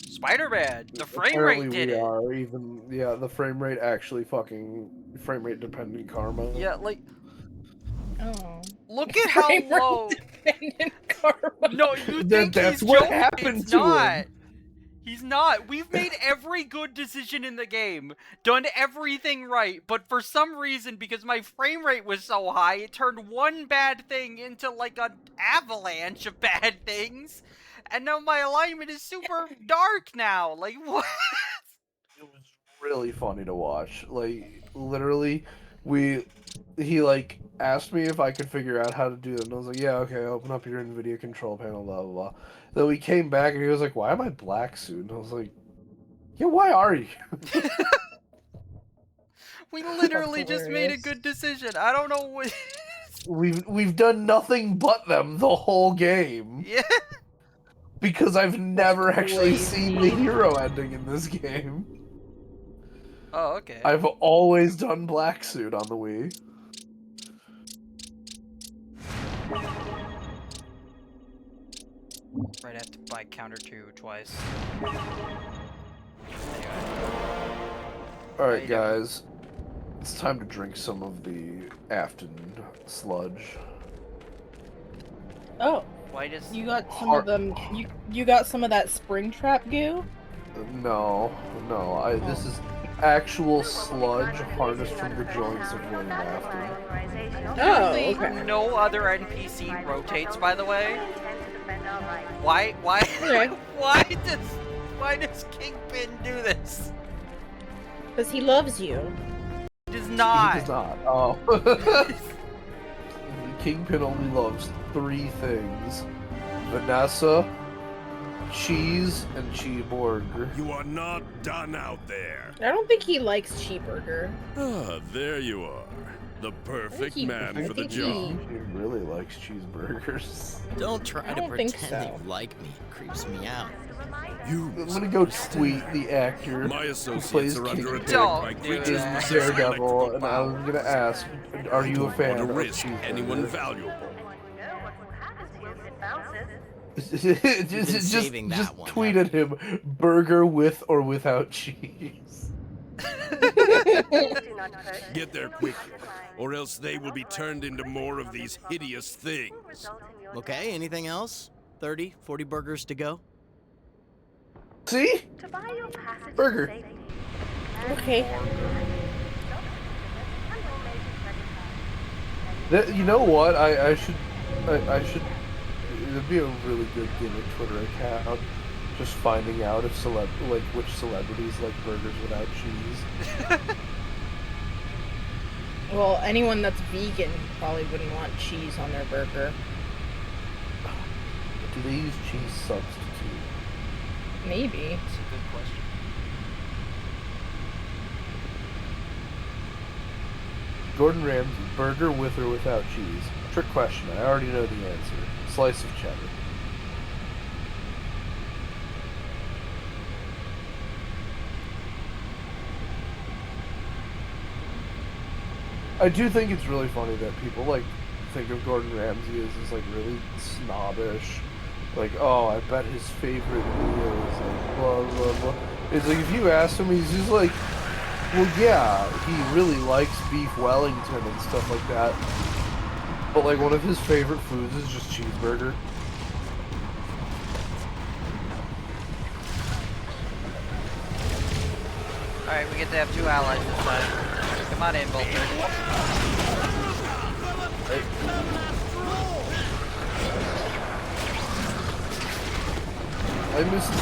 Spider-Man, the frame Apparently rate did we it. are even, yeah, the frame rate actually frame rate dependent karma. Yeah, like, Oh. look at how Frame rate low. dependent karma. No, you think that's he's what joking. happened It's to not. him. He's not. We've made every good decision in the game, done everything right, but for some reason, because my frame rate was so high, it turned one bad thing into like an avalanche of bad things, and now my alignment is super dark now. Like, what? It was really funny to watch. Like, literally, he like asked me if I could figure out how to do it, and I was like, yeah, okay, open up your NVIDIA control panel, blah blah blah. Then we came back and he was like, why am I black suit? And I was like, yeah, why are you? We literally just made a good decision. I don't know what. We've done nothing but them the whole game. Yeah. Because I've never actually seen the hero ending in this game. Oh, okay. I've always done black suit on the Wii. Right, I have to buy counter 2 twice. Alright, guys. It's time to drink some of the Afton sludge. Oh. Why does you got some of them? You got some of that Springtrap goo? No. This is actual sludge harnessed from the joints of William Afton. Oh, okay. No other NPC rotates, by the way. Why Okay. why does Kingpin do this? Because he loves you. He does not. He does not. Oh. Kingpin only loves 3 things: Vanessa, cheese, and Cheeseburger. You are not done out there. I don't think he likes Cheeseburger. Ah, there you are. The perfect man for the job. He really likes cheeseburgers. Don't try to don't think pretend so. you like me. It creeps me out. I'm gonna go tweet the actor My who associates plays are under Kingpin attack by Don't creatures do that. possessing Daredevil, and electrical I'm gonna ask, are you a fan to of risk anyone cheeseburger? valuable. just saving that just one, tweet at him, burger with or without cheese. Get there quickly, or else they will be turned into more of these hideous things. Okay, anything else? 30, 40 burgers to go? See? Burger. Okay. You know what? I should. It'd be a really good gimmick Twitter account. Just finding out if which celebrities like burgers without cheese. Well, anyone that's vegan probably wouldn't want cheese on their burger. Do they use cheese substitute? Maybe. That's a good question. Gordon Ramsay, burger with or without cheese? Trick question. I already know the answer. Slice of cheddar. I do think it's really funny that people like think of Gordon Ramsay as this like really snobbish, like, oh, I bet his favorite meal is like blah blah blah. It's like if you ask him, he's just like, well, yeah, he really likes beef Wellington and stuff like that. But like one of his favorite foods is just cheeseburger. Alright, we get to have 2 allies this time. Come on in, Bolter. I missed.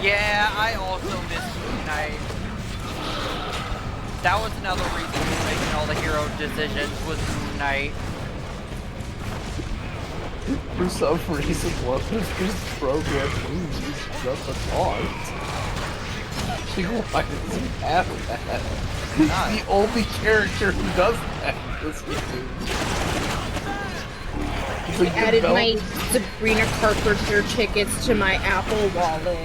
Yeah, I also missed Moon Knight. That was another reason for making all the hero decisions was Moon Knight. For some reason, one of his programmed moves is just a taunt. Like, why does he have that? He's the only character who does that in this game. I added my Sabrina Carpenter tickets to my Apple Wallet.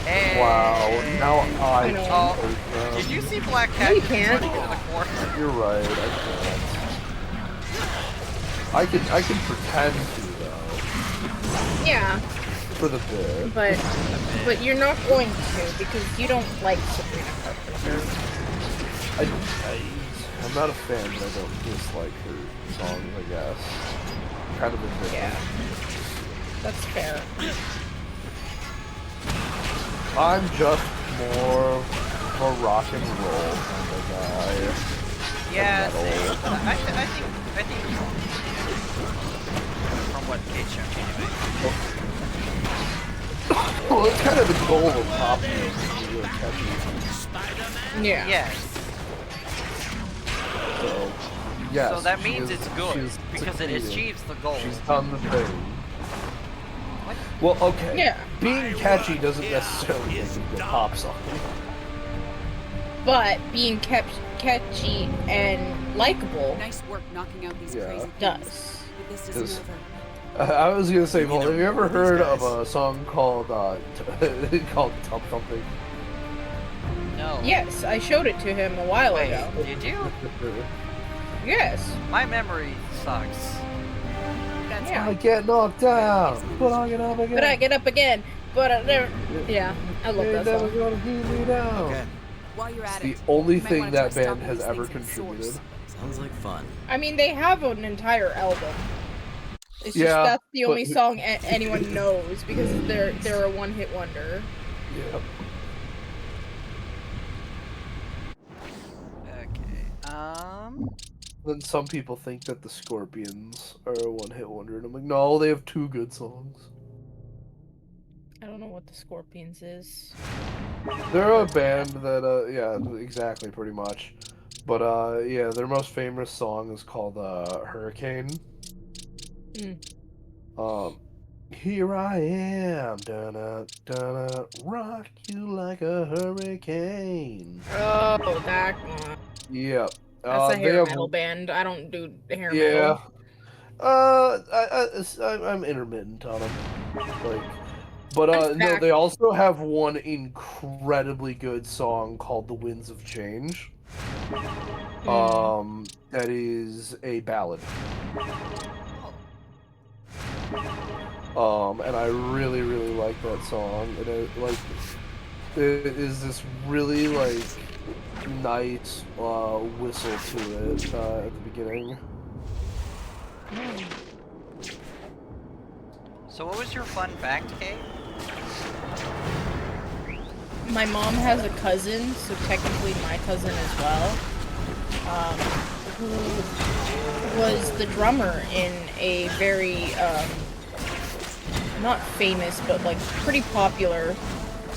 Hey. Wow, now I know. Did you see Black Cat? No, you can't. You're right, I can't. I can pretend to, though. Yeah. For the bit. But you're not going to, because you don't like Sabrina Carpenter. I'm not a fan, but I don't dislike her songs, I guess. Kind of indifferent. Yeah. That's fair. I'm just more of a rock and roll kind of guy. Yeah, I think from what Kate showed me anyway. Well, it's kind of the goal of pop music to be really catchy. Yeah. Yes. So, yes. So that means it's good, she's because it succeeded. achieves the goal. She's done the thing. Well, okay. Yeah. Being catchy doesn't necessarily make it a good pop song. But being catchy and likable. Nice work knocking out these crazy does. But this isn't Because I was gonna say, well, have you ever heard of a song called called Tub Thumping? No. Yes, I showed it to him a while Wait, ago. did you? Yes. My memory sucks. That's Yeah. I get knocked down, but I get up again. But I get up again. But I never. Yeah, I love You're that never song. gonna keep me down. Okay. While you're It's at the it, only you might thing wanna that try band stopping has these ever things at contributed. source. Sounds like fun. I mean, they have an entire album. It's just Yeah, that's the only but- song anyone knows because they're a one-hit wonder. Yeah. Okay. Then some people think that the Scorpions are a one-hit wonder, and I'm like, no, they have 2 good songs. I don't know what the Scorpions is. They're a band that, yeah, exactly, pretty much. But, yeah, their most famous song is called, Hurricane. Here I am, donna, rock you like a hurricane. Oh, that one. Yep. That's a they hair have- metal band. I don't do hair Yeah. metal. I'm intermittent on them. Like, but That's no, fact. they also have one incredibly good song called "The Winds of Change." That is a ballad. And I really, really like that song. And it is this really like nice whistle to it at the beginning. So what was your fun fact, Kate? My mom has a cousin, so technically my cousin as well, who was the drummer in a very, not famous, but like pretty popular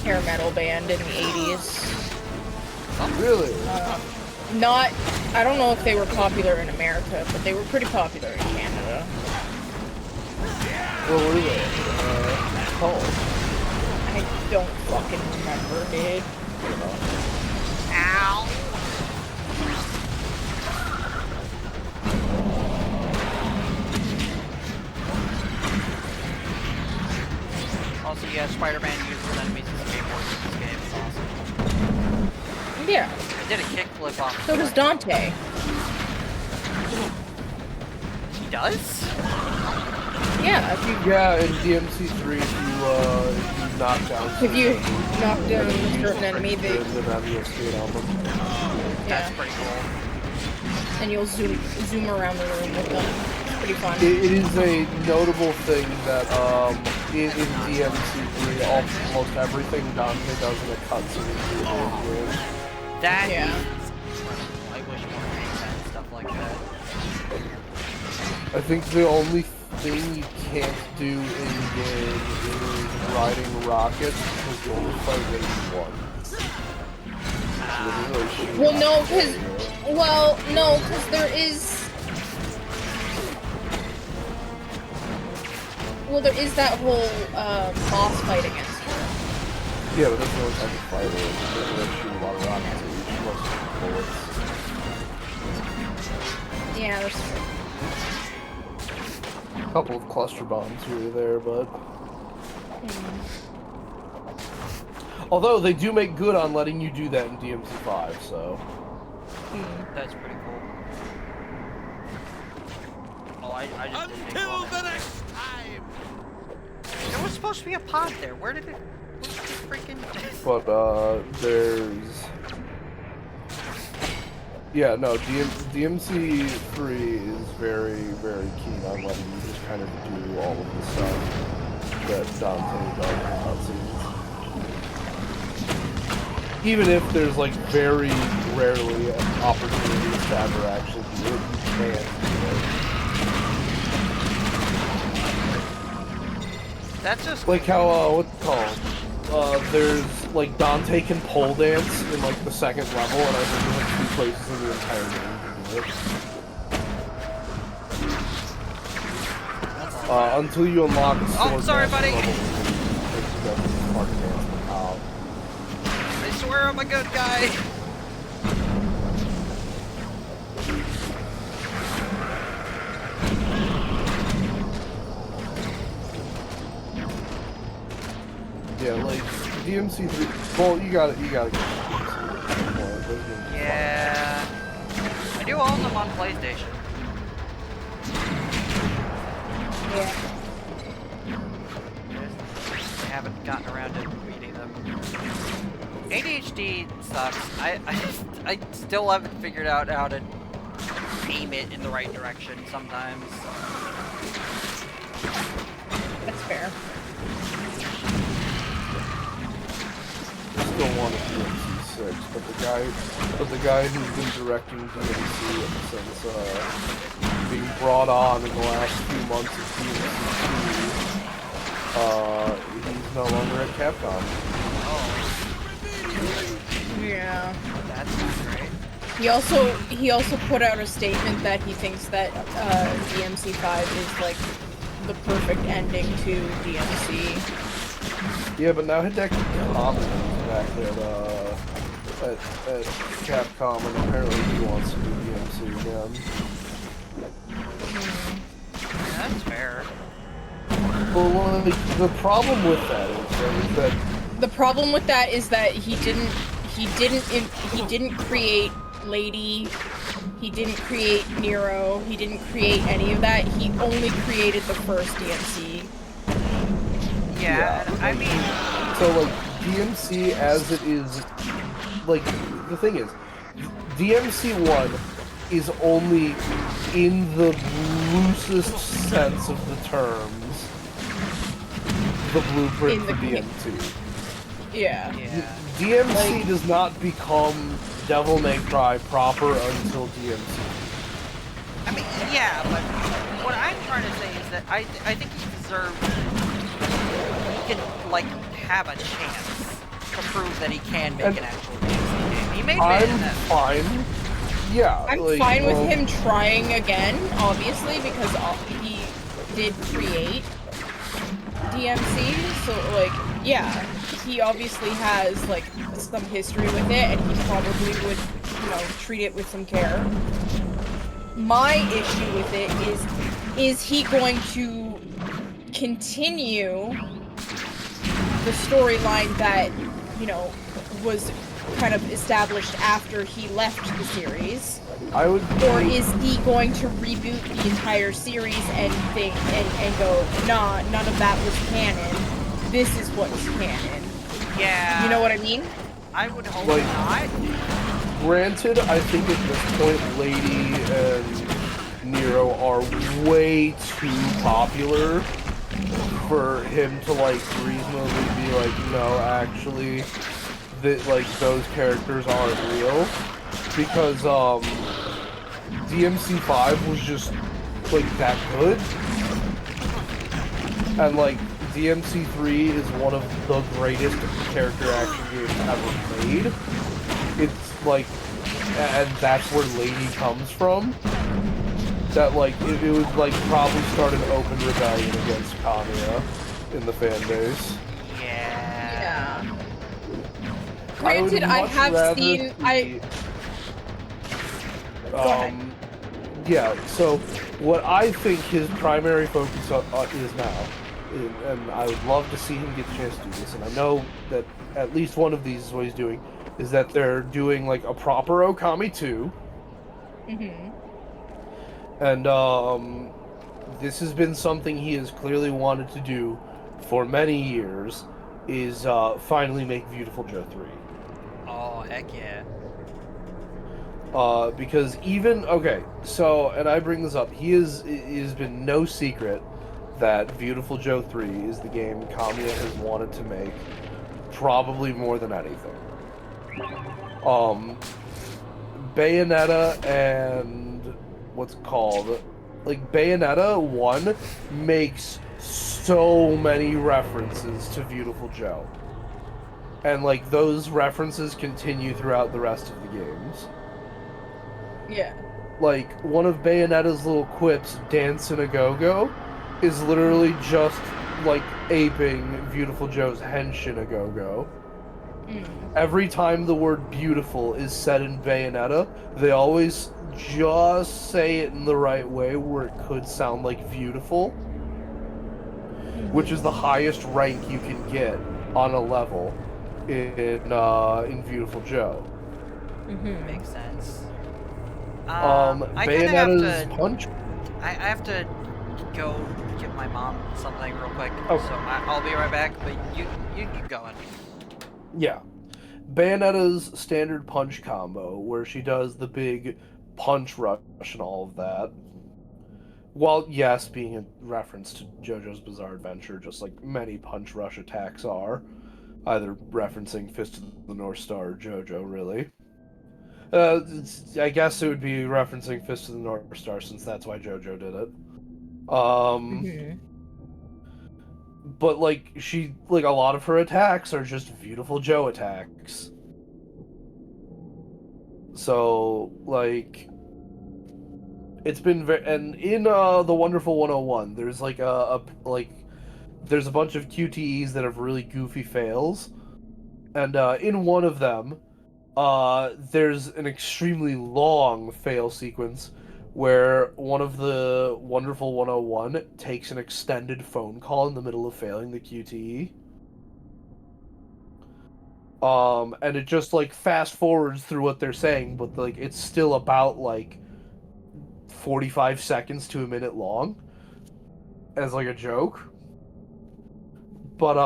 hair metal band in the 80s. Really? I don't know if they were popular in America, but they were pretty popular in Canada. What were they called? I don't fucking remember, dude. Ow! Also, yeah, Spider-Man uses enemies as skateboards in this game. It's awesome. Yeah. I did a kickflip off. So does Dante. He does? Yeah, if you in DMC3, if you knock down. If you knock down a certain enemy, they then have you skate on them. That's pretty cool. and you'll zoom around the room with them. It's pretty fun. It is a notable thing that in DMC3, almost everything Dante does in a cutscene is really good. That Yeah. I wish more games had stuff like that. I think the only thing you can't do in game is riding rockets because you only fight Lady 1. No, because there is. Well, there is that whole boss fight against her. Yeah, but that's the only type of fighter. She doesn't shoot a lot of rockets at you. She wants bullets. Yeah, that's true. A couple of cluster bombs here or there, but... Although, they do make good on letting you do that in DMC5, so... That's pretty cool. Oh, I just didn't Until the next time! There was supposed to be a pod there. Where did it... Where's the freaking... But, there's... Yeah, no, DMC3 is very, very keen on letting you just kind of do all of the stuff that Dante does in cutscenes. Even if there's, like, very rarely opportunities to ever actually do it, you can't do it. That's just... Like how, what's it called? There's, like, Dante can pole dance in, like, the second level, and I think there's, like, 2 places in the entire game to do it. Until you unlock the sword. Oh, sorry, buddy. level, I swear I'm a good guy. Yeah, like DMC3. Well, you gotta get. Yeah. I do own them on PlayStation. Yeah. I haven't gotten around to beating them. ADHD sucks. I still haven't figured out how to aim it in the right direction sometimes. That's fair. I still want a DMC6, but the guy who's been directing DMC since being brought on in the last few months of DMC2, he's no longer at Capcom. Oh. Yeah. That's not great. He also put out a statement that he thinks that DMC5 is like the perfect ending to DMC. Yeah, but now Hideki Kamiya is back at Capcom, and apparently he wants to do DMC again. Yeah, that's fair. But the problem with that is that he didn't create Lady, he didn't create Nero, he didn't create any of that. He only created the first DMC. Yeah, I mean... So, like, DMC as it is... Like, the thing is, DMC1 is only, in the loosest sense of the terms, the blueprint for DMC. Yeah. DMC does not become Devil May Cry proper until DMC. I mean, yeah, but what I'm trying to say is that I think he deserves... He can, like, have a chance to prove that he can make an actual DMC game. He made I'm fine. Yeah, I'm fine with him trying again, obviously, because he did create DMC, so, like, yeah, he obviously has, like, some history with it, and he probably would, you know, treat it with some care. My issue with it is he going to continue the storyline that, you know, was kind of established after he left the series? Or is he going to reboot the entire series and think and go, nah, none of that was canon. This is what's canon. Yeah. You know what I mean? I would hope Like, not. Granted, I think at this point, Lady and Nero are way too popular for him to, like, reasonably be like, no, actually, that, like, those characters aren't real. Because, DMC5 was just, like, that good. And, like, DMC3 is one of the greatest character action games ever made. It's, like, and that's where Lady comes from. That, like, it would, like, probably start an open rebellion against Kamiya in the fan base. Yeah. Granted, I have seen... Go ahead. Yeah, so what I think his primary focus is now, and I would love to see him get the chance to do this, and I know that at least one of these is what he's doing, is that they're doing, like, a proper Okami 2. Mm-hmm. And, this has been something he has clearly wanted to do for many years, is, finally make Beautiful Joe 3. Oh, heck yeah. Because even, okay, so, and I bring this up, it has been no secret that Beautiful Joe 3 is the game Kamiya has wanted to make probably more than anything. Bayonetta and what's it called? Like, Bayonetta 1 makes so many references to Beautiful Joe. And, like, those references continue throughout the rest of the games. Yeah. like, one of Bayonetta's little quips, Dancin' a Go-Go, is literally just, like, aping Beautiful Joe's Henshin a Go-Go. Every time the word beautiful is said in Bayonetta, they always just say it in the right way where it could sound like beautiful, which is the highest rank you can get on a level in Beautiful Joe. Makes sense. Bayonetta's punch. I have to go give my mom something real quick, Okay. so I'll be right back. But you keep going. Yeah. Bayonetta's standard punch combo, where she does the big punch rush and all of that, while, yes, being a reference to JoJo's Bizarre Adventure, just like many punch rush attacks are, either referencing Fist of the North Star or JoJo, really. I guess it would be referencing Fist of the North Star, since that's why JoJo did it. But, like, a lot of her attacks are just Beautiful Joe attacks. So, like, it's been and in the Wonderful 101, there's like there's a bunch of QTEs that have really goofy fails, and in one of them, there's an extremely long fail sequence where one of the Wonderful 101 takes an extended phone call in the middle of failing the QTE. And it just, like, fast forwards through what they're saying, but, like, it's still about, like, 45 seconds to a minute long as, like, a joke. But,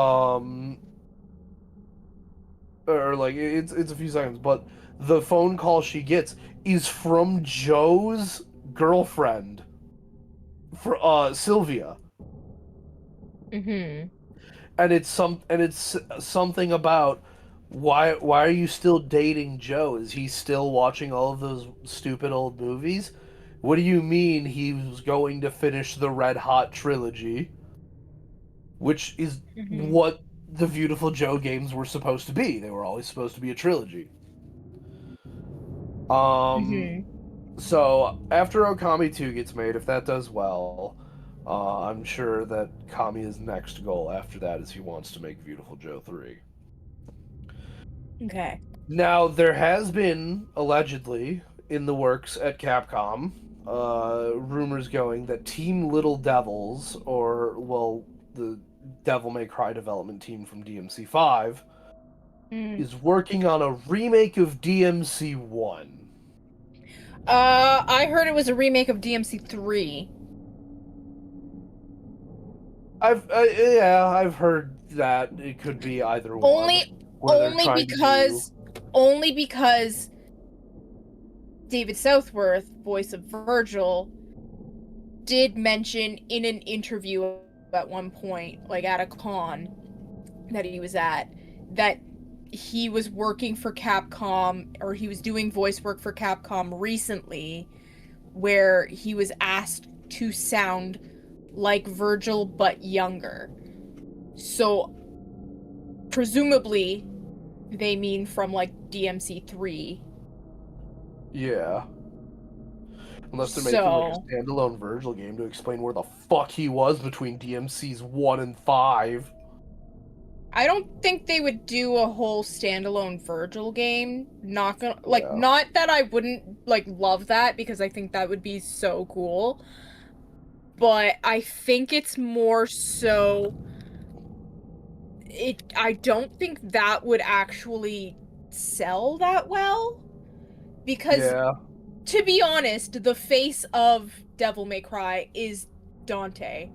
or, like, it's a few seconds, but the phone call she gets is from Joe's girlfriend, for Sylvia. And it's something about why are you still dating Joe? Is he still watching all of those stupid old movies? What do you mean he was going to finish the Red Hot trilogy? Which is what the Beautiful Joe games were supposed to be. They were always supposed to be a trilogy. So, after Okami 2 gets made, if that does well, I'm sure that Kamiya's next goal after that is he wants to make Beautiful Joe 3. Okay. Now, there has been, allegedly, in the works at Capcom, rumors going that Team Little Devils, or, well, the Devil May Cry development team from DMC5, is working on a remake of DMC1. I heard it was a remake of DMC3. I've heard that it could be either one. Only because David Southworth, voice of Virgil, did mention in an interview at one point, like at a con that he was at, that he was working for Capcom, or he was doing voice work for Capcom recently, where he was asked to sound like Virgil but younger. So presumably they mean from like DMC3. Yeah. Unless they're making like a standalone Virgil game to explain where the fuck he was between DMC's 1 and 5. I don't think they would do a whole standalone Virgil game. Not that I wouldn't like love that, because I think that would be so cool. But I think it's more so I don't think that would actually sell that well, because to be honest, the face of Devil May Cry is Dante.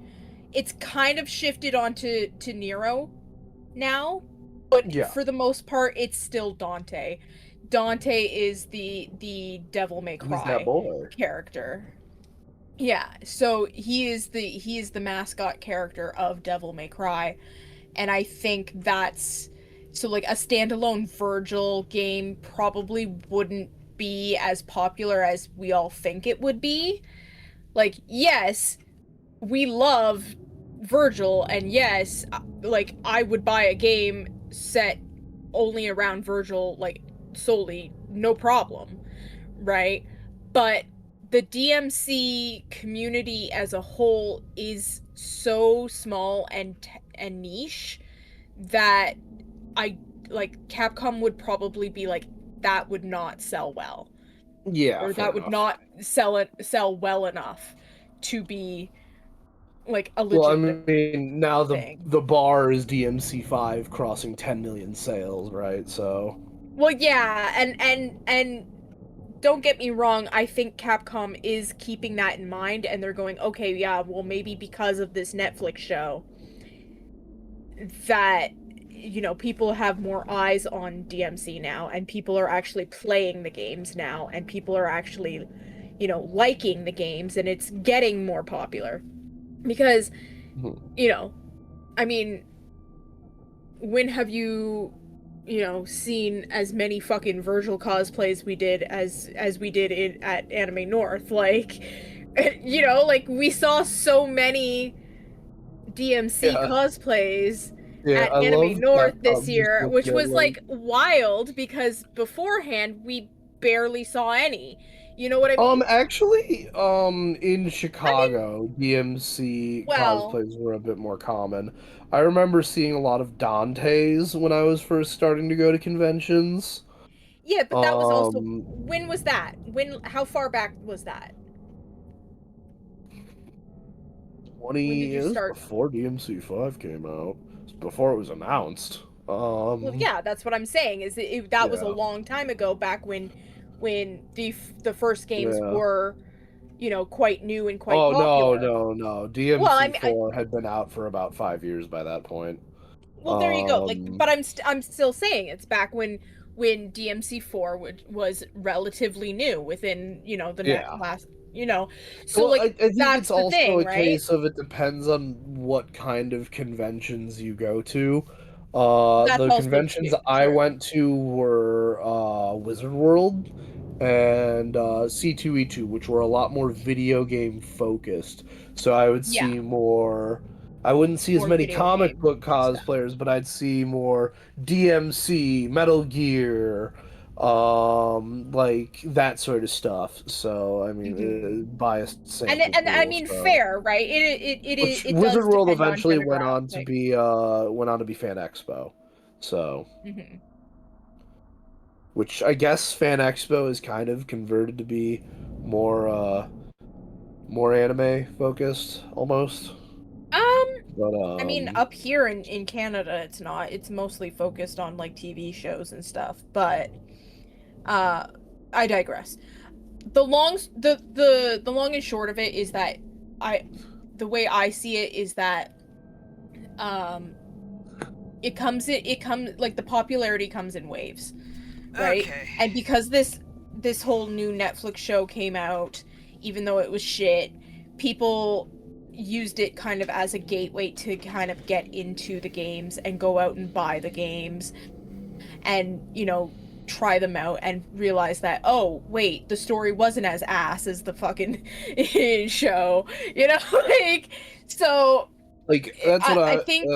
It's kind of shifted onto Nero now, but for the most part it's still Dante. Dante is the Devil May Cry character. Yeah, so he is the mascot character of Devil May Cry, and I think that's so like a standalone Virgil game probably wouldn't be as popular as we all think it would be. Like, yes, we love Virgil, and yes, like I would buy a game set only around Virgil, like solely, no problem, right? But the DMC community as a whole is so small and niche that Capcom would probably be like, that would not sell well. Yeah. Or that would not sell well enough to be like a legit. Well, I mean, now the bar is DMC5 crossing 10 million sales, right? So. Well, yeah, and don't get me wrong, I think Capcom is keeping that in mind, and they're going, okay, yeah, well, maybe because of this Netflix show, that, you know, people have more eyes on DMC now, and people are actually playing the games now, and people are actually, you know, liking the games, and it's getting more popular. Because, you know, I mean, when have you know, seen as many fucking Virgil cosplays we did as we did at Anime North? Like, you know, like, we saw so many DMC cosplays at Anime North this year, which was, like, wild, because beforehand, we barely saw any. You know what I mean? Actually, in Chicago, DMC cosplays were a bit more common. I remember seeing a lot of Dantes when I was first starting to go to conventions. Yeah, but that was also... When was that? How far back was that? 20 years before DMC5 came out. Before it was announced. Well, yeah, that's what I'm saying, is that was a long time ago, back when the first games were, you know, quite new and quite popular. No. DMC4 had been out for about 5 years by that point. Well, there you go. Like, but I'm still saying it's back when DMC4 was relatively new, within, you know, the last, you know. So, well, like, I think that's it's also thing, a case of it depends on what kind of conventions you go to. The conventions I went to were Wizard World and C2E2, which were a lot more video game focused. So I would see more... I wouldn't see as many comic book cosplayers, but I'd see more DMC, Metal Gear, like that sort of stuff. So I mean, biased sample and I mean, fair, right? It Wizard World eventually went on to be Fan Expo, so which I guess Fan Expo is kind of converted to be more anime focused almost. But, I mean, up here in Canada, it's not. It's mostly focused on, like, TV shows and stuff. But I digress. The long and short of it is that the way I see it is that it comes like, the popularity comes in waves, right? Okay. And because this whole new Netflix show came out, even though it was shit, people used it kind of as a gateway to kind of get into the games and go out and buy the games and, you know, try them out and realize that, oh, wait, the story wasn't as ass as the fucking show, you know? Like, so... Like, that's what I think...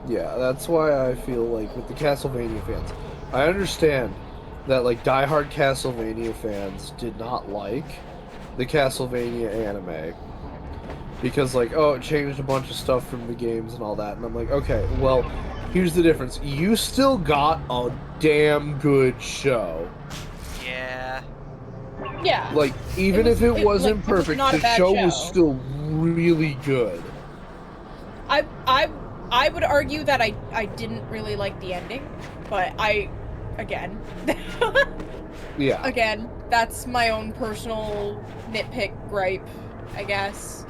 that's why I feel like with the Castlevania fans, I understand that, like, diehard Castlevania fans did not like the Castlevania anime because, like, oh, it changed a bunch of stuff from the games and all that, and I'm like, okay, well, here's the difference. You still got a damn good show. Yeah. Yeah. Like, even if it wasn't perfect, the show was still really good. I would argue that I didn't really like the ending, but again, that's my own personal nitpick gripe, I guess.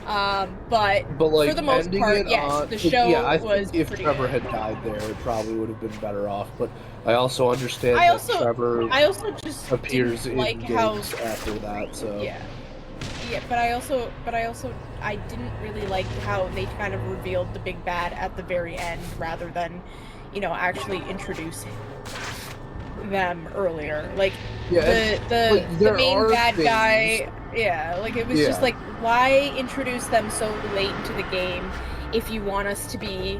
But like, for the most part, yes, the show I was think if Trevor had died there, it probably would have been better off. But I also understand that Trevor just appears in like games after that. So but I didn't really like how they kind of revealed the big bad at the very end, rather than, you know, actually introducing them earlier. Like, the main bad guy, like, it was just like, why introduce them so late into the game if you want us to be,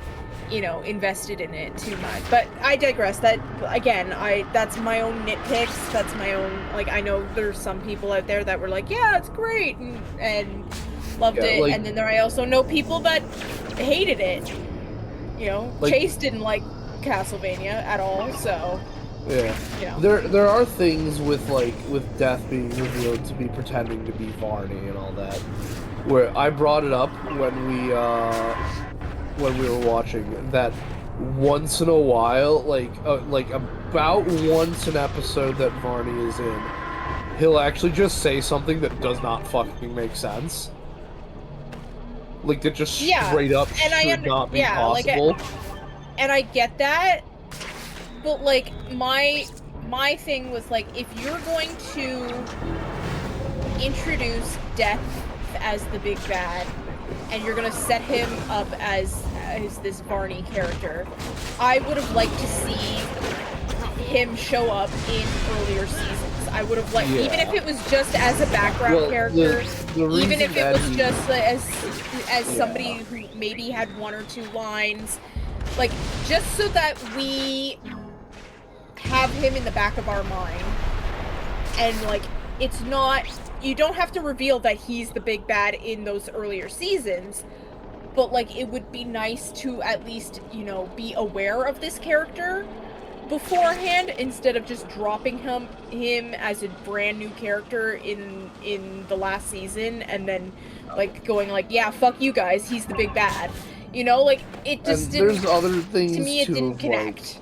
you know, invested in it too much. But I digress. That again, that's my own nitpicks. That's my own, like, I know there's some people out there that were like, yeah, it's great and loved it, like, and then I also know people that hated it. You know, like, Chase didn't like Castlevania at all, so yeah. You know. There are things with Death being revealed to be pretending to be Varney and all that, where I brought it up when we were watching that once in a while, like about once an episode that Varney is in, he'll actually just say something that does not fucking make sense. Like, that just straight up should not be possible. And I get that, but like my thing was like, if you're going to introduce Death as the big bad, and you're gonna set him up as this Varney character, I would have liked to see him show up in earlier seasons. I would have liked, even if it was just as a background character, even if it was just as somebody who maybe had one or two lines, like, just so that we have him in the back of our mind, and like, it's not, you don't have to reveal that he's the big bad in those earlier seasons, but like, it would be nice to at least, you know, be aware of this character beforehand, instead of just dropping him as a brand new character in the last season, and then like going like, yeah, fuck you guys, he's the big bad. You know, like, it just didn't, there's other things to me, it didn't connect.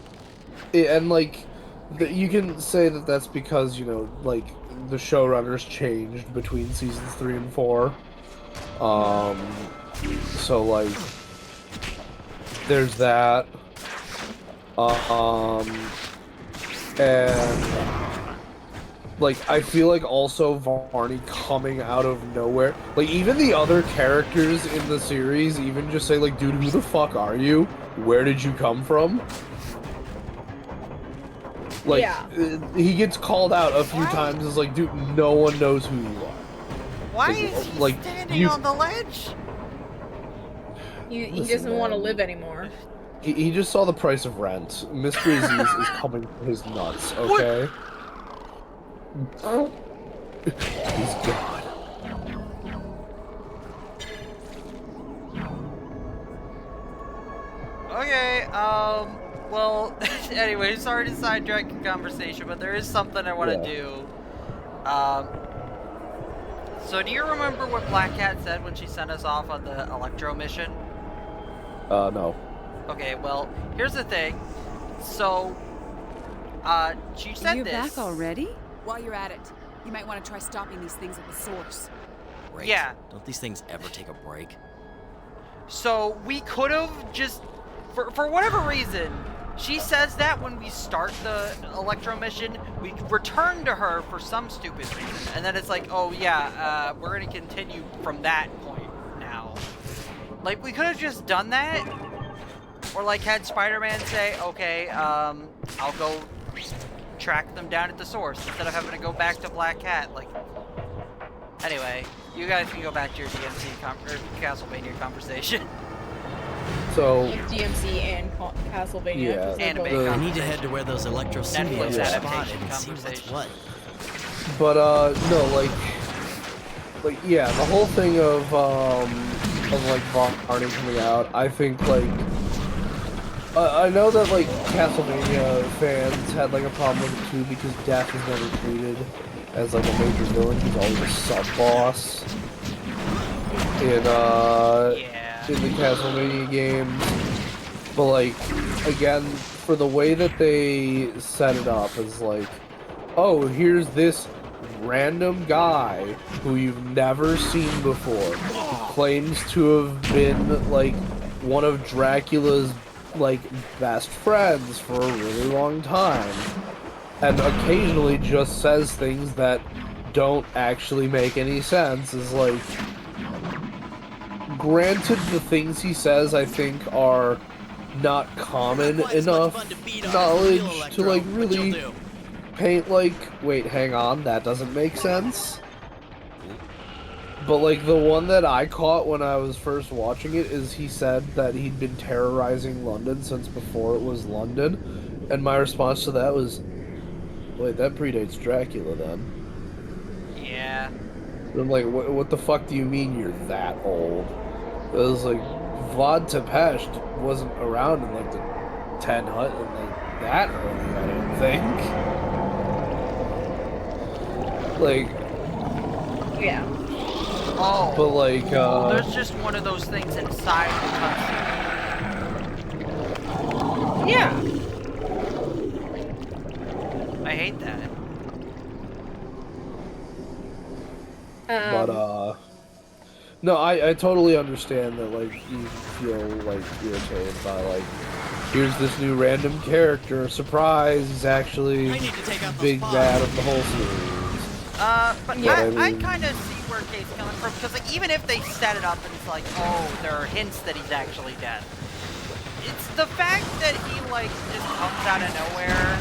And like, you can say that that's because, you know, like, the showrunners changed between seasons 3 and 4. So like, there's that. And like, I feel like also Varney coming out of nowhere, like, even the other characters in the series even just say like, dude, who the fuck are you? Where did you come from? Like, he gets called out a few times as like, dude, no one knows who you are. Why like, is he like, standing on the ledge? He doesn't want to live anymore. He just saw the price of rent. Mr. Aziz is coming for his nuts, okay? He's God. Okay, well, anyway, sorry to sidetrack the conversation, but there is something I want to do. So do you remember what Black Cat said when she sent us off on the Electro mission? No. Okay, well, here's the thing. So, she said You're this. back already? While you're at it, you might want to try stopping these things at the source. Break? Yeah. Don't these things ever take a break? So, we could have just, for whatever reason, she says that when we start the Electro mission, we return to her for some stupid reason. And then it's like, oh yeah, we're going to continue from that point now. Like, we could have just done that. Or like had Spider-Man say, okay, I'll go track them down at the source instead of having to go back to Black Cat. Like, anyway, you guys can go back to your DMC or Castlevania conversation. So DMC and Castlevania. I need to head to where those Electro Studios are spotted and see what's what. But no, like yeah, the whole thing of like Varney coming out, I think like. I know that, like, Castlevania fans had, like, a problem with it, too, because Death is never treated as, like, a major villain. He's always a sub-boss in the Castlevania games. But, like, again, for the way that they set it up is, like, oh, here's this random guy who you've never seen before, who claims to have been, like, one of Dracula's like best friends for a really long time, and occasionally just says things that don't actually make any sense. Is like, granted, the things he says I think are not common enough knowledge to like really paint like, wait, hang on, that doesn't make sense. But, like, the one that I caught when I was first watching it is he said that he'd been terrorizing London since before it was London. And my response to that was, wait, that predates Dracula then. Yeah. I'm like, what the fuck do you mean you're that old? It was like, Vlad Tepes wasn't around in, like, the 1000, like, that early, I don't think. Like... Yeah. Oh. But, like, there's just one of those things inside the cutscene. Yeah. I hate that. But, no, I totally understand that, like, you feel, like, irritated by, like, here's this new random character, surprise, he's actually big bad of the whole series. But yeah, I kind of see where Kate's coming from, because, like, even if they set it up and it's like, oh, there are hints that he's actually dead, it's the fact that he, like, just comes out of nowhere.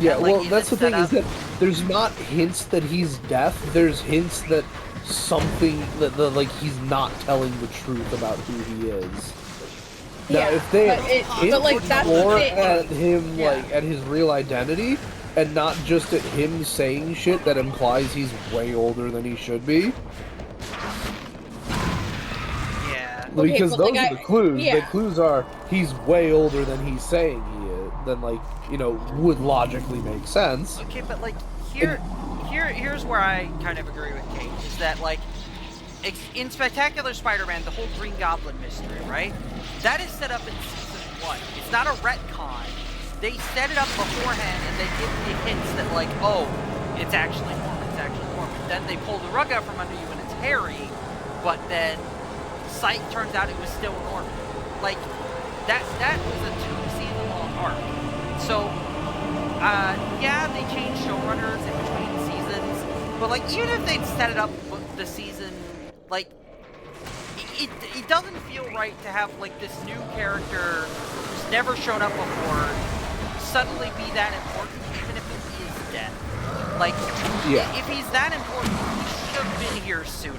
Yeah, and, like, well, that's the thing, up... is that there's not hints that he's deaf, there's hints that something, that like, he's not telling the truth about who he is. Now, Yeah, if they but, like, that's more the thing. at him, Yeah. like, at his real identity, and not just at him saying shit that implies he's way older than he should be. Yeah. Because but, those like, are the clues. yeah. The clues are he's way older than he's saying he is. Then, like, you know, would logically make sense. Okay, but, like, here's where I kind of agree with Kate, is that, like, in Spectacular Spider-Man, the whole Green Goblin mystery, right? That is set up in Season 1. It's not a retcon. They set it up beforehand, and they give you hints that, like, oh, it's actually Norman, it's actually Norman. Then they pull the rug out from under you, and it's Harry, but then sight turns out it was still Norman. Like, that was a 2-season-long arc. So, yeah, they changed showrunners in between seasons, but, like, even if they'd set it up the season, like, it doesn't feel right to have, like, this new character who's never shown up before suddenly be that important, even if he is dead. Like, if he's that important, he should have been here sooner.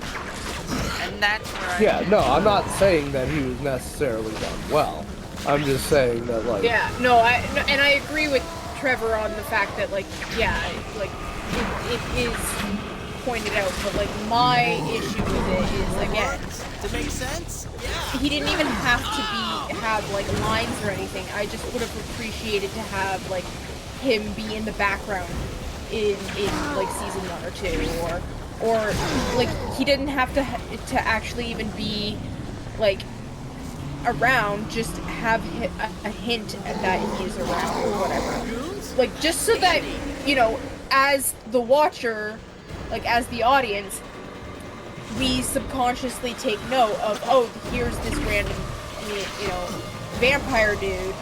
And that's where Yeah, no, I'm not saying that he was necessarily done well. I'm just saying that, like... Yeah, no, and I agree with Trevor on the fact that, like, yeah, like, it is pointed out, but, like, my issue with it is, again... To make sense? Yeah. He didn't even have to have, like, lines or anything. I just would have appreciated to have, like, him be in the background in like, Season 1 or 2, or, like, he didn't have to actually even be, like, around, just have a hint that he is around or whatever. Like, just so that, you know, as the watcher, like, as the audience, we subconsciously take note of, oh, here's this random, you know, vampire dude.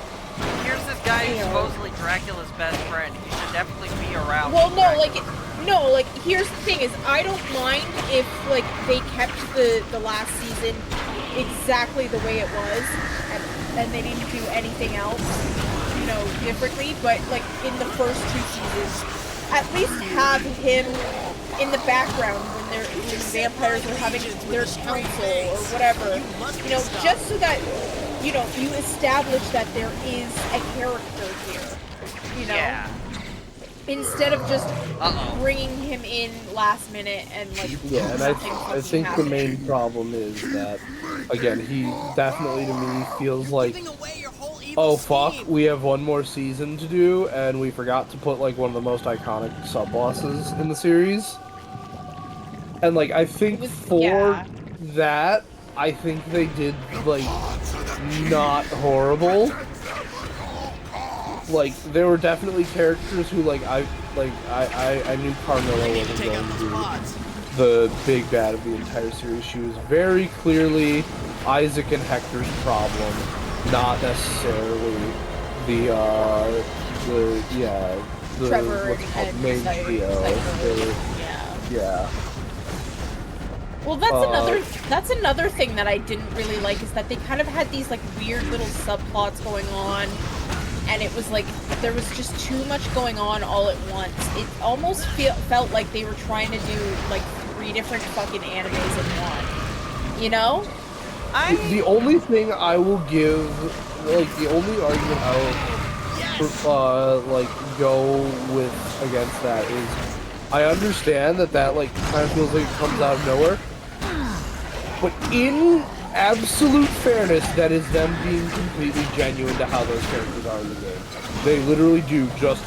Here's this guy who's supposedly Dracula's best friend. He should definitely be around. Well, no, like, here's the thing is, I don't mind if, like, they kept the last season exactly the way it was, and they didn't do anything else, you know, differently, but, like, in the first 2 seasons, at least have him in the background when the vampires are having their council or whatever, you know, just so that, you know, you establish that there is a character here, you know? Yeah. Instead of just bringing him in last minute and, like, yeah, and I think the main problem is that, again, he definitely to me feels like, oh fuck, we have one more season to do, and we forgot to put, like, one of the most iconic sub-bosses in the series. And, like, I think for that, I think they did, like, not horrible. Like, there were definitely characters who, like, I knew Carmilla wasn't going to be the big bad of the entire series. She was very clearly Isaac and Hector's problem, not necessarily the Trevor what's called and main trio. Yeah. Well, that's another thing that I didn't really like, is that they kind of had these, like, weird little subplots going on, and it was like there was just too much going on all at once. It almost felt like they were trying to do, like, 3 different fucking animes in one. You know? The only thing I will give, like, the only argument I will, like, go with against that is, I understand that, like, kind of feels like it comes out of nowhere, but in absolute fairness, that is them being completely genuine to how those characters are in the game. They literally do just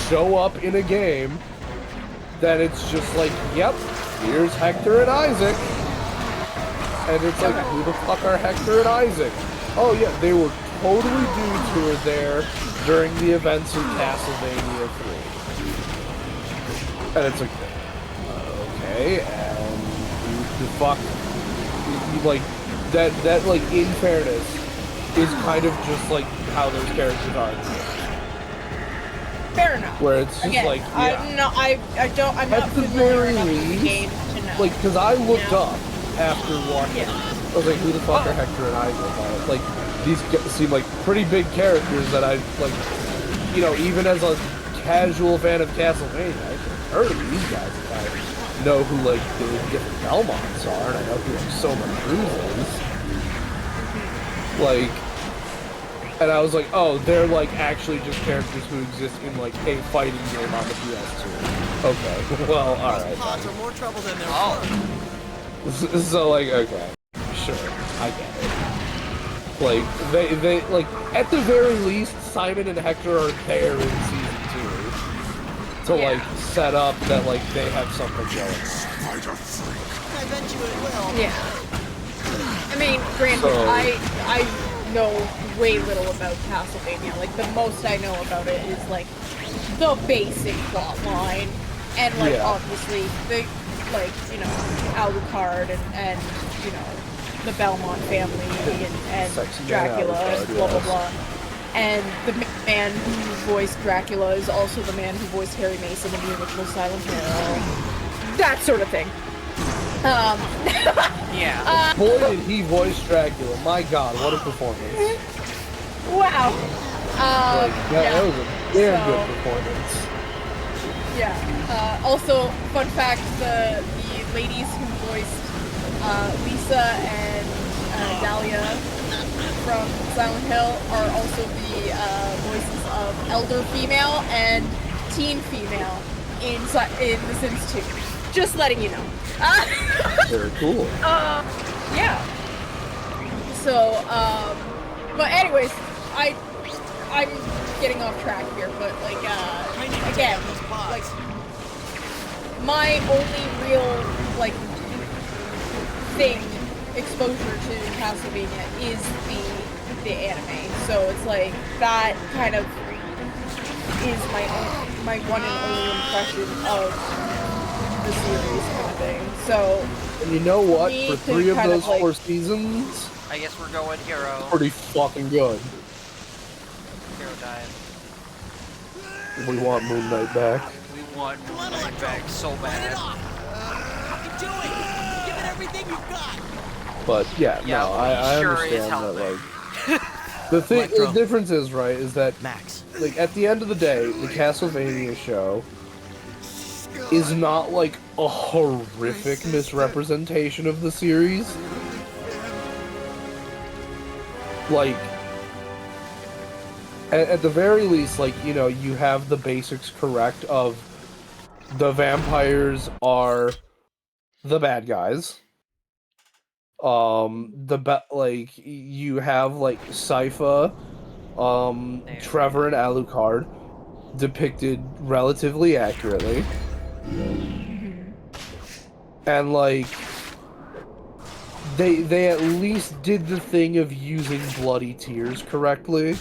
show up in a game that it's just like, yep, here's Hector and Isaac. And it's like, who the fuck are Hector and Isaac? Oh yeah, they were totally dudes who were there during the events of Castlevania 3. And it's like, okay, and the fuck, like, that, like, in fairness, is kind of just like how those characters are. Fair enough. Where it's just Again, like, yeah. I'm not familiar enough with the game to know. Like, because I looked up after watching it. I was like, who the fuck are Hector and Isaac? Like, these seem like pretty big characters that I, like, you know, even as a casual fan of Castlevania, I have heard of these guys. I know who, like, the different Belmonts are, and I know who, like, Soma Cruz is. Like, and I was like, oh, they're, like, actually just characters who exist in, like, a fighting game on the PS2. Okay, well, alright. Pots are more trouble than they're worth. So, like, okay, sure, I get it. Like, they, like, at the very least, Simon and Hector are there in Season 2 to, like, set up that, like, they have something going on. I bet you it will. Yeah. I mean, granted, I know way little about Castlevania. Like, the most I know about it is, like, the basic plot line. And, like, obviously, the, like, you know, Alucard and you know, the Belmont family and Dracula and blah blah blah. And the man who voiced Dracula is also the man who voiced Harry Mason in the original Silent Hill. That sort of thing. Yeah. Boy, did he voice Dracula. My god, what a performance. Wow. That was a damn good performance. Yeah. Also, fun fact, the ladies who voiced Lisa and Dahlia from Silent Hill are also the voices of elder female and teen female in The Sims 2. Just letting you know. Very cool. Yeah. So, but anyways, I'm getting off track here, but like, again, like, my only real, like, exposure to Castlevania is the anime, so it's like, that kind of is my one and only impression of the series kind of thing, so... And you know what? For 3 of those 4 seasons... I guess we're going Hero. Pretty fucking good. Hero died. We want Moon Knight back. We want Moon Knight back so bad. You do it! Give it everything you've got! But yeah, no, I sure understand that, like... the difference is, right, is that, like, at the end of the day, the Castlevania show is not, like, a horrific misrepresentation of the series. Like, at the very least, like, you know, you have the basics correct of the vampires are the bad guys. Like, you have, like, Sypha, Trevor and Alucard depicted relatively accurately. And, like, they at least did the thing of using bloody tears correctly.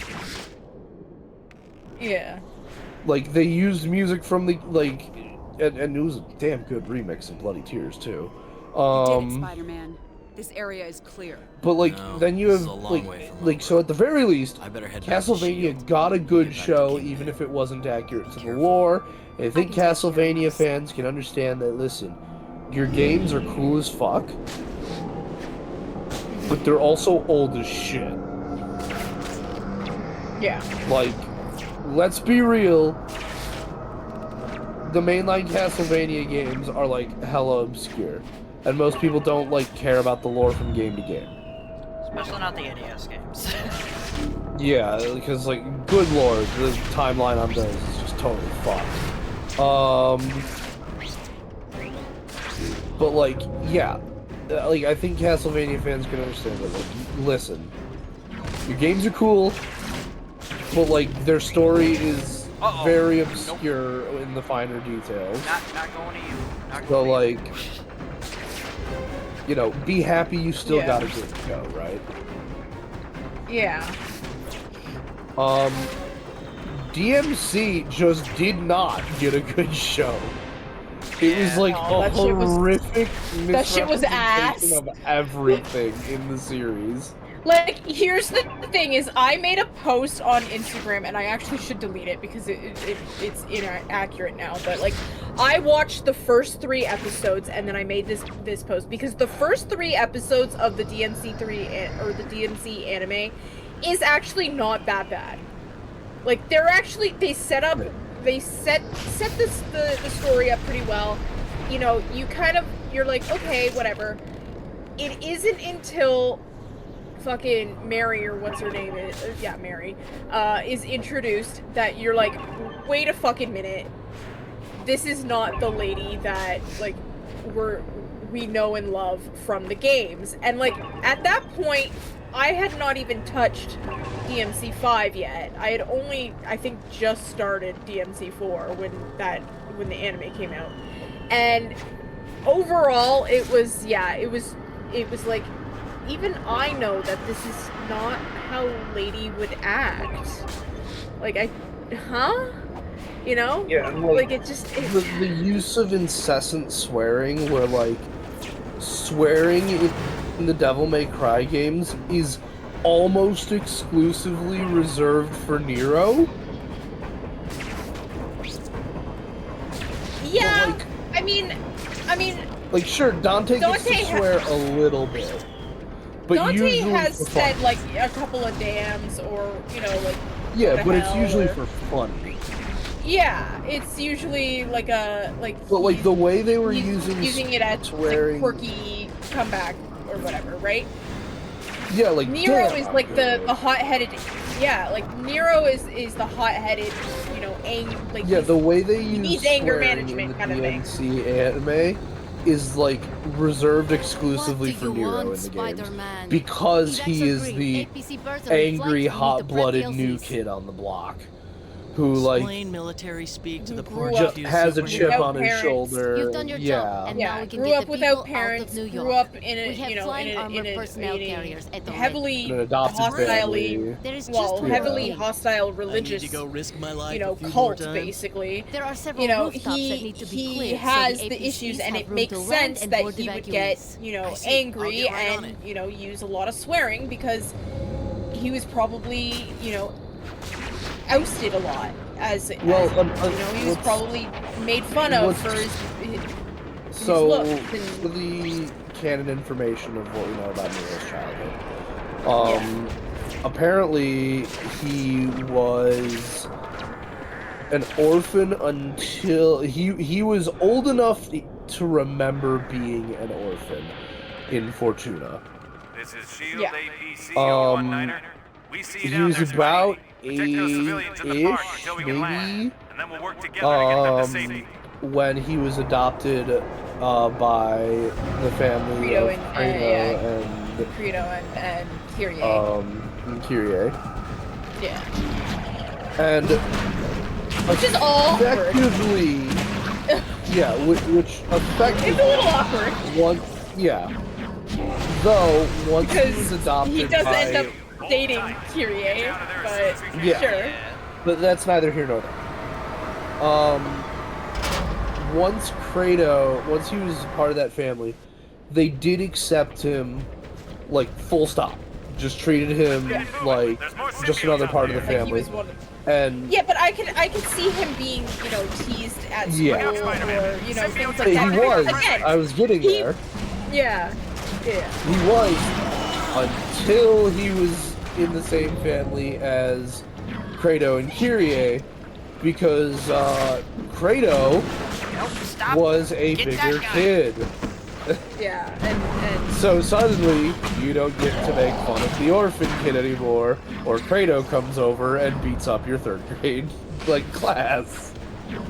Yeah. Like, they used music from the, like, and it was a damn good remix of Bloody Tears, too. You did it, Spider-Man. This area is clear. But, like, then you have, like, so at the very least, Castlevania got a good show, even if it wasn't accurate to the lore. And I think Castlevania fans can understand that, listen, your games are cool as fuck, but they're also old as shit. Yeah. Like, let's be real. the mainline Castlevania games are like hella obscure, and most people don't like care about the lore from game to game. Especially not the NES games. Yeah, because like, good lord, the timeline on those is just totally fucked. But like, yeah, like I think Castlevania fans can understand that. Like, listen, your games are cool, but like their story is very obscure in the finer details. Not going to you. So like, you know, be happy you still got a good show, right? Yeah. DMC just did not get a good show. It was like a horrific that shit was ass. of everything in the series. Like, here's the thing is, I made a post on Instagram, and I actually should delete it because it's inaccurate now, but like, I watched the first 3 episodes, and then I made this post, because the first 3 episodes of the DMC3, or the DMC anime, is actually not that bad. Like, they're actually, they set the story up pretty well. You know, you're like, okay, whatever. It isn't until fucking Mary, or what's her name is, yeah, Mary, is introduced that you're like, wait a fucking minute. This is not the lady that, like, we know and love from the games. And, like, at that point, I had not even touched DMC5 yet. I had only, I think, just started DMC4 when the anime came out. And overall, it was like, even I know that this is not how Lady would act. Like, you know? Yeah, like it just... The use of incessant swearing, where, like, swearing in the Devil May Cry games is almost exclusively reserved for Nero. Yeah, like, I mean... Like, sure, Dante gets to swear a little bit. But Dante usually has for fun. said, like, a couple of damns, or, you know, like... Yeah, but it's usually for fun. Yeah, it's usually like a, like... But, like, the way they were using it as swearing... like, quirky comeback, or whatever, right? Yeah, like, Nero is like the hot-headed... Yeah, like, Nero is the hot-headed, you know, like... Yeah, the way they use needs anger swearing management in the kind of thing. DMC anime is, like, reserved exclusively for Nero in the games. Because he is the angry, hot-blooded new kid on the block. Who, like, Explain military speak to the just has a chip on his shoulder. You've done your job, and now we can grew get up the without people out parents, of New York. grew up in a, We have you know, flying in armored a personnel carriers at the heavily an adopted family. heavily hostile religious, I need to go risk my life you know, a few cult, more times. basically. There are several you know, rooftops that need to be he cleared, so has the the APCs issues, and have it room makes to land sense and that board he would evacuees. get, you know, I see. I'll angry get right on and, it. you know, use a lot of swearing because he was probably, you know, ousted a lot as you know, he was probably made fun of for his looks and... for the canon information of what we know about Nero's childhood, apparently he was an orphan until he was old enough to remember being an orphan in Fortuna. This is Shield APC 019er. We see you he down was there, about Protect those civilians in the park until we can land, maybe, and then we'll work together to get them to safety. when he was adopted by the family Credo of Credo and Kyrie. Kyrie. Yeah. And which is awkward. Effectively, yeah, which effectively... It's a little awkward. Though, once because he was adopted he does by... end up dating Kyrie, but sure. But that's neither here nor there. Once he was part of that family, they did accept him, like, full stop. Just treated him like just another part of the family. And yeah, but I could see him being, you know, teased at school or, you know, things like that. He was. Again, I was getting there. Yeah. He was until he was in the same family as Credo and Kyrie, because Kratos was a bigger kid. Yeah, and so suddenly you don't get to make fun of the orphan kid anymore, or Kratos comes over and beats up your 3rd grade like class.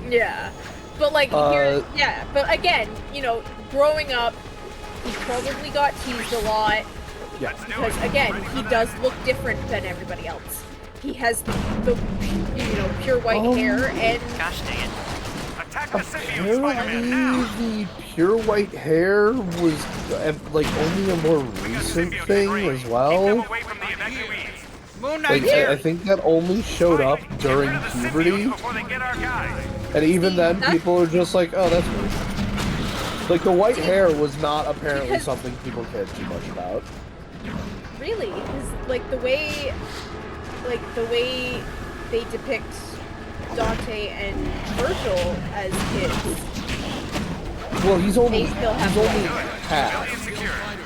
yeah, but like but again, you know, growing up, he probably got teased a lot. Yeah. Because again, he does look different than everybody else. He has the pure white hair and. Gosh dang it! Apparently, the pure white hair was like only a more recent thing as well. Like, I think that only showed up during puberty, and even then, people are just like, "Oh, that's weird." Like the white hair was not apparently something people cared too much about. Really, because like the way they depict Dante and Virgil as kids. Well, he's only half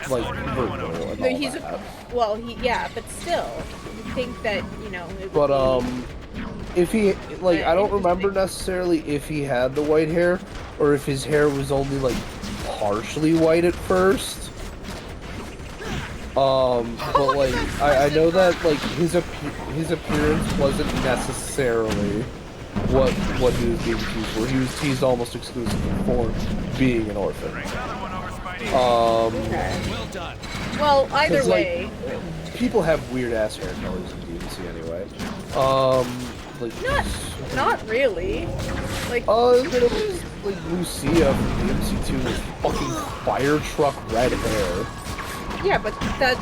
like Virgil. And no, all he's that. but still, you think that But if he I don't remember necessarily if he had the white hair or if his hair was only like partially white at first. But like I know that like his appearance wasn't necessarily what he was being teased for. He was teased almost exclusively for being an orphan. Well, either way, people have weird ass hair colors in DMC anyway. Not really. Like like Lucia from DMC2 with fucking fire truck red hair. Yeah, but that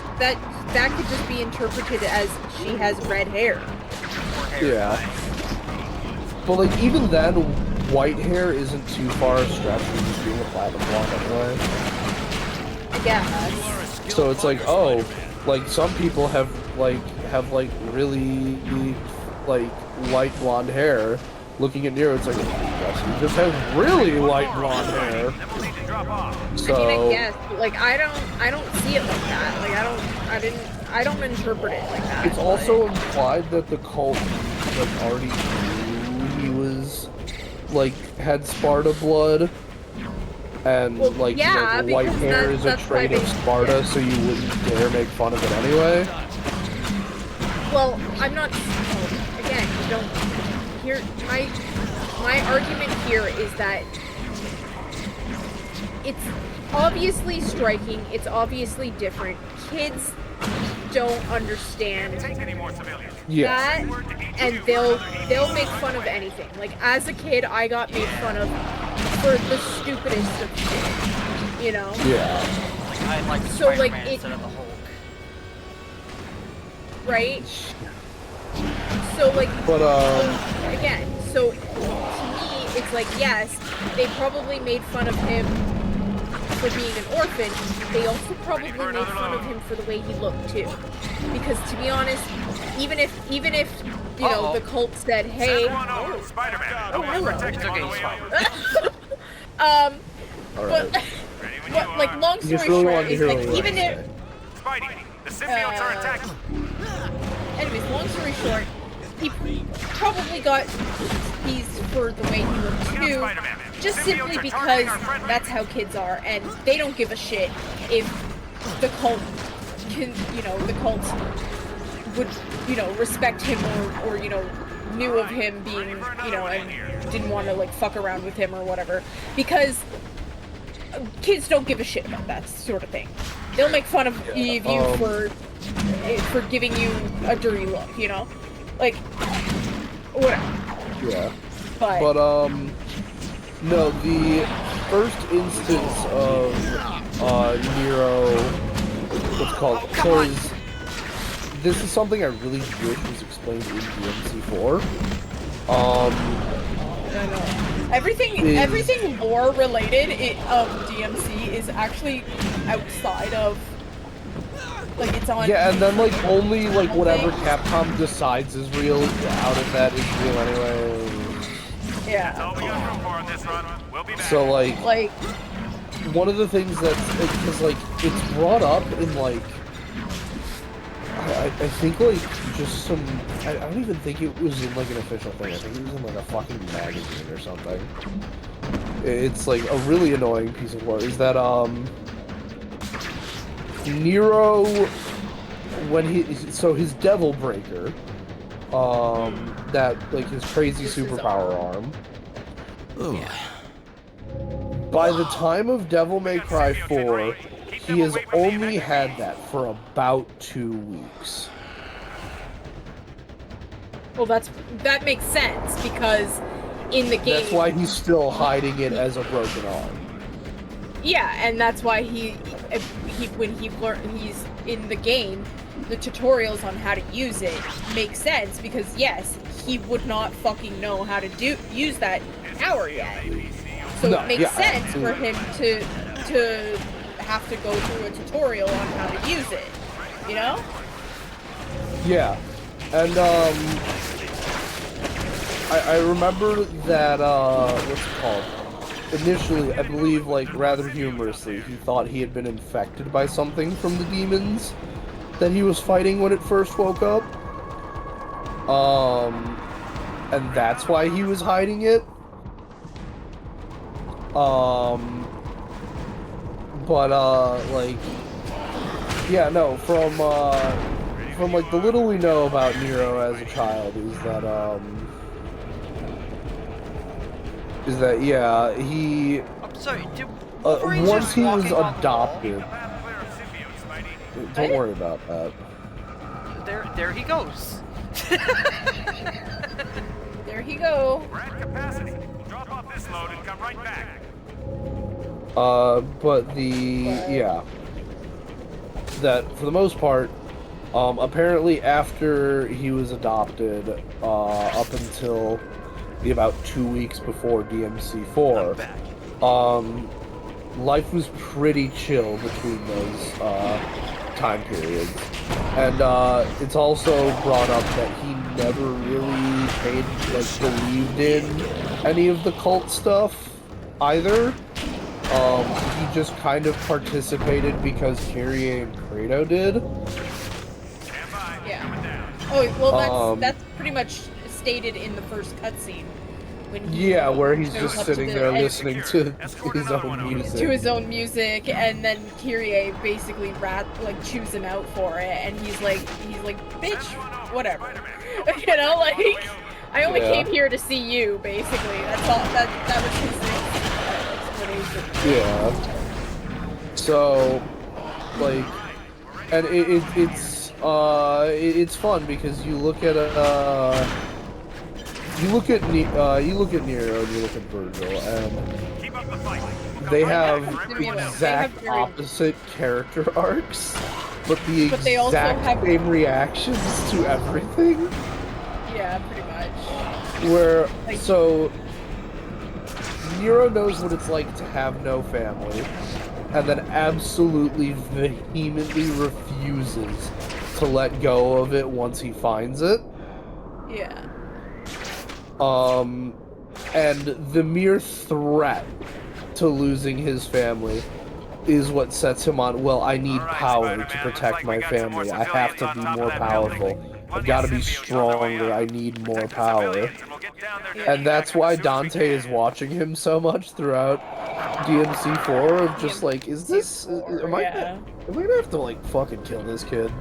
could just be interpreted as she has red hair. Yeah. But like even then, white hair isn't too far a stretch from just being a platinum blonde anyway. I guess. So it's like, oh, like some people have really like light blonde hair. Looking at Nero, it's like, he just has really light blonde hair. So I mean, I guess, but like I don't see it like that. Like I don't interpret it like that. It's also implied that the cult like already knew he was like had Sparta blood, and the white hair is a trait of Sparta, so you wouldn't dare make fun of it anyway. Well, I'm not. Again, you don't. Here, my argument here is that it's obviously striking. It's obviously different. Kids don't understand that, and they'll make fun of anything. Like as a kid, I got made fun of for the stupidest of shit. You know? Yeah. I like so Spider-Man like instead of the Hulk. Right? So like, but again, so to me, it's like yes, they probably made fun of him for being an orphan. They also probably made fun of him for the way he looked too, because to be honest, even if you know the cult said, hey, Spider-Man. oh hello, it's okay, but like long story short is like even if Spidey, the symbiotes are attacking. Anyways, long story short, he probably got teased for the way he looked too, just simply because that's how kids are, and they don't give a shit if the cult would, respect him or knew of him being, and didn't want to, fuck around with him or whatever, because kids don't give a shit about that sort of thing. They'll make fun of you for giving you a dirty look, whatever. Yeah. But no, the first instance of Nero, what's called, because this is something I really wish was explained in DMC4. Everything lore related of DMC is actually outside of, it's on. Yeah, and then only whatever Capcom decides is real out of that is real anyway. Yeah. So one of the things that's because it's brought up in I think like just some. I don't even think it was in like an official thing. I think it was in like a fucking magazine or something. It's like a really annoying piece of work. Is that Nero, when his Devil Breaker, that like his crazy superpower arm. Ooh. By the time of Devil May Cry 4, he has only had that for about 2 weeks. Well, that makes sense because in the game. That's why he's still hiding it as a broken arm. Yeah, and that's why when he's in the game, the tutorials on how to use it make sense because yes, he would not fucking know how to use that power yet. So it makes sense for him to have to go through a tutorial on how to use it, you know? Yeah, and I remember that what's it called? Initially, I believe, like rather humorously, he thought he had been infected by something from the demons that he was fighting when it first woke up. And that's why he was hiding it. Like, yeah, no, from like the little we know about Nero as a child is that yeah, he. I'm sorry. Once he was adopted. Don't worry about that. There he goes. There he go. We're at capacity. Drop off this load and come right back. That for the most part, apparently after he was adopted, up until about 2 weeks before DMC4, life was pretty chill between those time periods. And it's also brought up that he never really believed in any of the cult stuff either. He just kind of participated because Kyrie and Credo did. Yeah. Oh, well, that's pretty much stated in the first cutscene. Yeah, where he's just sitting there listening to his own music. To his own music, and then Kyrie basically chews him out for it, and he's like, bitch, whatever. You know, like, I only came here to see you, basically. That's all. That was his explanation. Yeah. So, like, and it's fun because you look at You look at Nero and you look at Virgil, and they have exact opposite character arcs, but the exact same reactions to everything. Yeah, pretty much. So Nero knows what it's like to have no family, and then absolutely vehemently refuses to let go of it once he finds it. Yeah. And the mere threat to losing his family is what sets him on, well, I need power to protect my family. I have to be more powerful. I've got to be stronger. I need more power. And that's why Dante is watching him so much throughout DMC4 of just like, am I gonna have to like fucking kill this kid?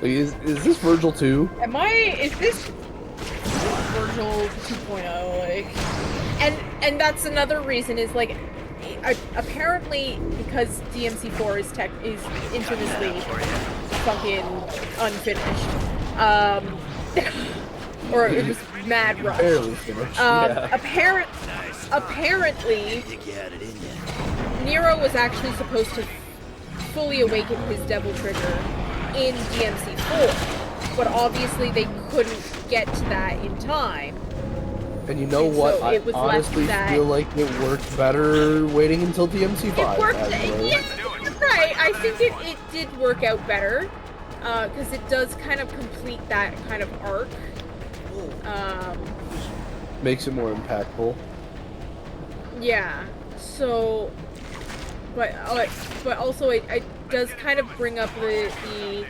Is this Virgil 2? Is this Virgil 2.0, like, and that's another reason is like, apparently because DMC4 is infamously fucking unfinished, or it was mad rush. Barely finished. Apparently, Nero was actually supposed to fully awaken his Devil Trigger in DMC4, but obviously they couldn't get to that in time. And you know what? So I honestly feel like it worked better waiting until DMC5. It worked, yeah, right. I think it did work out better, because it does kind of complete that kind of arc. Makes it more impactful. Yeah. So, but also it does kind of bring up the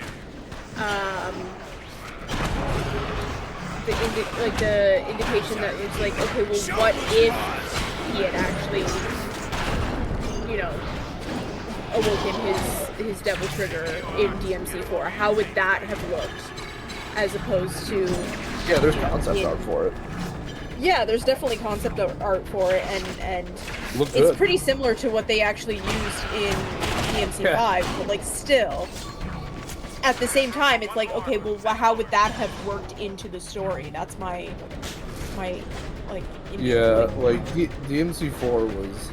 the indication that it's like, okay, well, what if he had actually, you know, awoken his devil trigger in DMC4? How would that have looked, as opposed to? Yeah, there's concept art for it. Yeah, there's definitely concept art for it, and Looks it's good. pretty similar to what they actually used in DMC5, but like still. At the same time, it's like, okay, well, how would that have worked into the story? That's my like. Yeah, like DMC4 was,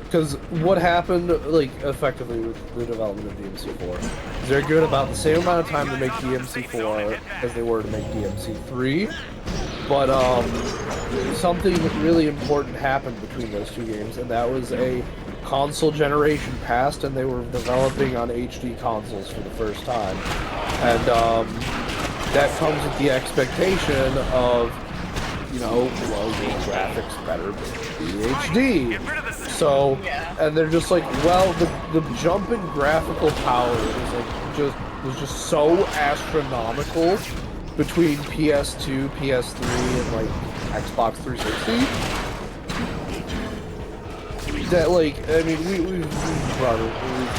because what happened, like, effectively with the development of DMC4 is they're good about the same amount of time to make DMC4 as they were to make DMC3, but something really important happened between those two games, and that was a console generation passed, and they were developing on HD consoles for the first time, and that comes with the expectation of, you know, well, your graphics better be HD. So, and they're just like, well, the jump in graphical power was just so astronomical between PS2, PS3, and like Xbox 360 that, like, I mean, we've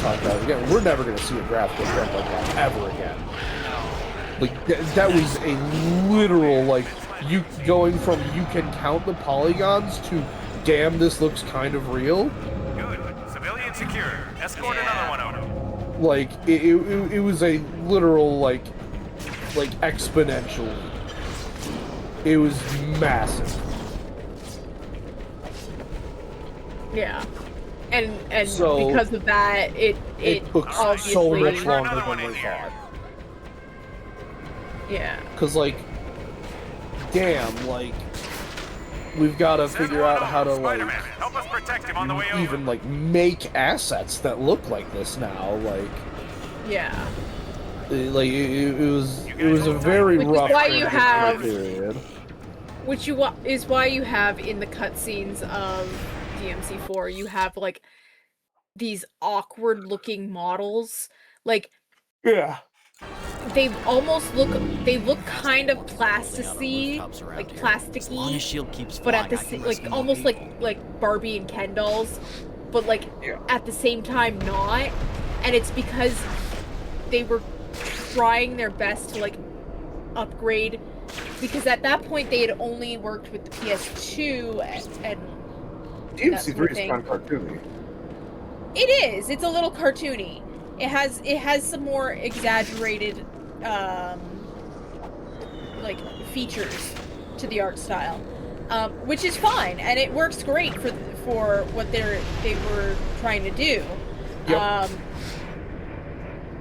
talked about it again. We're never gonna see a graphical jump like that ever again. Like that was a literal, like, you going from you can count the polygons to damn, this looks kind of real. Good. Civilian secure. Escort another one out. Like it was a literal like exponential. It was massive. Yeah, and So, because of that, it took obviously so much longer than they thought. Yeah. Cause like, damn, like, we've got to figure out how to like even like make assets that look like this now. Like, yeah. Like it was a very Which rough is why you have, period. which is why you have in the cutscenes of DMC4, you have like these awkward looking models, like they almost look kind of plastic-y, like plasticky, Shield keeps but at the flying, I can like risk almost moving. like Barbie and Ken dolls, but like at the same time not, and it's because they were trying their best to like upgrade, because at that point they had only worked with the PS2 and DMC3 is kind of cartoony. It is. It's a little cartoony. It has some more exaggerated like features to the art style, which is fine, and it works great for what they were trying to do. Yep.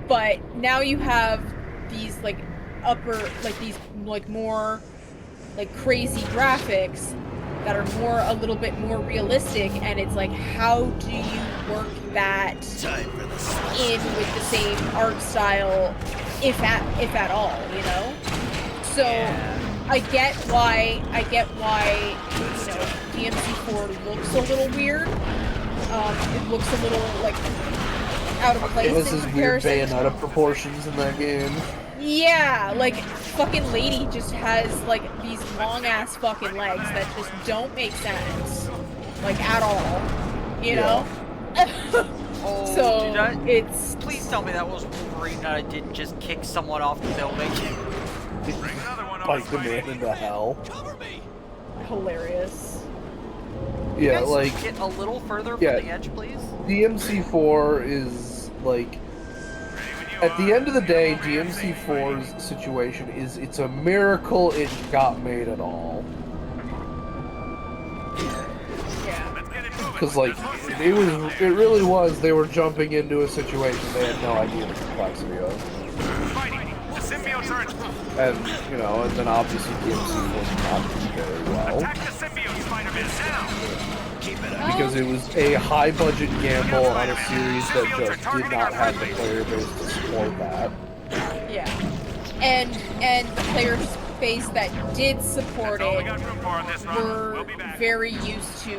But now you have these like these like more like crazy graphics that are a little bit more realistic, and it's like, how do you work that in with the same art style, if at all, you know? So I get why you know, DMC4 looks a little weird. It looks a little like out of place This in is weird comparison. Bayonetta proportions in that game. Yeah, like, fucking lady just has, like, these long-ass fucking legs that just don't make sense. Like, at all. You know? Oh, So, it's... Please tell me that was Wolverine that I didn't just kick someone off the building. Bite the man into hell. Hilarious. Yeah, Guys, like... get a little further yeah, from the edge, please. DMC4 is, like... At the end of the day, DMC4's situation is, it's a miracle it got made at all. Because, like, it really was, they were jumping into a situation they had no idea the complexity of. And, you know, and then obviously DMC4 was not doing very well. Because it was a high-budget gamble on a series that just did not have the player base to support that. Yeah. And the player base that did support it were very used to,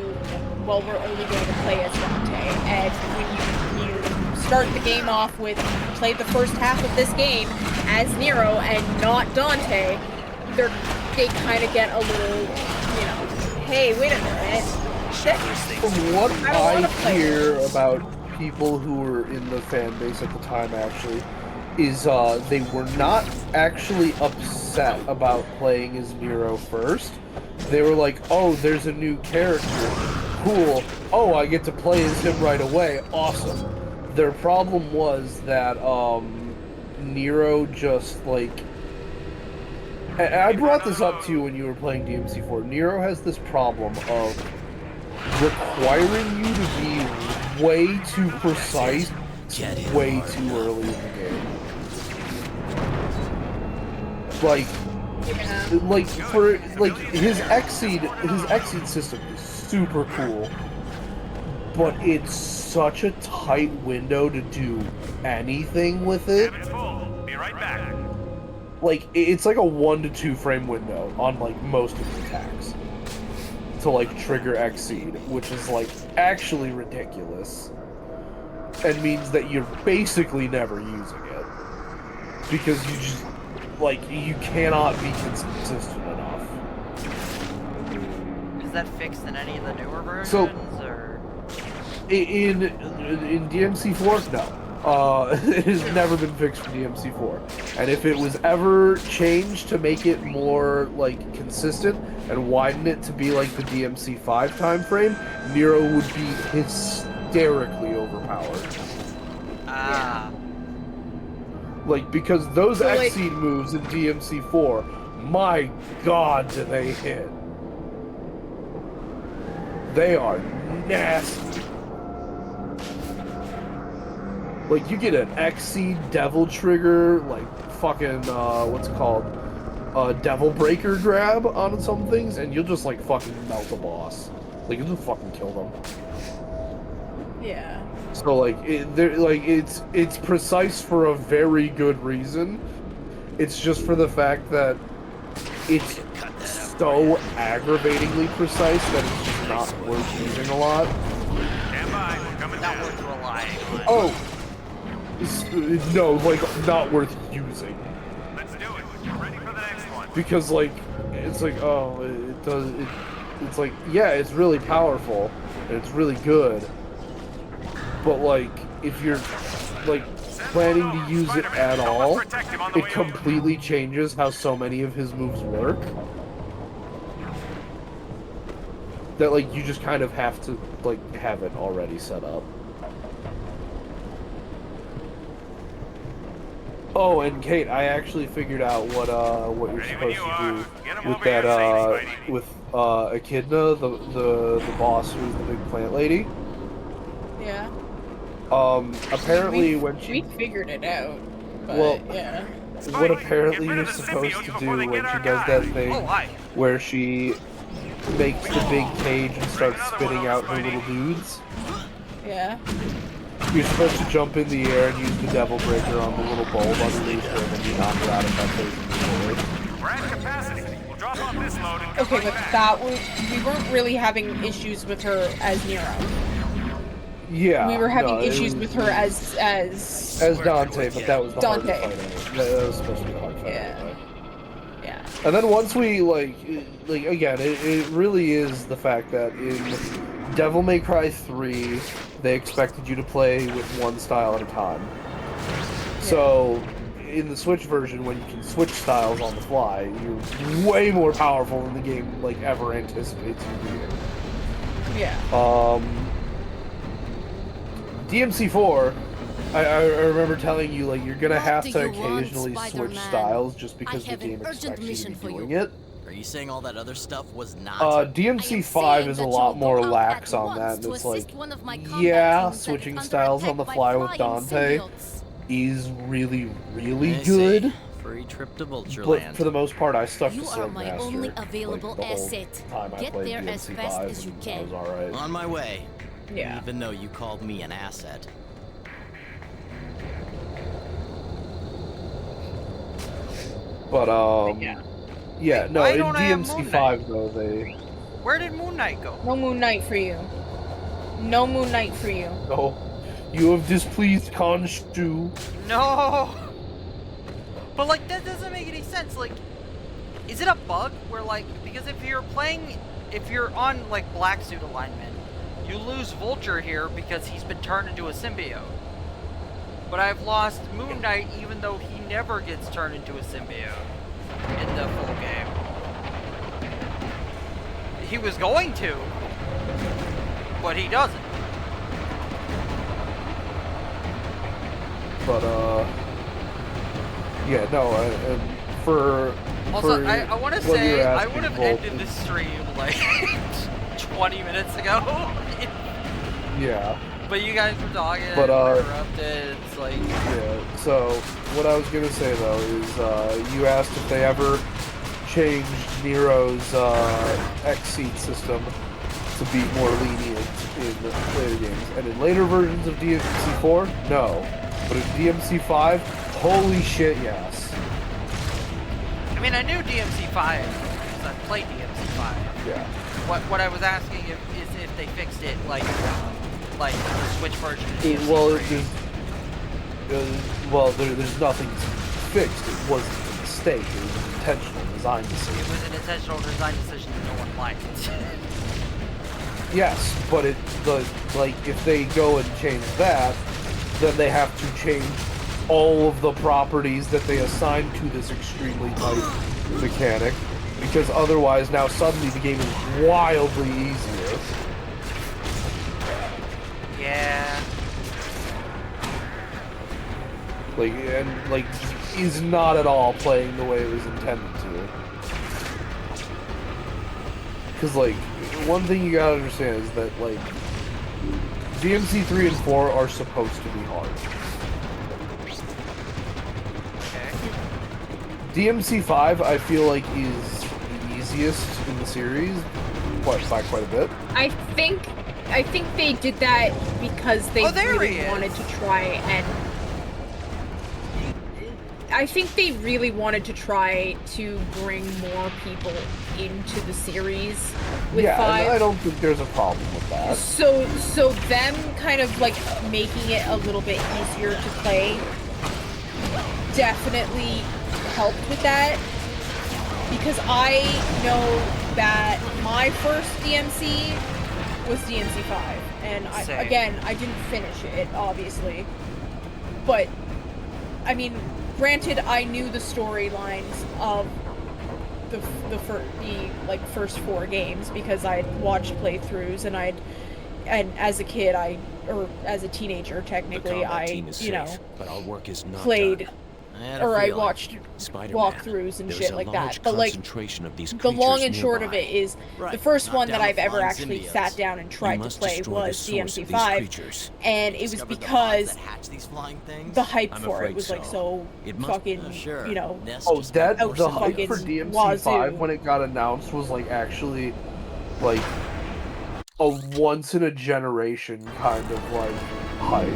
well, we're only going to play as Dante, and when you start the game off with play the first half of this game as Nero and not Dante, they kind of get a little, you know, hey, wait a minute. From what I hear about people who were in the fan base at the time, actually, is they were not actually upset about playing as Nero first. They were like, oh, there's a new character. Cool. Oh, I get to play as him right away. Awesome. Their problem was that Nero just, like... I brought this up to you when you were playing DMC4. Nero has this problem of requiring you to be way too precise way too early in the game. Like for his Exceed system is super cool, but it's such a tight window to do anything with it. Be right back. Like, it's like a 1 to 2 frame window on, like, most of his attacks to, like, trigger Exceed, which is, like, actually ridiculous. And means that you're basically never using it. Because you just, like, you cannot be consistent enough. Is that fixed in any of the newer versions, So, or...? In DMC4, no. It has never been fixed for DMC4. And if it was ever changed to make it more, like, consistent and widen it to be like the DMC5 time frame, Nero would be hysterically overpowered. Ah. Like, because those So, like- Exceed moves in DMC4, my god, do they hit. They are nasty. Like, you get an Exceed Devil Trigger, like, fucking, what's it called? Devil Breaker grab on some things, and you'll just, like, fucking melt the boss. Like, you'll just fucking kill them. Yeah. So, like, it's precise for a very good reason. It's just for the fact that it's so aggravatingly precise that it's just not worth using a lot. Stand by. We're coming Not down. worth relying on. Oh! No, like, not worth using. Let's do it. We're ready for the next one. Because, like, it's like, oh, it's like, yeah, it's really powerful, and it's really good, but, like, if you're, like, planning to use it at all, it completely changes how so many of his moves work. That, like, you just kind of have to, like, have it already set up. Oh, and Kate, I actually figured out what you're supposed to do with that with Echidna, the boss who's the big plant lady. Yeah. Apparently when she figured it out. But, well, yeah. what apparently you're supposed to do when she does that thing where she makes the big cage and starts spitting out her little dudes. Yeah. You're supposed to jump in the air and use the Devil Breaker on the little bulb underneath her, and then you knock her out of that face in the forward. We're at capacity. We'll drop off this load and Okay, but that was... We weren't really having issues with her as Nero. Yeah. We were having no, issues with her as Dante, but that was the hard Dante. fight. That was supposed to be the hard fight. Yeah. Anyway. Yeah. And then once we, like again, it really is the fact that in Devil May Cry 3, they expected you to play with one style at a time. Yeah. So, in the Switch version, when you can switch styles on the fly, you're way more powerful than the game, like, ever anticipates you being. Yeah. DMC4, I remember telling you, like, you're gonna have to occasionally switch styles just because the game expects you to be doing it. Are you saying all that other stuff was not? DMC5 is a lot more lax on that, and it's like, yeah, switching styles on the fly with Dante is really, really good. Free trip to Vulture But Land. for the most part, I stuck to You are Sword my Master, only like, available the whole asset. time I Get played there as DMC5, fast as you and can. I was alright. On my way. Yeah. Even though you called me an asset. But, yeah, no, why in don't I have DMC5, though, they... Where did Moon Knight go? No Moon Knight for you. No Moon Knight for you. No, You have displeased Khonshu. No! But, like, that doesn't make any sense. Like, is it a bug where, like, because if you're on, like, Black Suit alignment, you lose Vulture here because he's been turned into a symbiote. But I've lost Moon Knight even though he never gets turned into a symbiote in the full game. He was going to, but he doesn't. But, yeah, no, and for... Also, for I want to what say, you're I asking, would have Volt, ended this stream, like, 20 minutes ago. Yeah. But you guys were talking, But, interrupted, it's like... Yeah, so, what I was gonna say, though, is, you asked if they ever changed Nero's, X-Seat system to be more lenient in later games. And in later versions of DMC4, no. But in DMC5, holy shit, yes. I mean, I knew DMC5, because I played DMC5. Yeah. What I was asking is if they fixed it, like the Switch version of DMC3. There's nothing fixed. It wasn't a mistake. It was an intentional design decision. It was an intentional design decision that no one liked. Yes, but if they go and change that, then they have to change all of the properties that they assign to this extremely tight mechanic, because otherwise now suddenly the game is wildly easier. Yeah. Is not at all playing the way it was intended to. Because, one thing you gotta understand is that, DMC 3 and 4 are supposed to be hard. DMC 5, I feel like, is the easiest in the series, by quite a bit. I think they did that because they really wanted to try and... I think they really wanted to try to bring more people into the series with 5. I don't think there's a problem with that. So them kind of making it a little bit easier to play definitely helped with that, because I know that my first DMC was DMC 5, and I didn't finish it, obviously, but I mean, granted, I knew the storylines of the first 4 games because I had watched playthroughs, and as a kid, or as a teenager, technically, but our work is not played, done. I watched walkthroughs and shit like that. But the long and short of it is, the first one that I've ever actually sat down and tried to play was DMC 5, and it was because the hype for it was so fucking, Oh, the hype for DMC 5 when it got announced was actually a once in a generation kind of hype.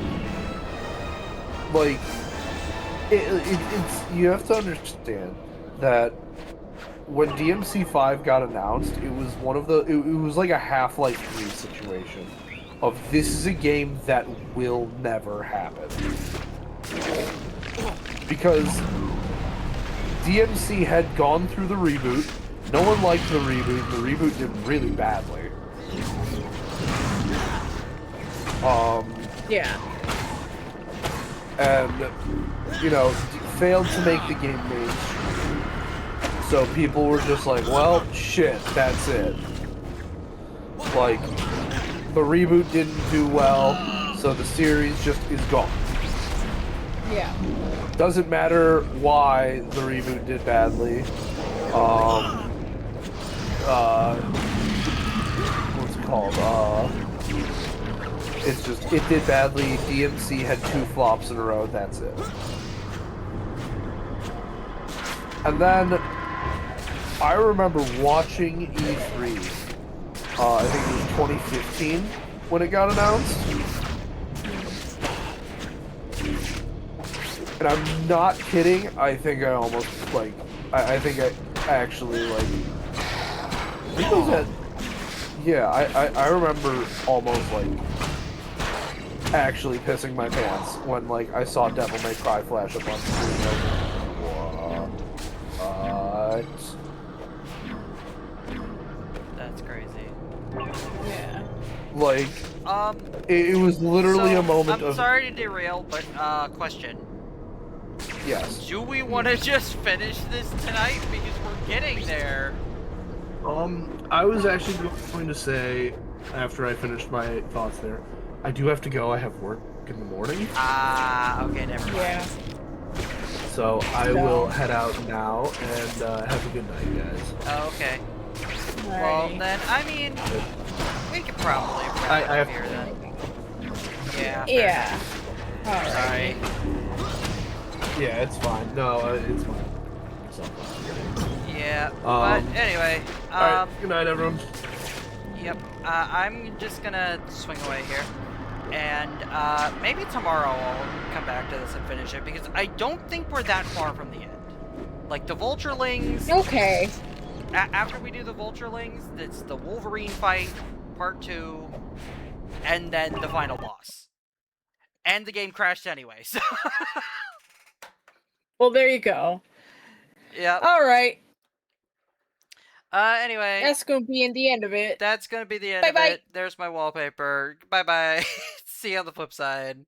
It's you have to understand that when DMC 5 got announced, it was it was like a Half-Life 3 situation of this is a game that will never happen. Because DMC had gone through the reboot, no one liked the reboot did really badly. Yeah. And, failed to make the game mainstream. So people were just well, shit, that's it. The reboot didn't do well, so the series just is gone. Yeah. Doesn't matter why the reboot did badly. What's it called? It's just, it did badly. DMC had 2 flops in a row, that's it. And then, I remember watching E3, I think it was 2015, when it got announced. And I'm not kidding, I think I almost, I think I actually, I think it was I remember almost, actually pissing my pants when like I saw Devil May Cry flash up on screen. What? That's crazy. Yeah. Like, it was literally a moment I'm of. sorry to derail, but question. Yes. Do we want to just finish this tonight because we're getting there? I was actually going to say, after I finished my thoughts there, I do have to go. I have work in the morning. Okay, never mind. Yeah. So I will head out now and have a good night, guys. Oh, okay. Well, then, I mean, we could probably wrap I up have here then. Yeah. Yeah. Alright. Sorry. Yeah, it's fine. No, it's fine. It's not fine. Yeah, but anyway. Alright, good night, everyone. Yep. I'm just gonna swing away here. And maybe tomorrow I'll come back to this and finish it, because I don't think we're that far from the end. Like, the Vulturelings... Okay. After we do the Vulturelings, it's the Wolverine fight, part 2, and then the final boss. And the game crashed anyway, so... Well, there you go. Yep. Alright. Anyway. That's gonna be in the end of it. That's gonna be the end of it. There's my wallpaper. Bye-bye. See you on the flip side.